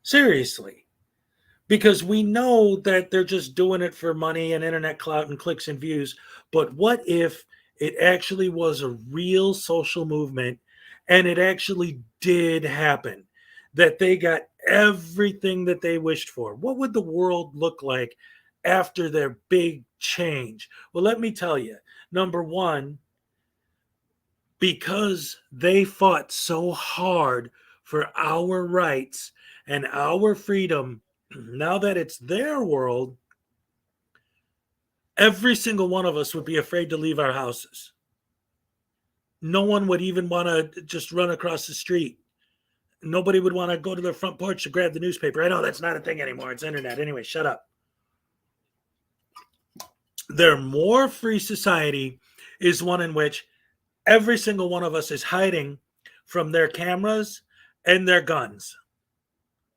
Seriously. Because we know that they're just doing it for money and internet clout and clicks and views. But what if it actually was a real social movement and it actually did happen? That they got everything that they wished for. What would the world look like after their big change? Well, let me tell you. Number one, because they fought so hard for our rights and our freedom, now that it's their world, every single one of us would be afraid to leave our houses. No one would even want to just run across the street nobody would want to go to their front porch to grab the newspaper. I know that's not a thing anymore. It's internet. Anyway, shut up. Their more free society is one in which every single one of us is hiding from their cameras and their guns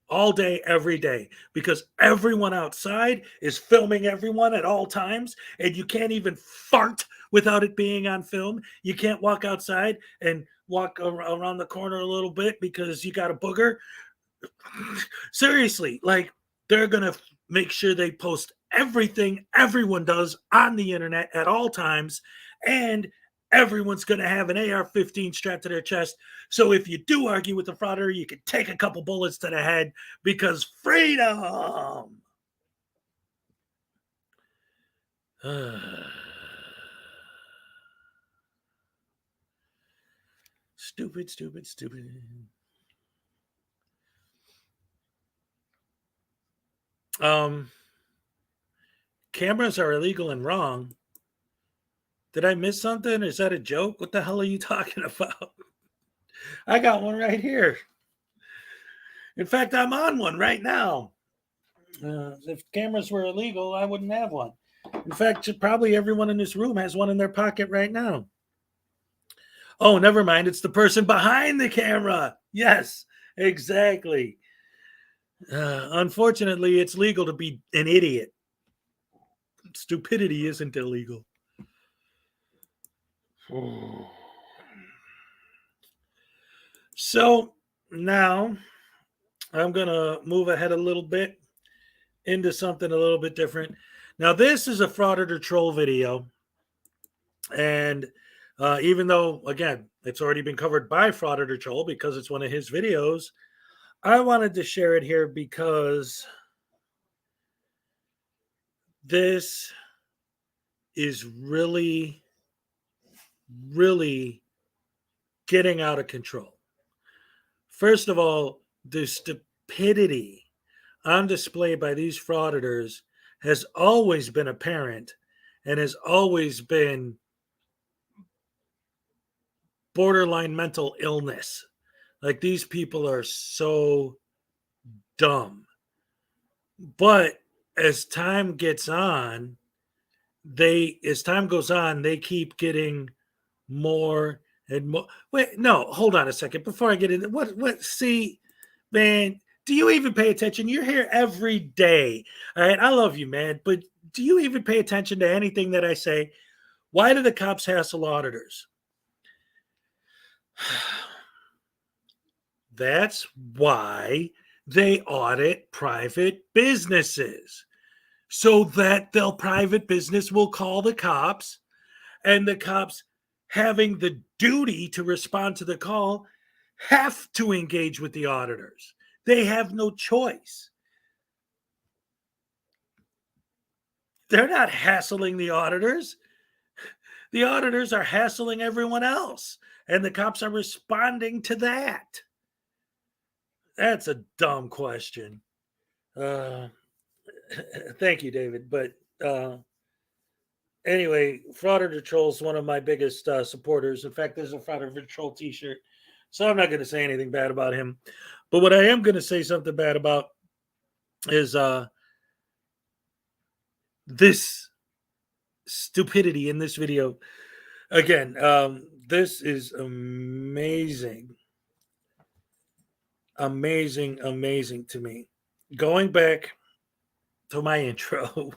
all day, every day, because everyone outside is filming everyone at all times, and you can't even fart without it being on film. You can't walk outside and walk around the corner a little bit because you got a booger. Seriously, like, they're going to make sure they post everything everyone does on the internet at all times, and everyone's going to have an AR-15 strapped to their chest. So if you do argue with the frauditor, you can take a couple bullets to the head, because freedom. Stupid, stupid, stupid. Cameras are illegal and wrong. Did I miss something? Is that a joke? What the hell are you talking about? I got one right here. In fact, I'm on one right now. If cameras were illegal, I wouldn't have one. In fact, probably everyone in this room has one in their pocket right now. Oh, never mind. It's the person behind the camera. Yes, exactly. Unfortunately, it's legal to be an idiot. Stupidity isn't illegal. So now I'm going to move ahead a little bit into something a little bit different. Now, this is a Frauditor troll video. And even though, again, it's already been covered by Frauditor troll because it's one of his videos, I wanted to share it here because this is really, really getting out of control. First of all, the stupidity on display by these frauditors has always been apparent and has always been borderline mental illness. Like, these people are so dumb. But as time goes on, they keep getting more and more. Wait, no, hold on a second. Before I get into see, man, do you even pay attention? You're here every day. All right, I love you, man, but do you even pay attention to anything that I say? Why do the cops hassle auditors? That's why they audit private businesses, so that the private business will call the cops, and the cops, having the duty to respond to the call, have to engage with the auditors. They have no choice. They're not hassling the auditors. The auditors are hassling everyone else, and the cops are responding to that. That's a dumb question. Thank you, David. But anyway, Frauditor Troll is one of my biggest supporters. In fact, there's a Frauditor Troll t-shirt. So I'm not going to say anything bad about him. But what I am going to say something bad about is this stupidity in this video. Again, this is amazing. Amazing, amazing to me. Going back to my intro.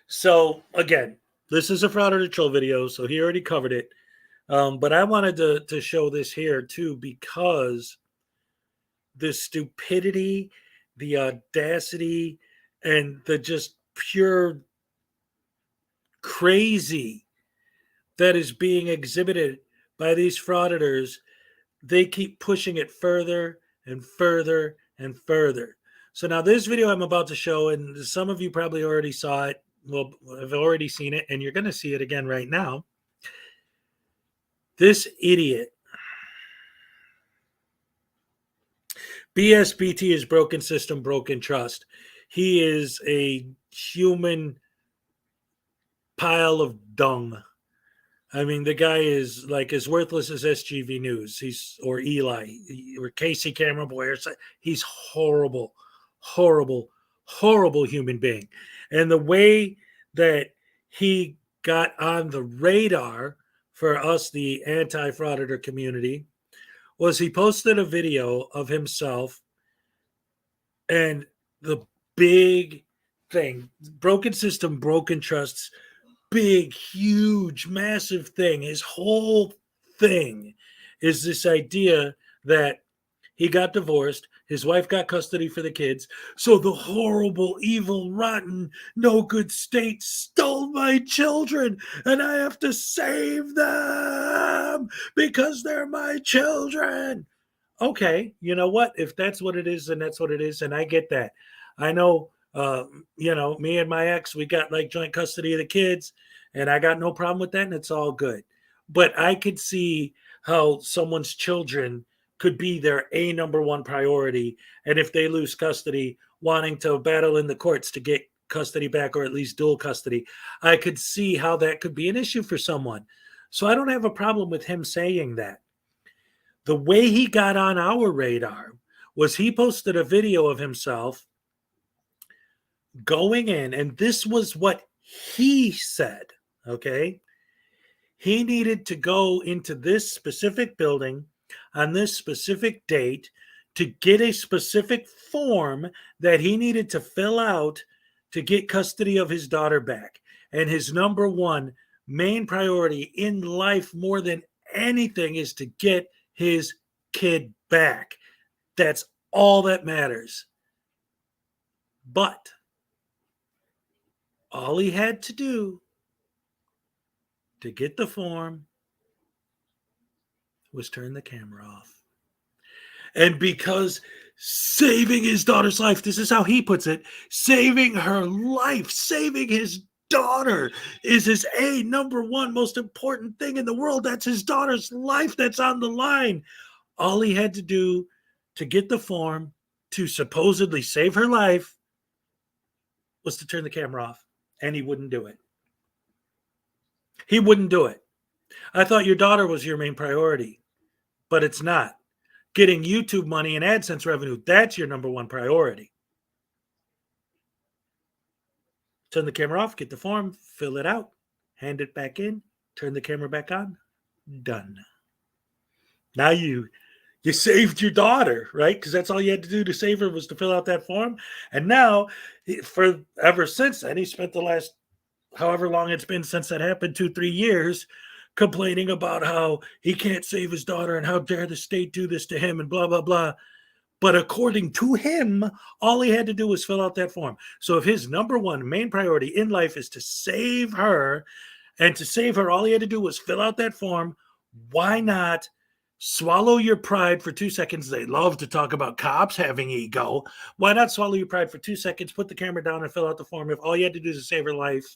So, again, this is a Frauditor Troll video, so he already covered it. But I wanted to show this here, too, because the stupidity, the audacity, and the just pure crazy that is being exhibited by these frauditors, they keep pushing it further and further and further. So now this video I'm about to show, and some of you probably already saw it, well, have already seen it, and you're going to see it again right now. This idiot. BSBT is broken system, broken trust. He is a human pile of dung. I mean, the guy is like as worthless as SGV News. Or Eli or Casey Cameron Boy. He's horrible, horrible, horrible human being. And the way that he got on the radar for us, the anti-frauditor community, was he posted a video of himself and the big thing, broken system, broken trusts, big, huge, massive thing. His whole thing is this idea that he got divorced, his wife got custody for the kids, so the horrible, evil, rotten, no good state stole my children, and I have to save them because they're my children. Okay, you know what? If that's what it is, then that's what it is, and I get that. I know, me and my ex, we got like joint custody of the kids, and I got no problem with that, and it's all good. But I could see how someone's children could be their number one priority, and if they lose custody, wanting to battle in the courts to get custody back, or at least dual custody. I could see how that could be an issue for someone. So I don't have a problem with him saying that. The way he got on our radar was he posted a video of himself going in, and this was what he said, okay? He needed to go into this specific building on this specific date to get a specific form that he needed to fill out to get custody of his daughter back. And his number one main priority in life more than anything is to get his kid back. That's all that matters. But all he had to do to get the form was turn the camera off. And because saving his daughter's life, this is how he puts it, saving her life, saving his daughter is his number one most important thing in the world. That's his daughter's life that's on the line. All he had to do to get the form to supposedly save her life was to turn the camera off, and he wouldn't do it. He wouldn't do it. I thought your daughter was your main priority, but it's not. Getting YouTube money and AdSense revenue, that's your number one priority. Turn the camera off, get the form, fill it out, hand it back in, turn the camera back on, done. Now you saved your daughter, right? Because that's all you had to do to save her was to fill out that form. And now, for ever since then, he spent the last however long it's been since that happened, 2-3 years, complaining about how he can't save his daughter and how dare the state do this to him and blah, blah, blah. But according to him, all he had to do was fill out that form. So if his number one main priority in life is to save her, and to save her, all he had to do was fill out that form, why not swallow your pride for 2 seconds? They love to talk about cops having ego. Why not swallow your pride for 2 seconds, put the camera down, and fill out the form if all you had to do to save her life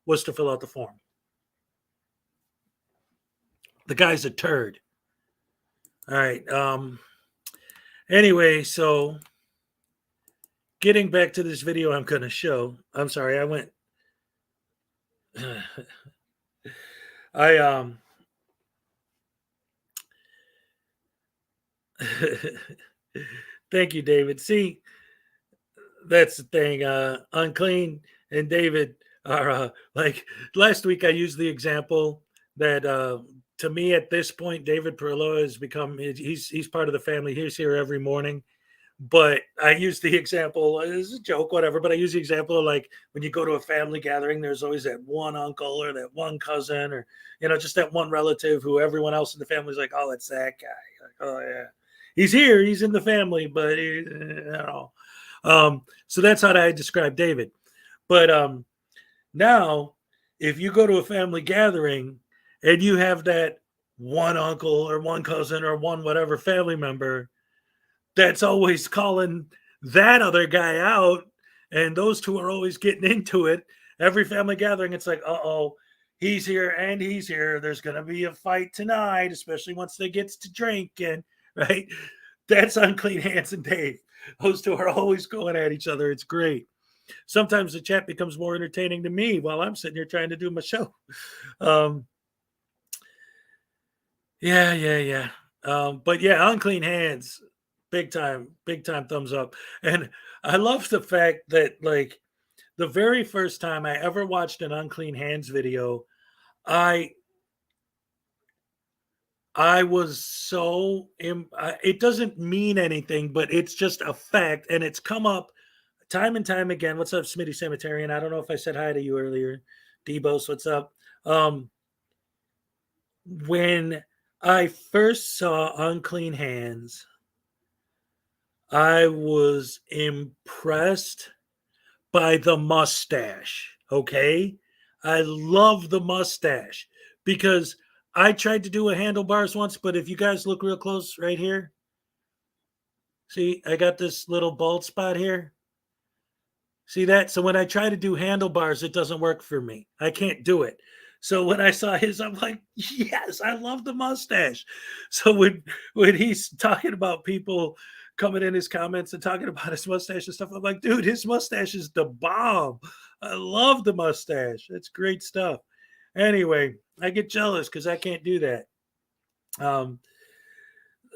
was to fill out the form? The guy's a turd. All right. Anyway, so getting back to this video I'm going to show. I'm sorry, I went. Thank you, David. See, that's the thing. Unclean and David are like last week. I used the example that to me at this point, David Perillo has become he's part of the family. He's here every morning. But I use the example, it's a joke, whatever, but I use the example of like when you go to a family gathering, there's always that one uncle or that one cousin or, just that one relative who everyone else in the family is like, oh, it's that guy. Like, oh, yeah. He's here. He's in the family, but so that's how I describe David. But now, if you go to a family gathering and you have that one uncle or one cousin or one whatever family member that's always calling that other guy out, and those two are always getting into it. Every family gathering, it's like, uh-oh, he's here and he's here. There's going to be a fight tonight, especially once they get to drinking, right? That's Unclean Hands and Dave. Those two are always going at each other. It's great. Sometimes the chat becomes more entertaining to me while I'm sitting here trying to do my show. Yeah. But yeah, unclean hands, big time thumbs up. And I love the fact that like the very first time I ever watched an unclean hands video, I was so it doesn't mean anything, but it's just a fact, and it's come up time and time again. What's up, Smitty Cemeterian? I don't know if I said hi to you earlier. Debos, what's up? When I first saw unclean hands, I was impressed by the mustache. Okay. I love the mustache because I tried to do a handlebars once, but if you guys look real close right here, see, I got this little bald spot here. See that? So when I try to do handlebars, it doesn't work for me. I can't do it. So when I saw his, I'm like, yes, I love the mustache. So when he's talking about people coming in his comments and talking about his mustache and stuff, I'm like, dude, his mustache is the bomb. I love the mustache. It's great stuff. Anyway, I get jealous because I can't do that.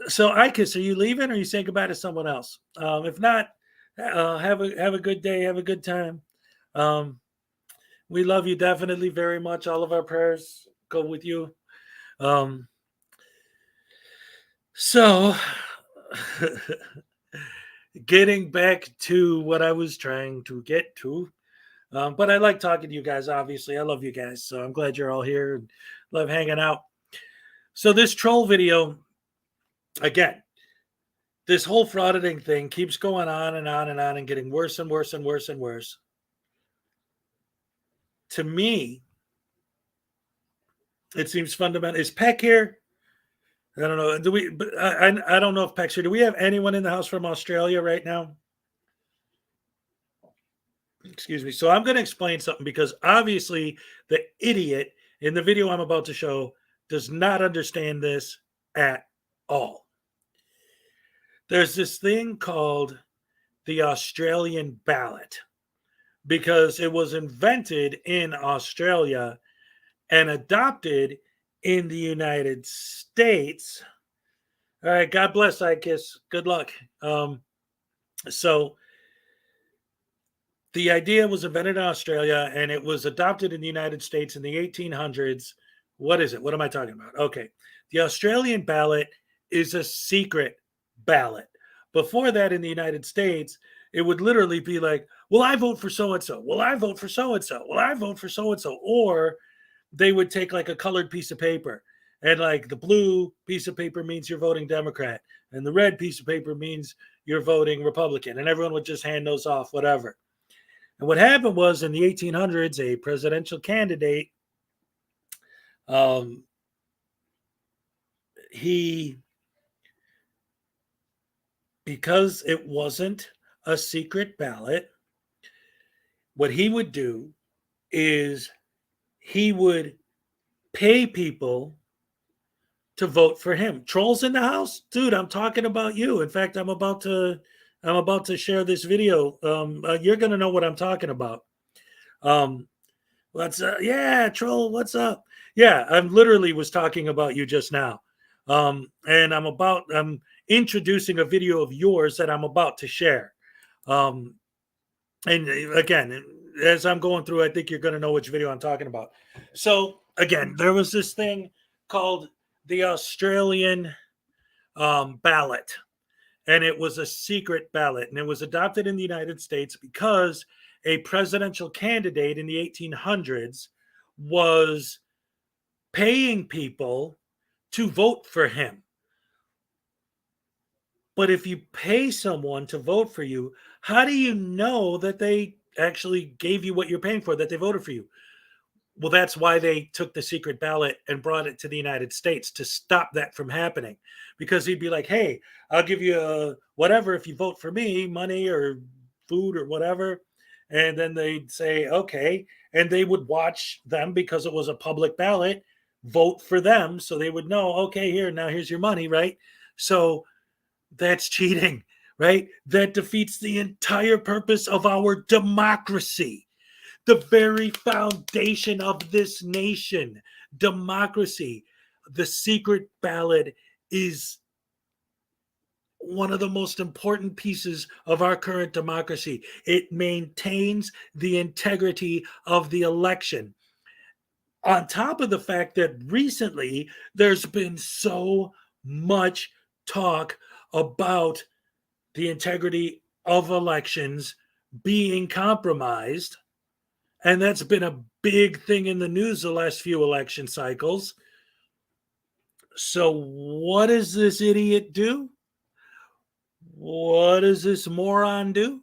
So Ikis, are you leaving or are you saying goodbye to someone else? If not, have a good day, have a good time. We love you definitely very much. All of our prayers go with you. So getting back to what I was trying to get to. But I like talking to you guys, obviously. I love you guys. So I'm glad you're all here and love hanging out. So this troll video, again, this whole frauditing thing keeps going on and on and on and getting worse and worse and worse and worse. To me, it seems fundamental. Is Peck here? I don't know. Do we? I don't know if Peck's here. Do we have anyone in the house from Australia right now? Excuse me. So I'm going to explain something because obviously the idiot in the video I'm about to show does not understand this at all. There's this thing called the Australian ballot because it was invented in Australia and adopted in the United States. All right. God bless, Ikis. Good luck. So the idea was invented in Australia and it was adopted in the United States in the 1800s. What is it? What am I talking about? Okay. The Australian ballot is a secret ballot. Before that, in the United States, it would literally be like, well, I vote for so-and-so. Well, I vote for so-and-so. Well, I vote for so-and-so. Or they would take like a colored piece of paper and like the blue piece of paper means you're voting Democrat and the red piece of paper means you're voting Republican. And everyone would just hand those off, whatever. And what happened was in the 1800s, a presidential candidate, because it wasn't a secret ballot, what he would do is he would pay people to vote for him. Trolls in the house? Dude, I'm talking about you. In fact, I'm about to share this video. You're going to know what I'm talking about. Yeah, troll, what's up? Yeah, I literally was talking about you just now. And I'm introducing a video of yours that I'm about to share. And again, as I'm going through, I think you're going to know which video I'm talking about. So again, there was this thing called the Australian ballot, and it was a secret ballot, and it was adopted in the United States because a presidential candidate in the 1800s was paying people to vote for him. But if you pay someone to vote for you, how do you know that they actually gave you what you're paying for, that they voted for you? Well, that's why they took the secret ballot and brought it to the United States to stop that from happening. Because he'd be like, hey, I'll give you whatever if you vote for me, money or food or whatever. And then they'd say, okay. And they would watch them because it was a public ballot, vote for them. So they would know, okay, here's your money, right? So that's cheating, right? That defeats the entire purpose of our democracy. The very foundation of this nation, democracy. the secret ballot is one of the most important pieces of our current democracy. It maintains the integrity of the election. On top of the fact that recently there's been so much talk about the integrity of elections being compromised, and that's been a big thing in the news the last few election cycles. So what does this idiot do? What does this moron do?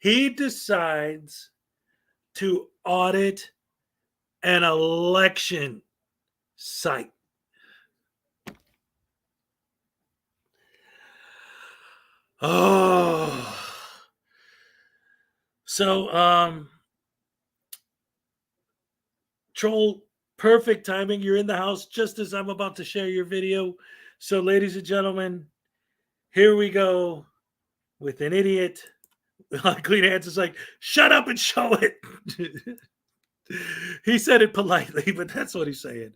He decides to audit an election site. Oh. So, Troll, perfect timing. You're in the house just as I'm about to share your video. So, ladies and gentlemen, here we go with an idiot. Clean Hands is like, shut up and show it. He said it politely, but that's what he's saying.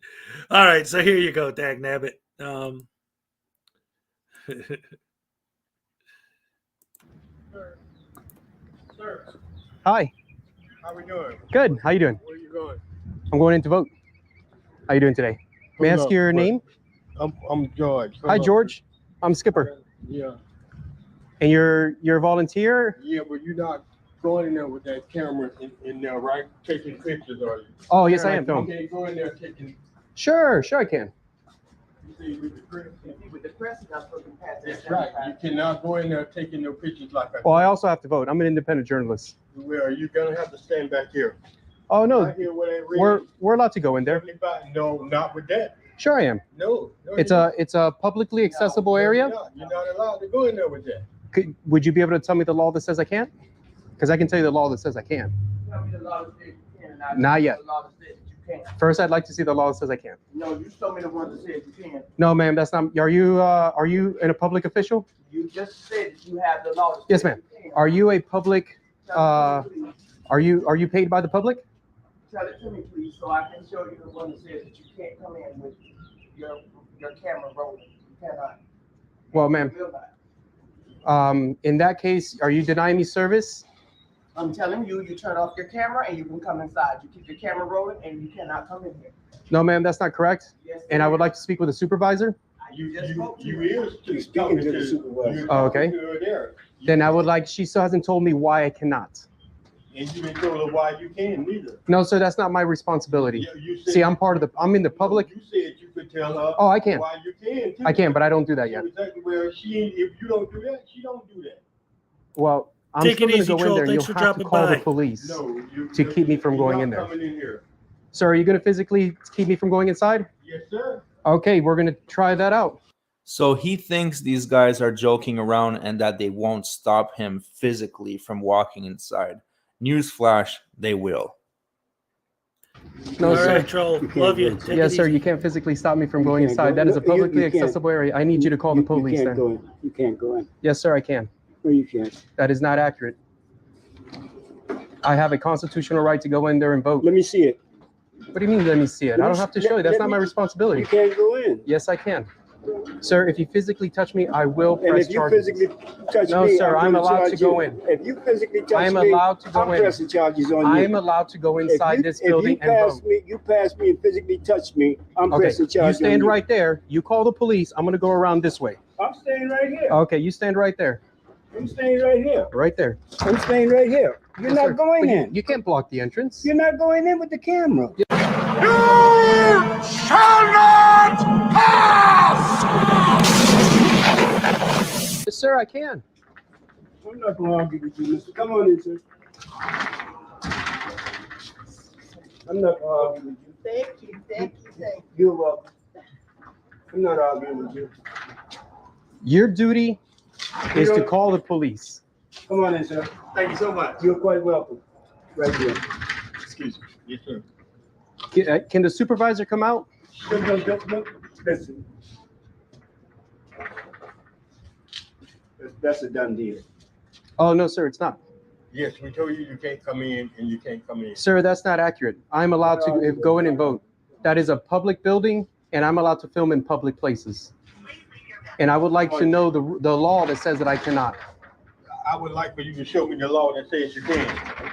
All right, so here you go, Dag Nabbit. Sir, Hi. how we doing? Good. How you doing? Where are you going? I'm going in to vote. How you doing today? May I ask your name? I'm George. Hi, George. I'm Skipper. Yeah. And you're a volunteer? Yeah, but you're not going in there with that camera in there, right? Taking pictures of you. Oh, yes, I am. You can't go in there taking. Sure, I can. You see, with the press. With the press, you're not supposed to pass that. That's right. You cannot go in there taking no pictures like that. Well, I also have to vote. I'm an independent journalist. Well, you're gonna have to stand back here. Oh no, Right here where they read we're allowed to go in there. 75. No, not with that. Sure, I am. No. It's a publicly accessible area. You're not allowed to go in there with that. Would you be able to tell me the law that says I can't? Because I can tell you the law that says I can. Tell me the law that says you can, and I'll Not tell you yet. the law that says you can't. First, I'd like to see the law that says I can. No, you told me the one that says you can. No, ma'am, that's not. Are you a public official? You just said that you have the law. That Yes, says ma'am. you can. Are you a public? Tell it to me, please. Are you paid by the public? Tell it to me, please, so I can show you the one that says that you can't come in with your camera rolling. You cannot. Well, ma'am. You will not. In that case, are you denying me service? I'm telling you, you turn off your camera and you can come inside. You keep your camera rolling and you cannot come in here. No, ma'am, that's not correct. Yes, And I would it like to speak with a supervisor. You is speaking to the supervisor. Oh, okay. There. Then I would like. She still hasn't told me why I cannot. And you didn't tell her why you can neither. No, sir, that's not my responsibility. You said- See, I'm in the public. You said you could tell her. Oh, I can. Why you can. Too. I can, but I don't do that yet. So exactly where if you don't do that, she don't do that. Well, I'm Take still it going to easy, go in Troll. there and Thanks you'll for have to dropping call the by. police No, to keep me from you're going not in there. coming in here. Sir, are you going to physically keep me from going inside? Yes, sir. Okay, we're going to try that out. So he thinks these guys are joking around and that they won't stop him physically from walking inside. Newsflash, they will. No, All sir. right, Troll. Love you. Take Yes, it sir. easy. You can't physically stop me from going inside. That is a publicly accessible area. I need you to call the police then. in. You can't go in. Yes, sir, I can. No, you can't. That is not accurate. I have a constitutional right to go in there and vote. Let me see it. What do you mean, let me see it? I don't have to show you. That's not my responsibility. You can't go in. Yes, I can. Sir, if you physically touch me, I will And press if you charges. physically touch No, me, sir, I'm gonna allowed to charge go you. in. If you physically touch I am me, allowed to go I'm in. pressing charges on I you. am allowed to go inside this If building you and pass vote. me, you pass me and physically touch me, I'm Okay, pressing you charges on stand you. right there. You call the police. I'm going to go around this way. I'm staying right here. Okay, you stand right there. I'm staying right here. Right there. I'm staying right here. You're Yes, not sir. going But in. You can't block the entrance. You're not going in with the camera. Shall not pass! Yes, sir, I can. I'm not going to argue with you, mister. Come on in, sir. I'm not going to argue with you. Thank you, thank you. You're welcome. I'm not arguing with you. Your duty is to call the police. Come on in, sir. Thank you so much. You're quite welcome. Right here. Excuse me. Yes, sir. Can the supervisor come out? No. Listen. That's a done deal. Oh, no, sir, it's not. Yes, we told you you can't come in and you can't come in. Sir, that's not accurate. I'm allowed to go in and vote. that is a public building, and I'm allowed to film in public places. And I would like to know the law that says that I cannot. I would like for you to show me the law that says you can.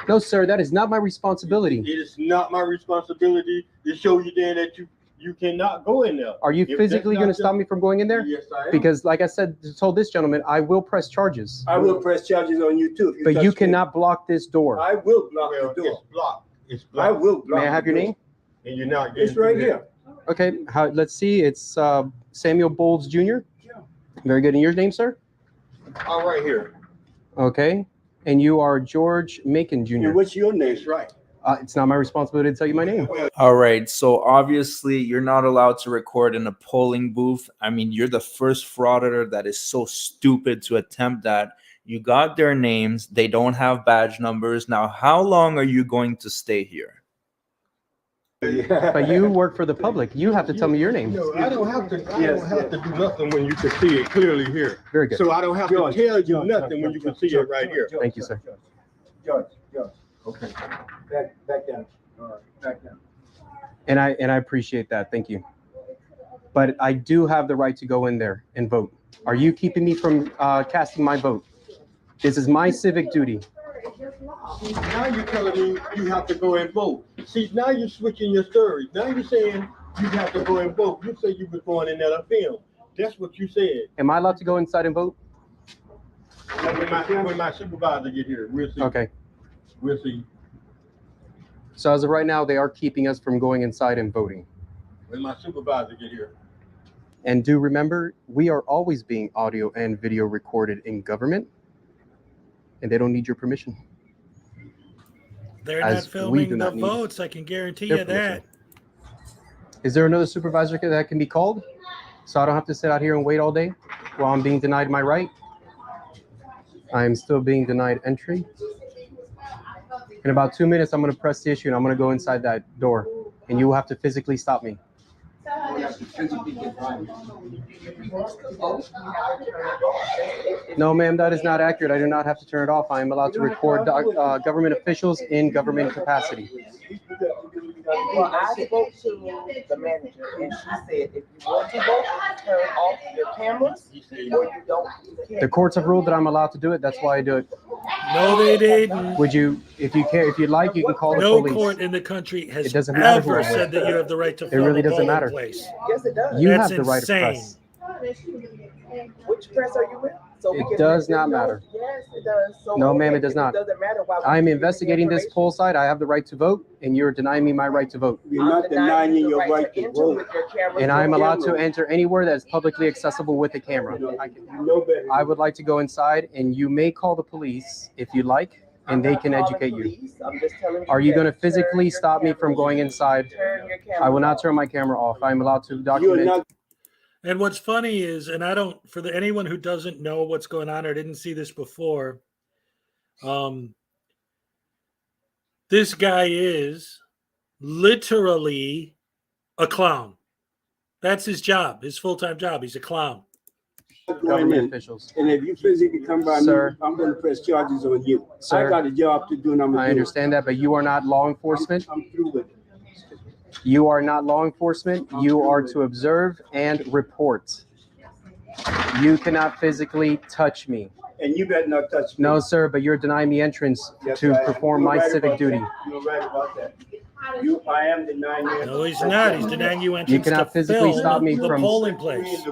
No, sir, that is not my responsibility. It is not my responsibility to show you then that you cannot go in there. Are you physically going to stop me from going in there? Yes, I am. Because, like I said, told this gentleman, I will press charges. I will press charges on you too. But you cannot block this door. I will block the door. It's blocked. It's blocked. I will block. May I have your name? And you're not getting. It's right here. Okay, let's see. It's Samuel Bowles Jr. Yeah. Very good. And your name, sir? All right here. Okay. And you are George Macon Jr. And what's your name? That's right. It's not my responsibility to tell you my name. All right. So obviously, you're not allowed to record in a polling booth. I mean, you're the first frauditor that is so stupid to attempt that. You got their names. They don't have badge numbers. Now, how long are you going to stay here? But you work for the public. You have to tell me your name. No, I don't have to. I don't have to do nothing when you can see it clearly here. Very good. So I don't have to tell you nothing when you can see it right here. Thank you, sir. George. Okay. Back down. All right. Back down. And I appreciate that. Thank you. But I do have the right to go in there and vote. Are you keeping me from casting my vote? This is my civic duty. Now you're telling me you have to go and vote. See, now you're switching your story. Now you're saying you have to go and vote. You say you were going in there to film. That's what you said. Am I allowed to go inside and vote? When my supervisor get here, we'll see. Okay. We'll see. So as of right now, they are keeping us from going inside and voting. When my supervisor get here. And do remember, we are always being audio and video recorded in government, and they don't need your permission. They're not filming the votes. I can guarantee you that. Is there another supervisor that can be called, so I don't have to sit out here and wait all day while I'm being denied my right? I am still being denied entry. In about 2 minutes, I'm going to press the issue, and I'm going to go inside that door, and you will have to physically stop me. No, ma'am, that is not accurate. I do not have to turn it off. I am allowed to record government officials in government capacity. Well, I spoke to the manager, and she said if you want to vote, turn off your cameras, or you don't. The courts have ruled that I'm allowed to do it. That's why I do it. No, they didn't. Would you, if you care, if you'd like, you can call the No police. court in the country has It doesn't matter ever who I said that you have the right to It film really a doesn't polling matter. place. Yes, it does. You That's have the right of insane. press. Which press are you with? So we It can does let not them know. matter. Yes, it does. So No, ma'am, okay, it does if not. doesn't matter why we I'm give you investigating this information. poll site. I have the right to vote, and you're denying me my right to vote. You're not denying you your right to enter vote. with your cameras And I am on. allowed to enter anywhere that is publicly accessible with a camera. I would like to go inside, and you may call the police if you'd like, and they can educate you. I'm just telling you. Are you that going to physically turn stop me your from going inside? Turn your I will camera not off. turn my camera off. I'm allowed to document. And what's funny is, and I don't, for anyone who doesn't know what's going on or didn't see this before, this guy is literally a clown. That's his job, his full-time job. He's a clown. Government officials. And if you physically come by Sir. me, I'm going to press charges on you. Sir. I got a job to do, and I'm going I to do it. understand that, but you are not law enforcement. I'm through with it. You are not law enforcement. You are to observe and report. You cannot physically touch me. And you better not touch me. No, sir, but you're denying me entrance That's to right. perform You're my right civic about duty. that. You're right about that. I am denying you. No, he's not. He's denying you entrance cannot to physically film stop me the from- polling place. If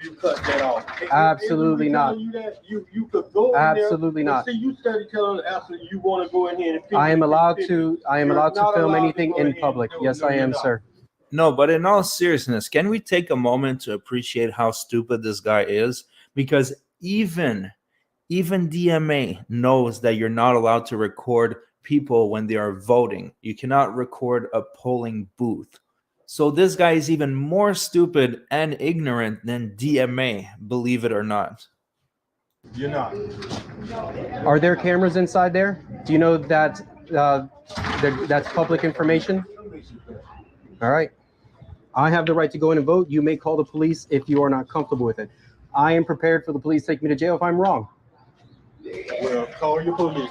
you cut that off. Absolutely If we not. telling you that, you could go in there, Absolutely but not. See, you started telling us you want to go in here and film. I am allowed to. I am You're allowed to not film allowed to anything go in in here. public. No, Yes, no, I you're am, not. sir. No, but in all seriousness, can we take a moment to appreciate how stupid this guy is? Because even DMA knows that you're not allowed to record people when they are voting. You cannot record a polling booth. So this guy is even more stupid and ignorant than DMA, believe it or not. You're not. Are there cameras inside there? Do you know that that's public information? All right. I have the right to go in and vote. You may call the police if you are not comfortable with it. I am prepared for the police to take me to jail if I'm wrong. Well, call your police.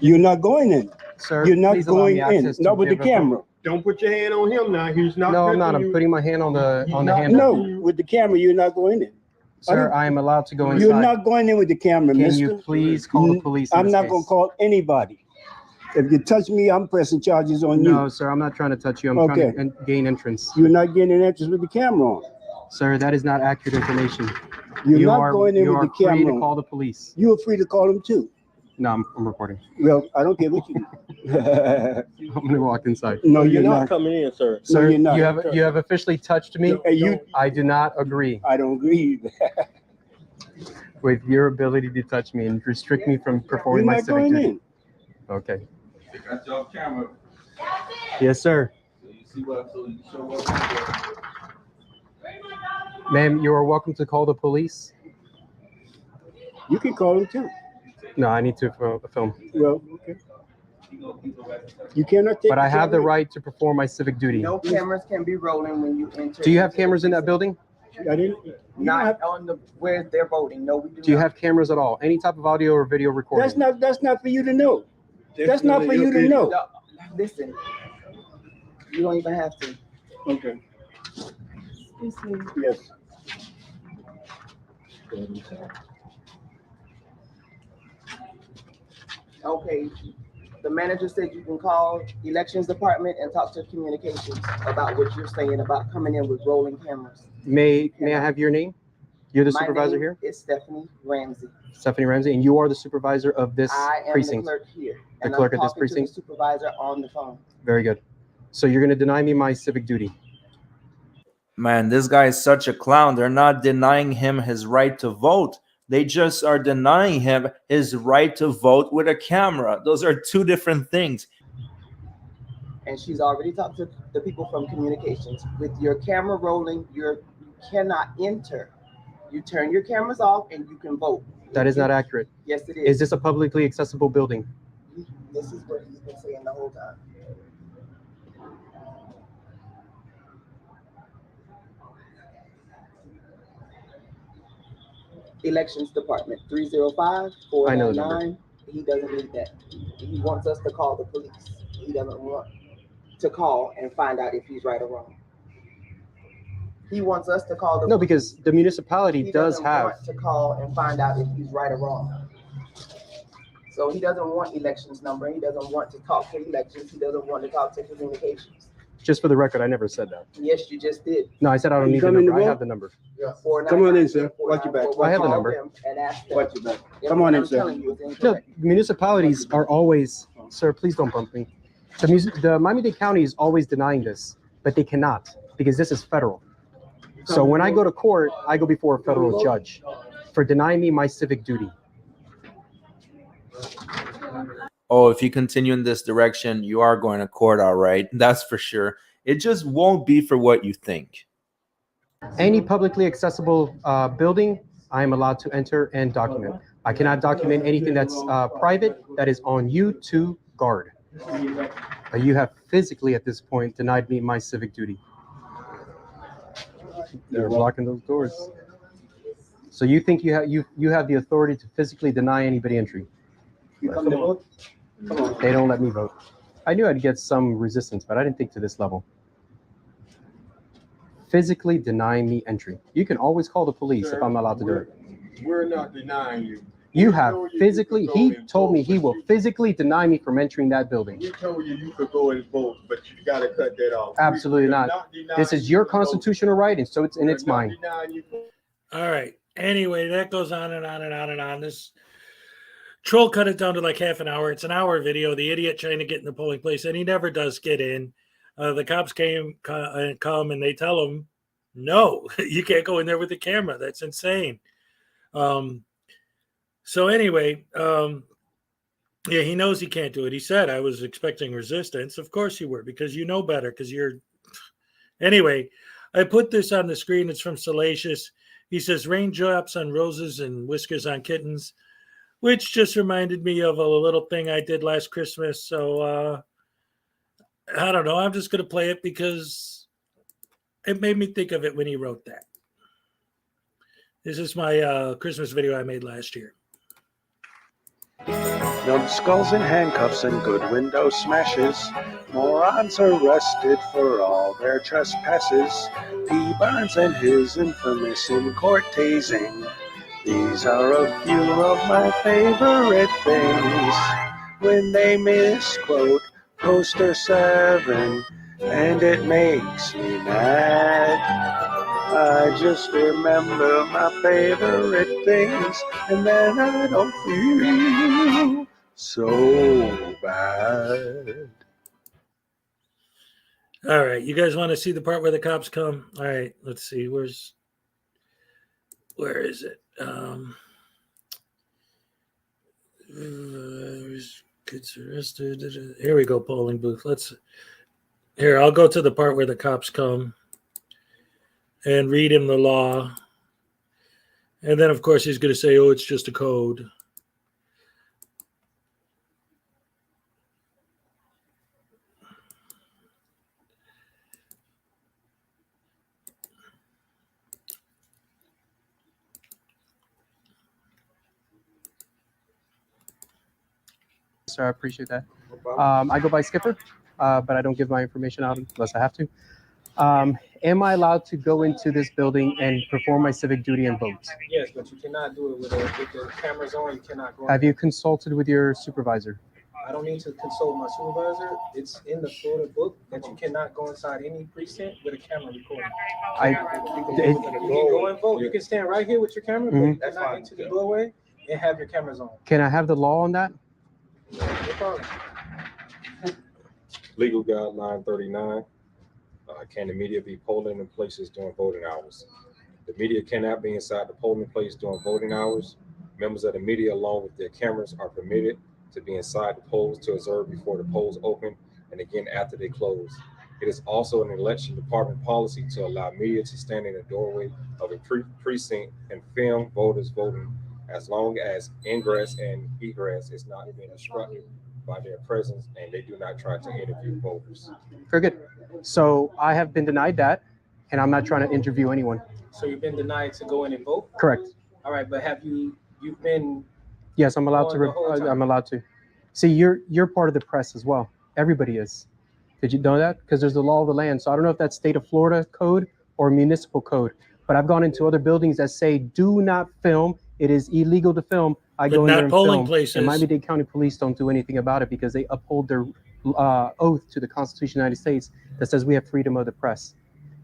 You're not going in. Sir, You're not please allow me going in. access to No, with the give a vote. camera. Don't put your hand on him now. He's not. No, I'm not. touching I'm you. putting my hand on the He's on the not handle. touching No, with the camera, you're not going in. Sir, I am allowed to go inside. You're not going in with the camera, Can mister. you please call the police? I'm not going to call anybody. If you touch me, I'm pressing charges on you. No, sir, I'm not trying to touch you. I'm trying to gain entrance. You're not getting an entrance with the camera on. Sir, that is not accurate information. You're You not are- going in you with are the camera free to on. call the police. You're free to call them too. No, I'm recording. Well, I don't care what you do. I'm gonna walk inside. No, you're you're not not. coming in, sir. Sir, you're not. you have officially touched me. You, I do not agree I don't agree. with your ability to touch me and restrict me from performing You're my not civic going duty. in. Okay. Got you off camera. Yes, sir. So you see what? So you show what? Ma'am, you are welcome to call the police. You can call them too. No, I need to film. Well, okay. You cannot take. But I the have the camera. right to perform my civic duty. No cameras can be rolling when you enter. Do you have cameras in that building? I didn't. Not on the where they're voting. No, we do. Do you not. have cameras at all? Any type of audio or video recording? That's not for you to know. That's not for you to know. No, listen, you don't even have to. Okay. Excuse me. Yes. Okay, the manager said you can call elections department and talk to communications about what you're saying about coming in with rolling cameras. May I have your name? You're the My supervisor name here? is Stephanie Ramsey. Stephanie Ramsey, and you are the supervisor of this I am precinct? the clerk here. The and clerk I'm at this talking to the precinct? supervisor on the phone. Very good. So you're going to deny me my civic duty? Man, this guy is such a clown. They're not denying him his right to vote. They just are denying him his right to vote with a camera. Those are two different things. And she's already talked to the people from communications. With your camera rolling, you cannot enter. You turn your cameras off and you can vote. That is not accurate. Yes, it Is is. this a publicly accessible building? This is what he's been saying the whole time. Elections Department, 305-499. I know the number. He doesn't need that. He wants us to call the police. He doesn't want to call and find out if he's right or wrong. He wants us to call the No, because the municipality he does doesn't have, want to call and find out if he's right or wrong. So he doesn't want elections number. He doesn't want to talk to elections. He doesn't want to talk to communications. just for the record, I never said that. Yes, you just did. No, I said I don't need the number. I have the number. Come on in, sir. Watch your back. I have the number. Watch your back. Come on in, sir. No, municipalities are always, sir, please don't bump me. The Miami-Dade County is always denying this, but they cannot because this is federal. So when I go to court, I go before a federal judge for denying me my civic duty. Oh, if you continue in this direction, you are going to court, all right. That's for sure. It just won't be for what you think. Any publicly accessible building, I am allowed to enter and document. I cannot document anything that's private that is on you to guard. You have physically at this point denied me my civic duty. They're blocking those doors. So you think you have the authority to physically deny anybody entry? Come on. They don't let me vote. I knew I'd get some resistance, but I didn't think to this level. Physically denying me entry. You can always call the police if I'm not allowed to do it. We're not denying you. You have physically, he told me he will physically deny me from entering that building. We told you you could go and vote, but you got to cut that off. Absolutely We're not. This is your constitutional right, and so it's mine. All right. Anyway, that goes on and on and on and on. This troll cut it down to like half an hour. It's an hour video. The idiot trying to get in the polling place, and he never does get in. The cops come and they tell him, no, you can't go in there with the camera. That's insane. So anyway, yeah, he knows he can't do it. He said, I was expecting resistance. Of course you were, because you know better, because you're... Anyway, I put this on the screen. It's from Salacious. He says, raindrops on roses and whiskers on kittens, which just reminded me of a little thing I did last Christmas. So I don't know. I'm just going to play it because it made me think of it when he wrote that. This is my Christmas video I made last year. Numbskulls in handcuffs and good window smashes. Morons arrested for all their trespasses. P. Barnes and his infamous in-court tasing. These are a few of my favorite things. When they misquote Poster 7, and it makes me mad. I just remember my favorite things, and then I don't feel so bad. All right, you guys want to see the part where the cops come? All right, let's see. Where is it? Kids arrested. Here we go. Polling booth. I'll go to the part where the cops come and read him the law, and then of course he's going to say, "Oh, it's just a code." Sir, I appreciate that. I go by Skipper, but I don't give my information out unless I have to. Am I allowed to go into this building and perform my civic duty and vote? Yes, but you cannot do it with the cameras on. You cannot go. Have you consulted with your supervisor? I don't need to consult my supervisor. It's in the Florida book that you cannot go inside any precinct with a camera recording. You can go and vote. You can stand right here with your camera, but not into the doorway and have your cameras on. Can I have the law on that? No problem. Legal guideline 39. Can the media be polling in places during voting hours? The media cannot be inside the polling place during voting hours. Members of the media, along with their cameras, are permitted to be inside the polls to observe before the polls open and again after they close. It is also an election department policy to allow media to stand in the doorway of a precinct and film voters voting as long as ingress and egress is not being obstructed by their presence and they do not try to interview voters. Very good. So I have been denied that, and I'm not trying to interview anyone. So you've been denied to go in and vote? Correct. All right, but you've been? Yes, I'm allowed the whole to. time? I'm allowed to. See, you're part of the press as well. Everybody is. Did you know that? Because there's the law of the land. So I don't know if that's state of Florida code or municipal code, but I've gone into other buildings that say do not film. It is illegal to film. I But go in not there and polling film. places. And Miami-Dade County Police don't do anything about it because they uphold their oath to the Constitution of the United States that says we have freedom of the press.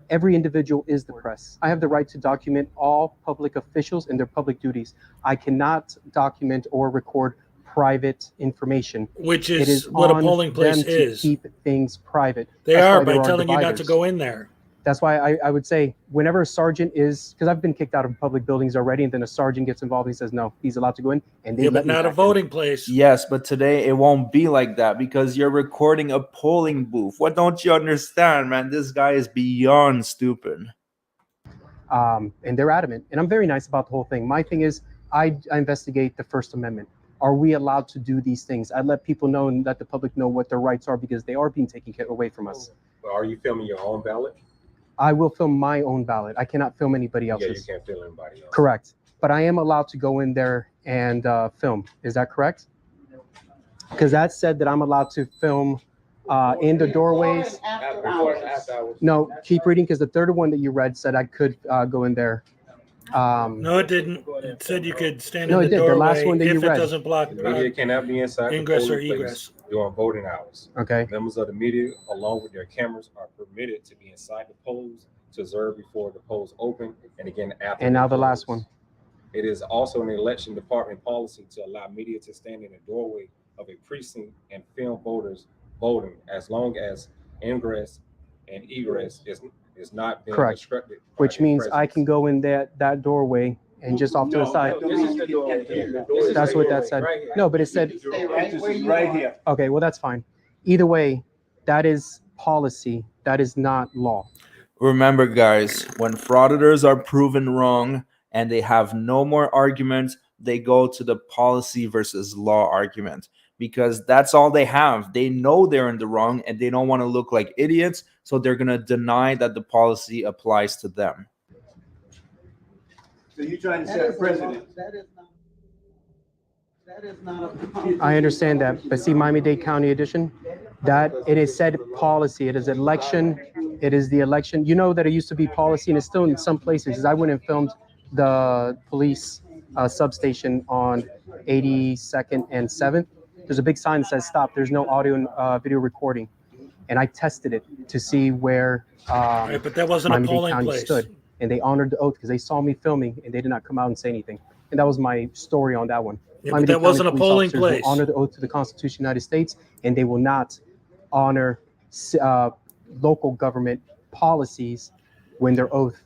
Every individual is the press. I have the right to document all public officials and their public duties. I cannot document or record private information. Which It is what a on polling place them to is. keep things private. They That's are why by there telling you not to dividers. go in there. That's why I would say whenever a sergeant is, because I've been kicked out of public buildings already, and then a sergeant gets involved and he says, no, he's allowed to go in. And they Yeah, let but me not a back in. voting place. Yes, but today it won't be like that because you're recording a polling booth. What don't you understand, man? This guy is beyond stupid. And they're adamant. And I'm very nice about the whole thing. My thing is I investigate the First Amendment. Are we allowed to do these things? I let people know and let the public know what their rights are because they are being taken away from us. But are you filming your own ballot? I will film my own ballot. I cannot film anybody Yeah, else's. you can't film anybody else. Correct. But I am allowed to go in there and film. Is that correct? Because that said that I'm allowed to film in the doorways. After hours. No, keep reading because the third one that you read said I could go in there. No, it didn't. It said you could stand No, in it the did. The doorway last one that if you it read. doesn't block The media cannot be inside the ingress or polling place egress. during voting hours. Okay. Members of the media, along with their cameras, are permitted to be inside the polls to observe before the polls open and again after. And they now the close. last one. It is also an election department policy to allow media to stand in the doorway of a precinct and film voters voting as long as ingress and egress is not being Correct. obstructed. by Which their means presence. I can go in that doorway and just off to the side. This is the doorway here. This is That's the what doorway that said. right here. No, but it said right here. Okay, well that's fine. Either way, that is policy. That is not law. Remember, guys, when frauditors are proven wrong and they have no more arguments, they go to the policy versus law argument because that's all they have. They know they're in the wrong and they don't want to look like idiots, so they're going to deny that the policy applies to them. So you're trying to set a precedent. I understand that, but see Miami-Dade County edition, that it is said policy. It is election. It is the election. You know that it used to be policy, and it's still in some places. I went and filmed the police substation on 82nd and 7th. There's a big sign that says stop. There's no audio and video recording, and I tested it to see where Right, but that wasn't a Miami-Dade polling County place. stood, and they honored the oath because they saw me filming, and they did not come out and say anything. And that was my story on that one. Yeah, but Miami-Dade that County wasn't a police polling officers place. will honor the oath to the Constitution of the United States, and they will not honor local government policies when their oath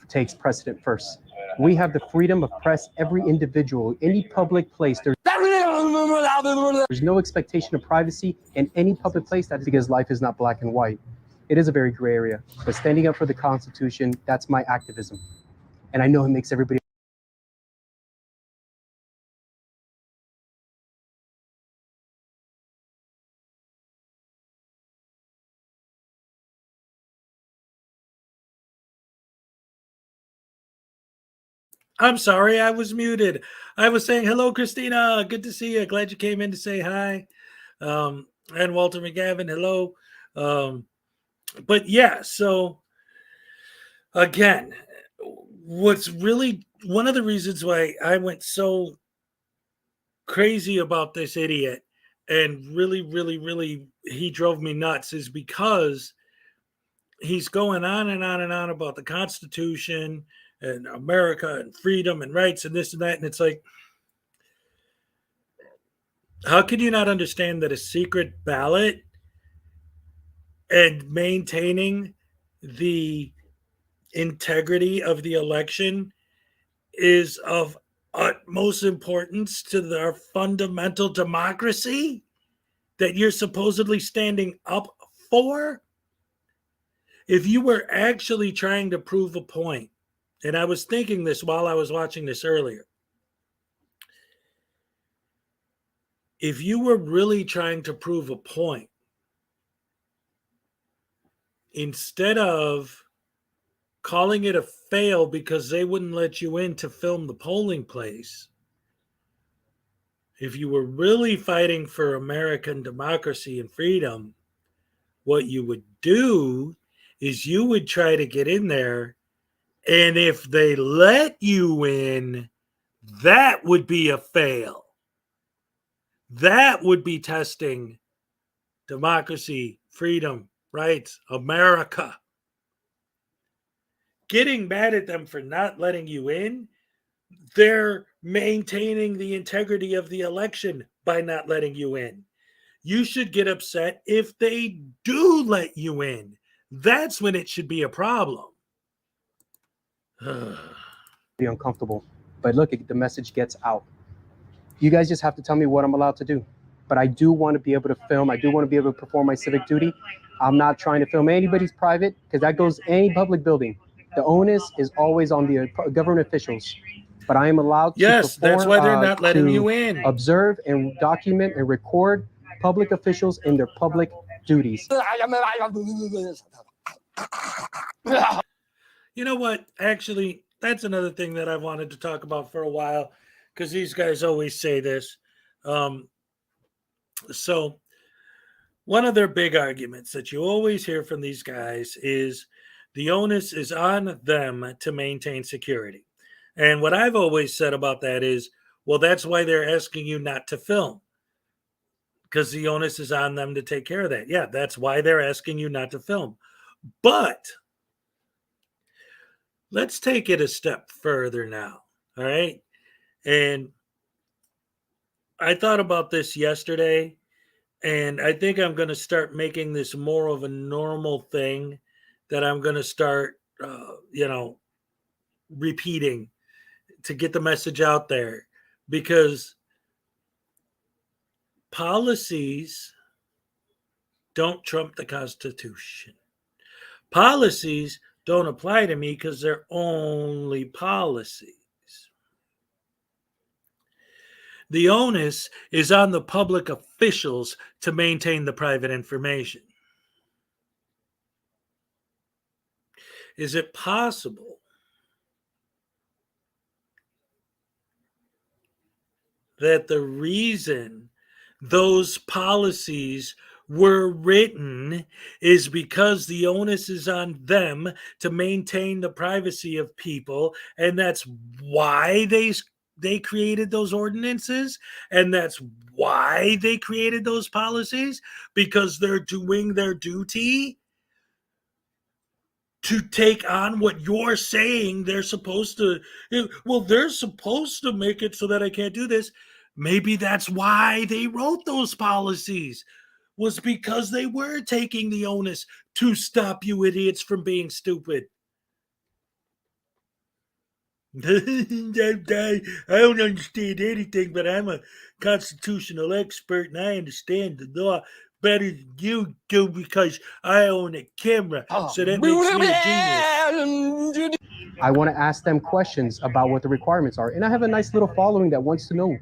takes precedent first. We have the freedom of press, every individual, any public place. There's no expectation of privacy in any public place. That's because life is not black and white. It is a very gray area. But standing up for the Constitution, that's my activism. And I know it makes everybody. I'm sorry, I was muted. I was saying hello, Christina. Good to see you. Glad you came in to say hi. And Walter McGavin, hello. But yeah, so again, what's really one of the reasons why I went so crazy about this idiot and really he drove me nuts is because he's going on and on and on about the Constitution and America and freedom and rights and this and that. And it's like, how can you not understand that a secret ballot and maintaining the integrity of the election is of utmost importance to our fundamental democracy that you're supposedly standing up for? If you were actually trying to prove a point, and I was thinking this while I was watching this earlier, if you were really trying to prove a point, instead of calling it a fail because they wouldn't let you in to film the polling place, if you were really fighting for American democracy and freedom, what you would do is you would try to get in there, and if they let you in, that would be a fail. That would be testing democracy, freedom, rights, America. Getting mad at them for not letting you in, they're maintaining the integrity of the election by not letting you in. You should get upset if they do let you in. That's when it should be a problem. Be uncomfortable. But look, the message gets out. You guys just have to tell me what I'm allowed to do. But I do want to be able to film. I do want to be able to perform my civic duty. I'm not trying to film anybody's private because that goes any public building. The onus is always on the government officials. But I am allowed to perform, that's why they're not letting you in. Observe and document and record public officials in their public duties. You know what? Actually, that's another thing that I've wanted to talk about for a while because these guys always say this. So one of their big arguments that you always hear from these guys is the onus is on them to maintain security. And what I've always said about that is, well, that's why they're asking you not to film, because the onus is on them to take care of that. Yeah, that's why they're asking you not to film. But let's take it a step further now, all right? And I thought about this yesterday, and I think I'm going to start making this more of a normal thing that I'm going to start, repeating to get the message out there, because policies don't trump the Constitution. Policies don't apply to me because they're only policies. The onus is on the public officials to maintain the private information. Is it possible that the reason those policies were written is because the onus is on them to maintain the privacy of people, and that's why they created those ordinances, and that's why they created those policies, because they're doing their duty to take on what you're saying they're supposed to. Well, they're supposed to make it so that I can't do this. Maybe that's why they wrote those policies, was because they were taking the onus to stop you idiots from being stupid. I don't understand anything, but I'm a constitutional expert and I understand the law better than you do because I own a camera. So that makes me a genius. I want to ask them questions about what the requirements are. And I have a nice little following that wants to know,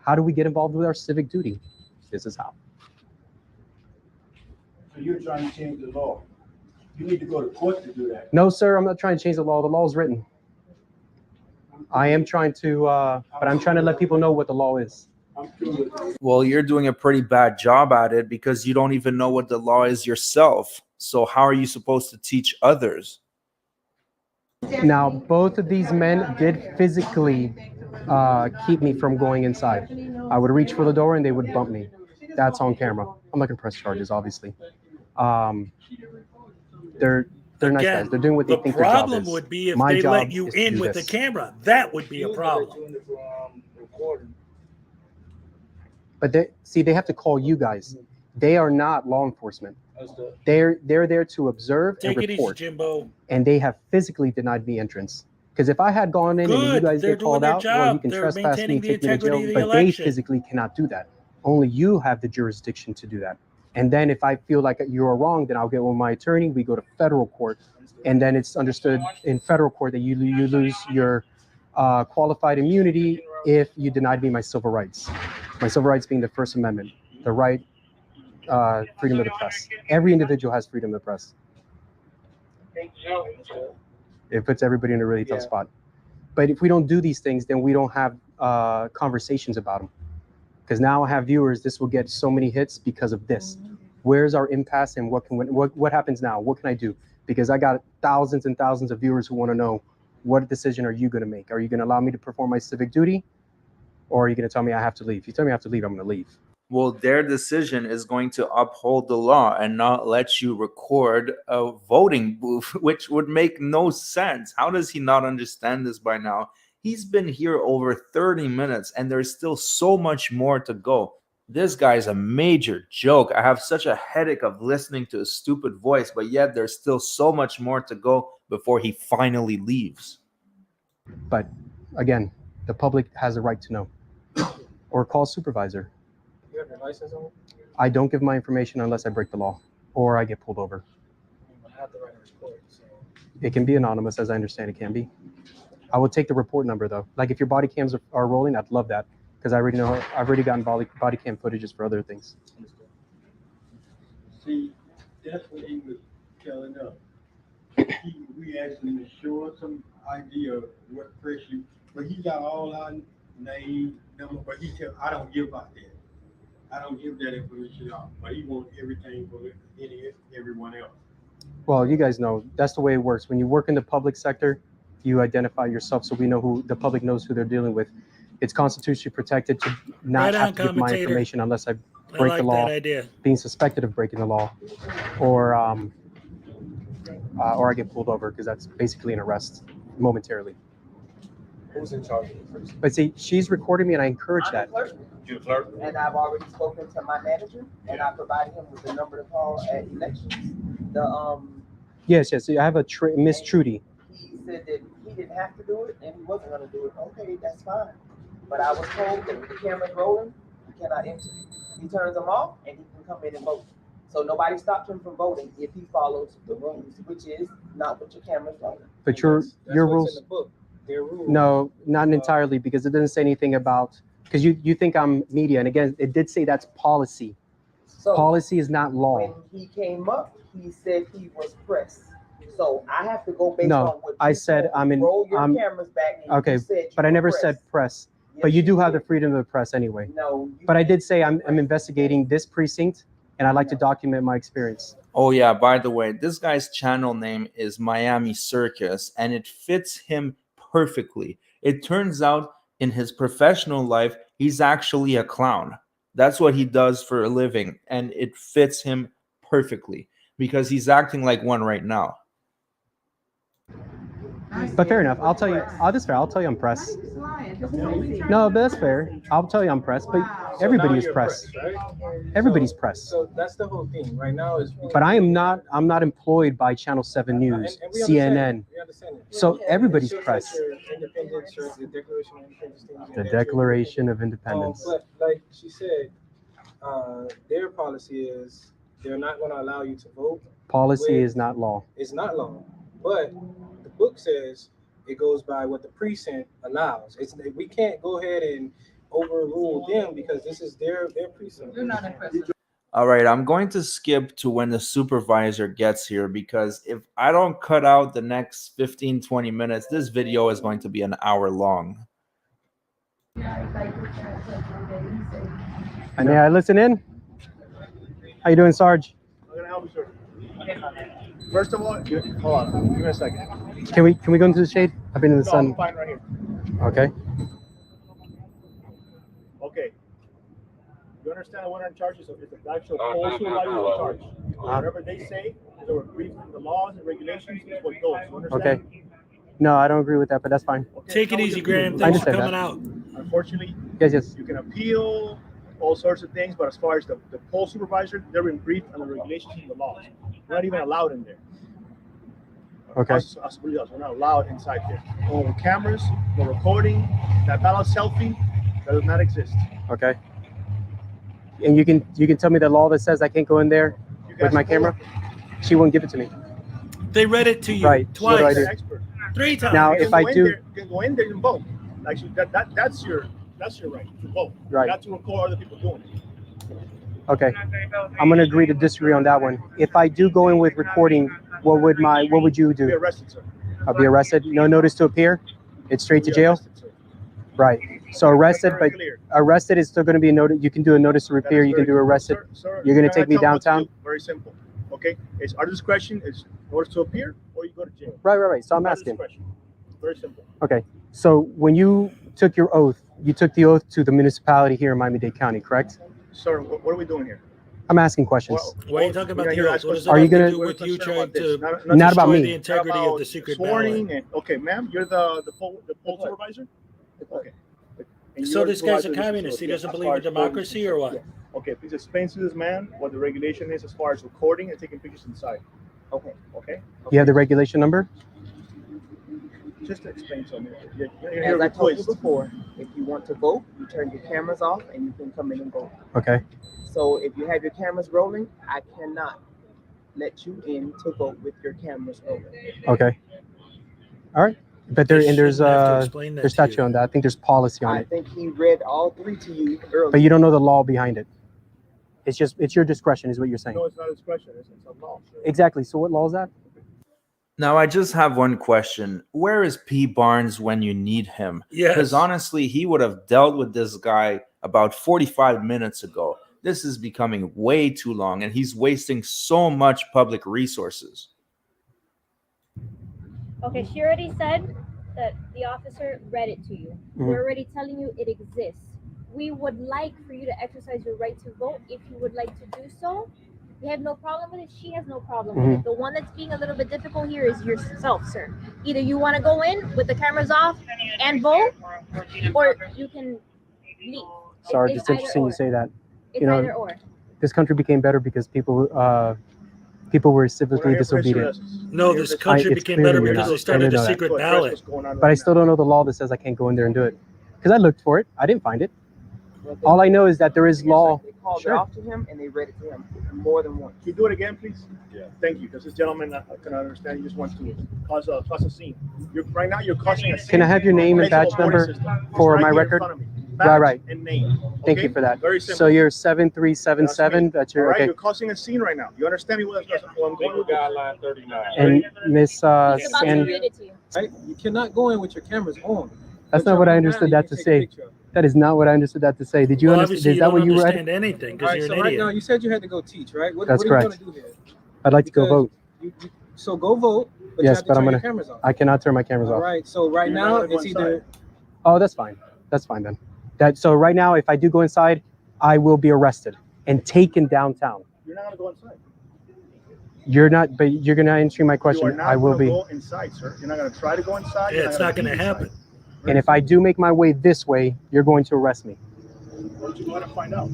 how do we get involved with our civic duty? This is how. So you're trying to change the law. You need to go to court to do that. No, sir, I'm not trying to change the law. The law is written. I am trying to, but I'm trying to let people know what the law is. Well, you're doing a pretty bad job at it because you don't even know what the law is yourself. So how are you supposed to teach others? Now, both of these men did physically keep me from going inside. I would reach for the door and they would bump me. That's on camera. I'm not gonna press charges, obviously. They're nice guys. They're doing what they think their job is. The problem would be if My they job let you is to in do with this. the camera. That would be a problem. But they have to call you guys. They are not law enforcement. They're there to observe and Take it easy, report. Jimbo. And they have physically denied me entrance. Because if I had gone in and you Good. guys They're get called doing their out, well, you job. can They're trespass me maintaining and the take me to integrity jail. of the But they election. physically cannot do that. Only you have the jurisdiction to do that. And then if I feel like you are wrong, then I'll get with my attorney. We go to federal court. And then it's understood in federal court that you lose your qualified immunity if you denied me my civil rights. My civil rights being the First Amendment, the right, freedom of the press. Every individual has freedom of the press. It puts everybody in a really tough spot. But if we don't do these things, then we don't have conversations about them. Because now I have viewers, this will get so many hits because of this. Where's our impasse and what happens now? What can I do? Because I got thousands and thousands of viewers who want to know, what decision are you going to make? Are you going to allow me to perform my civic duty? Or are you going to tell me I have to leave? If you tell me I have to leave, I'm going to leave. Well, their decision is going to uphold the law and not let you record a voting booth, which would make no sense. How does he not understand this by now? He's been here over 30 minutes and there's still so much more to go. This guy's a major joke. I have such a headache of listening to his stupid voice, but yet there's still so much more to go before he finally leaves. But again, the public has a right to know. Or call supervisor. You have your license on? I don't give my information unless I break the law or I get pulled over. I have to write a report. So. It can be anonymous, as I understand it can be. I will take the report number though. Like if your body cams are rolling, I'd love that because I already know I've already gotten body cam footages for other things. See, that's what he was telling us. We asked him to show us some idea of what press you, but he got all our name, number, but he said, I don't give out that. I don't give that information out, but he wants everything for everyone else. Well, you guys know that's the way it works. When you work in the public sector, you identify yourself so we know who the public knows who they're dealing with. It's constitutionally protected to not have to give my information unless I break the law, being suspected of breaking the law, or I get pulled over because that's basically an arrest momentarily. Who's in charge of the person? But see, she's recording me and I encourage that. You're clerk? And I've already spoken to my manager and I provided him with the number to call at elections. Yes. I have a Miss Trudy. He said that he didn't have to do it and he wasn't going to do it. Okay, that's fine. But I was told that with the cameras rolling, he cannot enter. He turns them off and he can come in and vote. So nobody stopped him from voting if he follows the rules, which is not with your cameras rolling. But your rules. In the book. Their rules. No, not entirely, because it doesn't say anything about, because you think I'm media, and again, it did say that's policy. So policy is not law. When he came up, he said he was press. So I have to go based on what I said I'm in. Roll your cameras back. And okay, but I never said press. But you do have the freedom of the press anyway. No. But I did say I'm investigating this precinct, and I'd like to document my experience. Oh yeah, by the way, this guy's channel name is Miami Circus, and it fits him perfectly. It turns out in his professional life, he's actually a clown. That's what he does for a living, and it fits him perfectly because he's acting like one right now. But fair enough. I'll tell you. That's fair. I'll tell you I'm press. No, but that's fair. I'll tell you I'm press. But everybody is press. Everybody's press. So that's the whole thing right now is. But I am not. I'm not employed by Channel 7 News, And we CNN. We understand it. So everybody's Shows press. that your independence, or the Declaration of Independence. things The that Declaration of Independence. But like she said, their policy is they're not going to allow you to vote. Policy is not law. It's not law, but the book says it goes by what the precinct allows. We can't go ahead and overrule them because this is their precinct. You're not a president. All right, I'm going to skip to when the supervisor gets here because if I don't cut out the next 15-20 minutes, this video is going to be an hour long. And may I listen in? How you doing, Sarge? I'm gonna help you, sir. First of all, hold on, give me a second. Can we go into the shade? I've been in the No, sun. I'm fine right here. Okay. Okay. You understand what I'm in charge is the actual poll supervisor in charge. Whatever they say, they were briefed in the laws and regulations is what goes. You understand? Okay. No, I don't agree with that, but that's fine. Take it easy, Graham. Thanks for coming out. Unfortunately, yes. You can appeal all sorts of things, but as far as the poll supervisor, they're being briefed on the regulations and the laws. We're not even allowed in there. Okay. Us, we're not allowed inside there. No cameras, no recording. That ballot selfie, that does not exist. Okay. And you can tell me the law that says I can't go in there with my camera? She won't give it to me. They read it to you Right. What do I do? Expert. 3 times. Now, You can if I go in do- there- you can go in there and vote. Like that's your right to vote. Right. Not to record other people doing it. Okay. I'm gonna agree to disagree on that one. If I do go in with recording, what would you do? Be arrested, sir. I'll be arrested. No notice to appear. It's straight to jail. Right. So arrested, but arrested is still going to be a notice. You can do a notice to appear. You can do arrested. Sir, You're going to I take me tell them what to downtown. do. Very simple. Okay. It's our discretion. It's notice to appear, or you go to jail. Right. So I'm Our asking. discretion. Very simple. Okay. So when you took your oath, you took the oath to the municipality here in Miami-Dade County, correct? Sir, what are we doing here? I'm asking questions. Why are you talking about the oath? What does Are you gonna? with you trying to Not about me. the integrity of the secret ballot? Okay, ma'am, you're the poll supervisor. Okay. And So you're this guy's a supervisor. communist. He doesn't As believe far in as voting democracy is or what? concerned. Okay, please explain to this man what the regulation is as far as recording and taking pictures inside. Okay. Okay. You have the regulation number? Just to explain to me. As I told you before, if you want to vote, you turn your cameras off and you can come in and vote. Okay. So if you have your cameras rolling, I cannot let you in to vote with your cameras rolling. Okay. All right. But there's statute on that. I think there's policy on I it. think he read all 3 to you earlier. But you don't know the law behind it. It's your discretion, is what you're saying. No, it's not discretion. It's a law. Sir. Exactly. So what law is that? Now, I just have one question. Where is P. Barnes when you need him? Yes. Because honestly, he would have dealt with this guy about 45 minutes ago. This is becoming way too long, and he's wasting so much public resources. Okay, she already said that the officer read it to you. Mhm. We're already telling you it exists. We would like for you to exercise your right to vote if you would like to do so. We have no problem with it. She has no problem with Mhm. it. The one that's being a little bit difficult here is yourself, sir. Either you want to go in with the cameras off and vote, or you can leave. Sorry, It's it's interesting either you say that. It's You know, either or. this country became better because people were civically disobedient. No, this country It's became clear better to me because now. they started I a didn't know secret that. ballot. But I still don't know the law that says I can't go in there and do it. Because I looked for it. I didn't find it. All I know is that there is law. They called it off to him and they read it to him more than once. Can you do it again, please? Yeah. Thank you, because this gentleman, I can understand, he just wants to cause a scene. Right now, you're causing a scene. Can I have your name and badge number for my record? Right. And name. Thank okay? you for that. Very simple. So you're 7377. That's All your right, okay. you're causing a scene right now. You understand me what I'm going with? Guideline 39. And Miss He's about to and read it to you. Right? You cannot go in with your cameras on. that's not what I understood that to say. That is not what I understood that to say. Did you Well, understand? obviously Is you that don't what you read? understand anything All because right, you're so an right idiot. now you said you had to go teach, right? That's what are correct. you going to do here? I'd like to go Because vote. So go vote, but you Yes, have to but I'm turn gonna. your cameras off. I cannot turn my cameras All off. right, so right You're now not gonna go it's either Oh, that's fine. That's fine then. So right now, if I do go inside, I will be arrested and taken downtown. You're not gonna go inside. You're not, but you're gonna answer my You are question. not I will gonna be. go inside, sir. You're not gonna try to go inside. Yeah, it's not going to happen. And if I do make my way this way, you're going to arrest me. Why don't you go ahead and find out?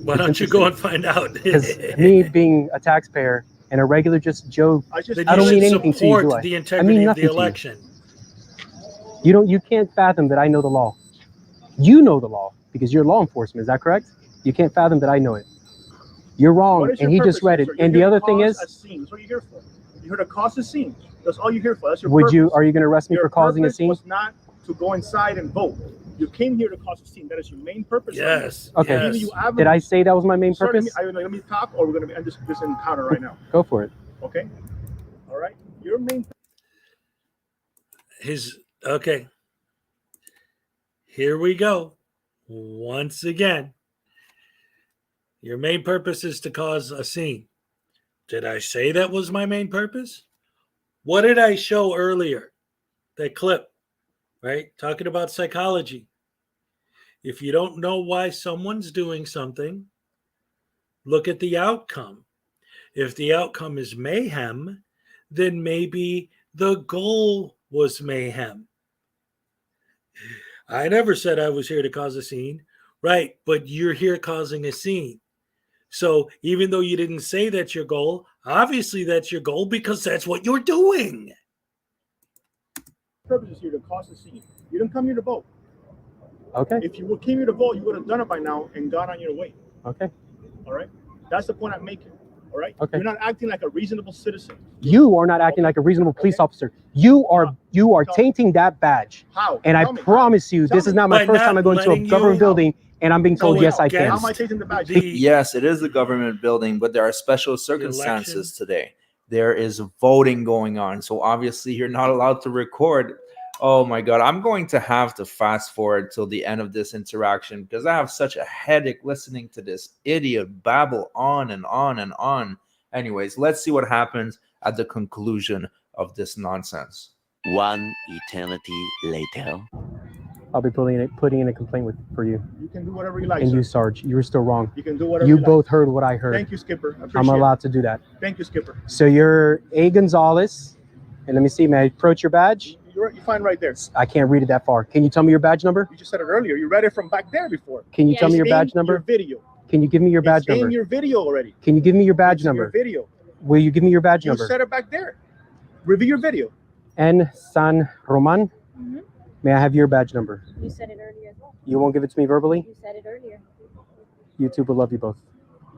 Why don't you go and find out? Because me being a taxpayer and a regular just Joe, Then I you don't mean should anything to you, do support I? the I integrity mean of the nothing to you. election. You can't fathom that I know the law. You know the law because you're law enforcement. Is that correct? You can't fathom that I know it. You're wrong, What is your and he purpose, just read it. sir? You're And here the to other thing cause is, a scene. That's what you're here for. You're here to cause a scene. That's all you're here for. That's your are you purpose. going to arrest me Your for causing a purpose scene? was not to go inside and vote. You came here to cause a scene. That is your main purpose. Yes. Okay. I'm giving you Did I avenues. say that was my main Sir, purpose? let me talk, or we're going to end this encounter right now. Go for it. Okay. All right. Your main. Okay. Here we go. Once again, your main purpose is to cause a scene. Did I say that was my main purpose? What did I show earlier? That clip, right? Talking about psychology. If you don't know why someone's doing something, look at the outcome. If the outcome is mayhem, then maybe the goal was mayhem. I never said I was here to cause a scene, right? But you're here causing a scene. So even though you didn't say that's your goal, obviously that's your goal because that's what you're doing. Purpose is here to cause a scene. You didn't come here to vote. Okay. If you came here to vote, you would have done it by now and gone on your way. Okay. All right. That's the point I'm making. All right. Okay. You're not acting like a reasonable citizen. You are not acting like a reasonable police officer. You are tainting that badge. How? And I promise you, this is not my first time I go into a government building and I'm being told yes, I can. How am I taking the badge? Yes, it is the government building, but there are special circumstances today. There is voting going on. So obviously you're not allowed to record. Oh my God, I'm going to have to fast forward till the end of this interaction because I have such a headache listening to this idiot babble on and on and on. Anyways, let's see what happens at the conclusion of this nonsense. One eternity later. I'll be putting in a complaint for you. You can do whatever you like. And sir. you, Sarge, you were still wrong. You can do whatever you you like. both heard what I heard. Thank you, Skipper. I I'm appreciate allowed it. to do that. Thank you, Skipper. So you're A. Gonzalez. And let me see, may I approach your badge? You're fine right there. I can't read it that far. Can you tell me your badge number? You just said it earlier. You read it from back there before. Can you tell me your It's badge in number? Your video. Can you give me your badge It's number? in your video already. Can you give me your badge It's in number? your video. Will you give me your badge You number? said it back there. Review your video. N. San Roman. Mm-hmm. May I have your badge number? You said it earlier as well. You won't give it to me verbally? You said it earlier. YouTube will love you both.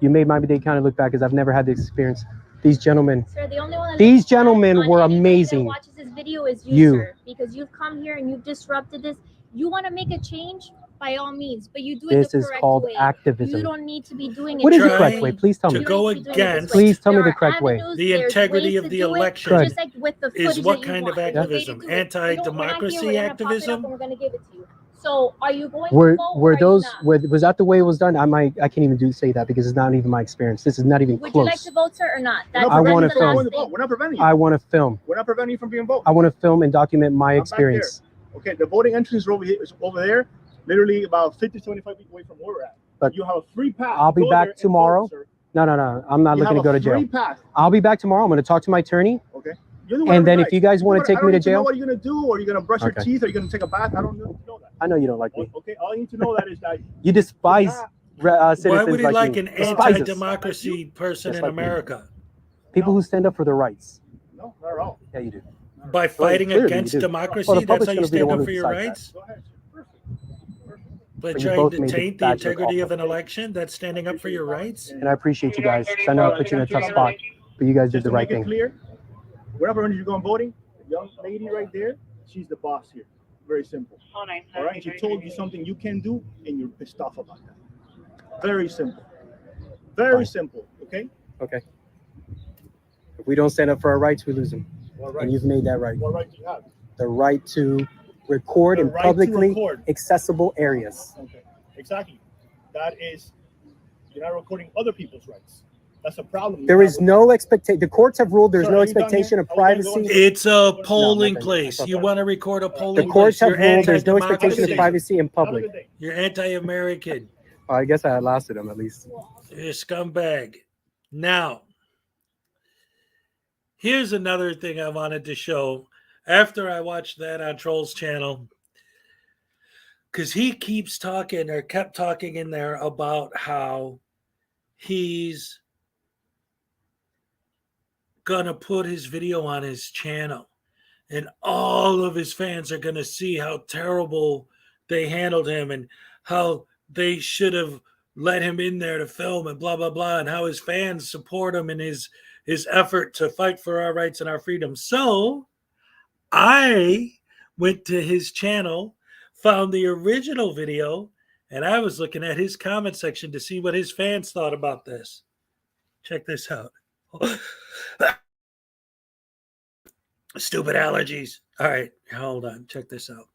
You made Miami-Dade County look bad because I've never had the experience. These gentlemen, Sir, the only one that these looks bad gentlemen on were anybody amazing. That watches this video is You. sir, because you've come here and you've disrupted this. You want to make a change, by all means, but you do it This the is correct called way. activism. You don't need to be doing it. What is the this correct way. way? Please tell me. To go against Please tell me There the are correct way. avenues, the there's integrity ways of to the do it, election just like with the is footage what that you kind of want. There's a way to activism? do it. We're not here, Anti-democracy we're gonna pop it up activism? and we're gonna give it to you. So are you going to Were vote or were are you those not? was that the way it was done? I can't even say that because it's not even my experience. This is not even Would you like close. to vote, sir, or not? We're not I preventing wanna you from film. going to vote. We're not preventing you. I want to film. We're not preventing you from being voted. I want to film and document my I'm back experience. there. Okay, the voting entrance is over here. Is over there, literally about 50, 25 feet away from where we're at. But you have a free pass. I'll be Go there back and tomorrow. vote, sir. No. I'm not You looking to have go a to jail. free pass. I'll be back tomorrow. I'm going to talk to my attorney. Okay. You do And whatever then you if you guys like. want to I take don't me to need to know jail, what you're gonna do, or you're gonna brush your Okay. teeth, or you're gonna take a bath. I don't need to know that. I know you don't like me. Okay, all you need to know that is that You despise citizens Why would he like me. an Despise us. anti-democracy person Just in like me. America? People who stand up for their rights. no, not at all. Yeah, you do. By fighting clearly you against do. democracy, Well, the that's public's how you gonna be the stand one up who for your decides that. rights? Go ahead. By But you trying both to made the taint the badge look integrity of awful. an election, that's standing up for your rights? And I appreciate you guys. 'Cause I know I put you in a tough spot, but you guys did Just the to right make it thing. clear, whenever you go on voting, the young lady right there, she's the boss here. Very simple. All right, she told you something you can do, and you're pissed off about that. Very simple. Very Fine. simple. Okay. Okay. If we don't stand up for our rights, we lose them. What And you've made that right. What right do you have? The right to record The in right to publicly record. accessible areas. Okay, exactly. That is, you're not recording other people's rights. That's a problem. There is no expectation. The courts have ruled there's Sir, no are you done expectation here? of Are we gonna go privacy. into- It's a polling I place. thought You that. want to record a polling The courts place. have You're ruled there's no expectation of anti-democracy. privacy in public. You're anti-American. Oh, I guess I lasted him at least. You're a scumbag. Now, here's another thing I wanted to show after I watched that on Troll's channel, because he keeps talking or kept talking in there about how he's gonna put his video on his channel and all of his fans are gonna see how terrible they handled him and how they should have let him in there to film and blah blah blah, and how his fans support him in his effort to fight for our rights and our freedom. So I went to his channel, found the original video, and I was looking at his comment section to see what his fans thought about this. Check this out. Stupid allergies. All right, hold on. Check this out.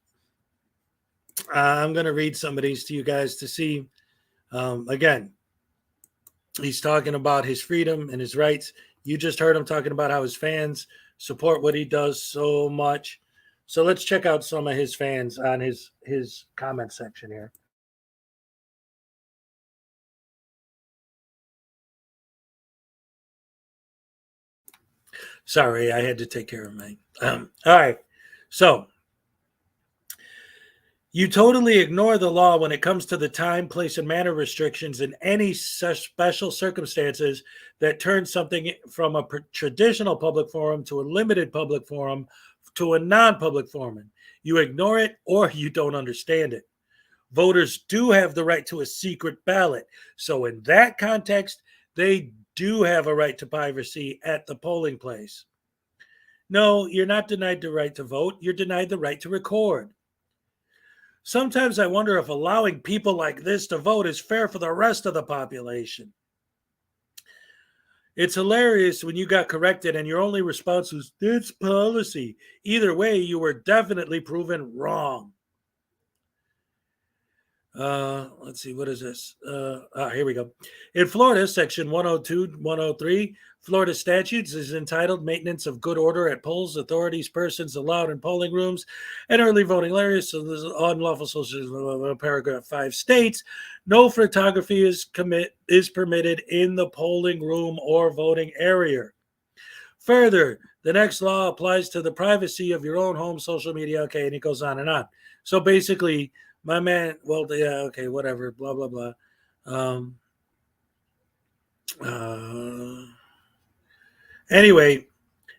I'm going to read some of these to you guys to see. Again, he's talking about his freedom and his rights. You just heard him talking about how his fans support what he does so much. So let's check out some of his fans on his comment section here. Sorry, I had to take care of mine. All right. So you totally ignore the law when it comes to the time, place, and manner restrictions in any such special circumstances that turn something from a traditional public forum to a limited public forum to a non-public forum. You ignore it or you don't understand it. Voters do have the right to a secret ballot. So in that context, they do have a right to privacy at the polling place. No, you're not denied the right to vote. You're denied the right to record. Sometimes I wonder if allowing people like this to vote is fair for the rest of the population. It's hilarious when you got corrected and your only response was, "It's policy." Either way, you were definitely proven wrong. Let's see, what is this? Here we go. In Florida, section 102, 103, Florida statutes is entitled Maintenance of Good Order at Polls, Authorities, Persons Allowed in Polling Rooms, and Early Voting Areas. So this is unlawful social, paragraph 5 states, no photography is permitted in the polling room or voting area. Further, the next law applies to the privacy of your own home social media. Okay, and it goes on and on. So basically, my man, well, yeah, okay, whatever, blah, blah, blah. Anyway,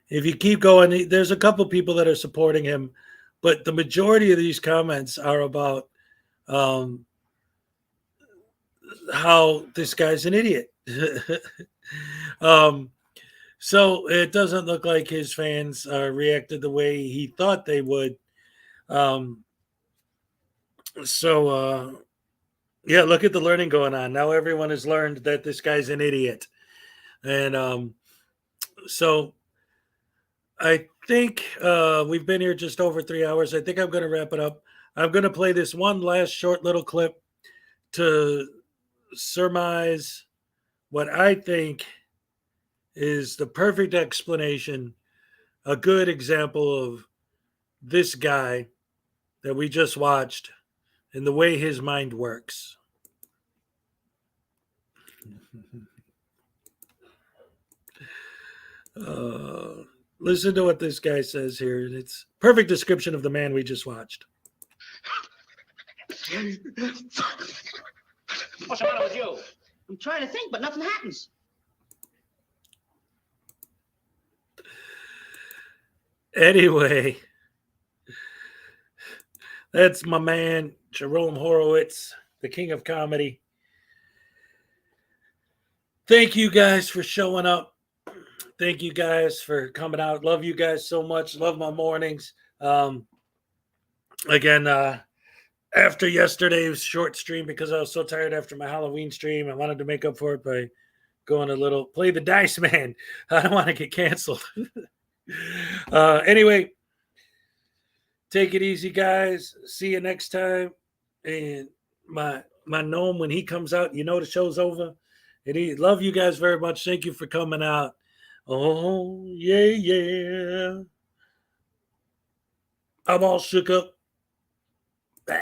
if you keep going, there's a couple people that are supporting him, but the majority of these comments are about how this guy's an idiot. So it doesn't look like his fans reacted the way he thought they would. Yeah, look at the learning going on. Now everyone has learned that this guy's an idiot. And so I think we've been here just over 3 hours. I think I'm going to wrap it up. I'm going to play this one last short little clip to surmise what I think is the perfect explanation, a good example of this guy that we just watched and the way his mind works. Listen to what this guy says here. It's perfect description of the man we just watched. What's the matter with you? I'm trying to think, but nothing happens. Anyway, that's my man, Jerome Horowitz, the king of comedy. Thank you guys for showing up. Thank you guys for coming out. Love you guys so much. Love my mornings. Again, after yesterday's short stream, because I was so tired after my Halloween stream, I wanted to make up for it by going a little, play the dice, man. I don't want to get canceled. Anyway, Take it easy, guys. See you next time. And my gnome, when he comes out, you know the show's over. And he love you guys very much. Thank you for coming out. Oh, yeah, yeah. I'm all shook up.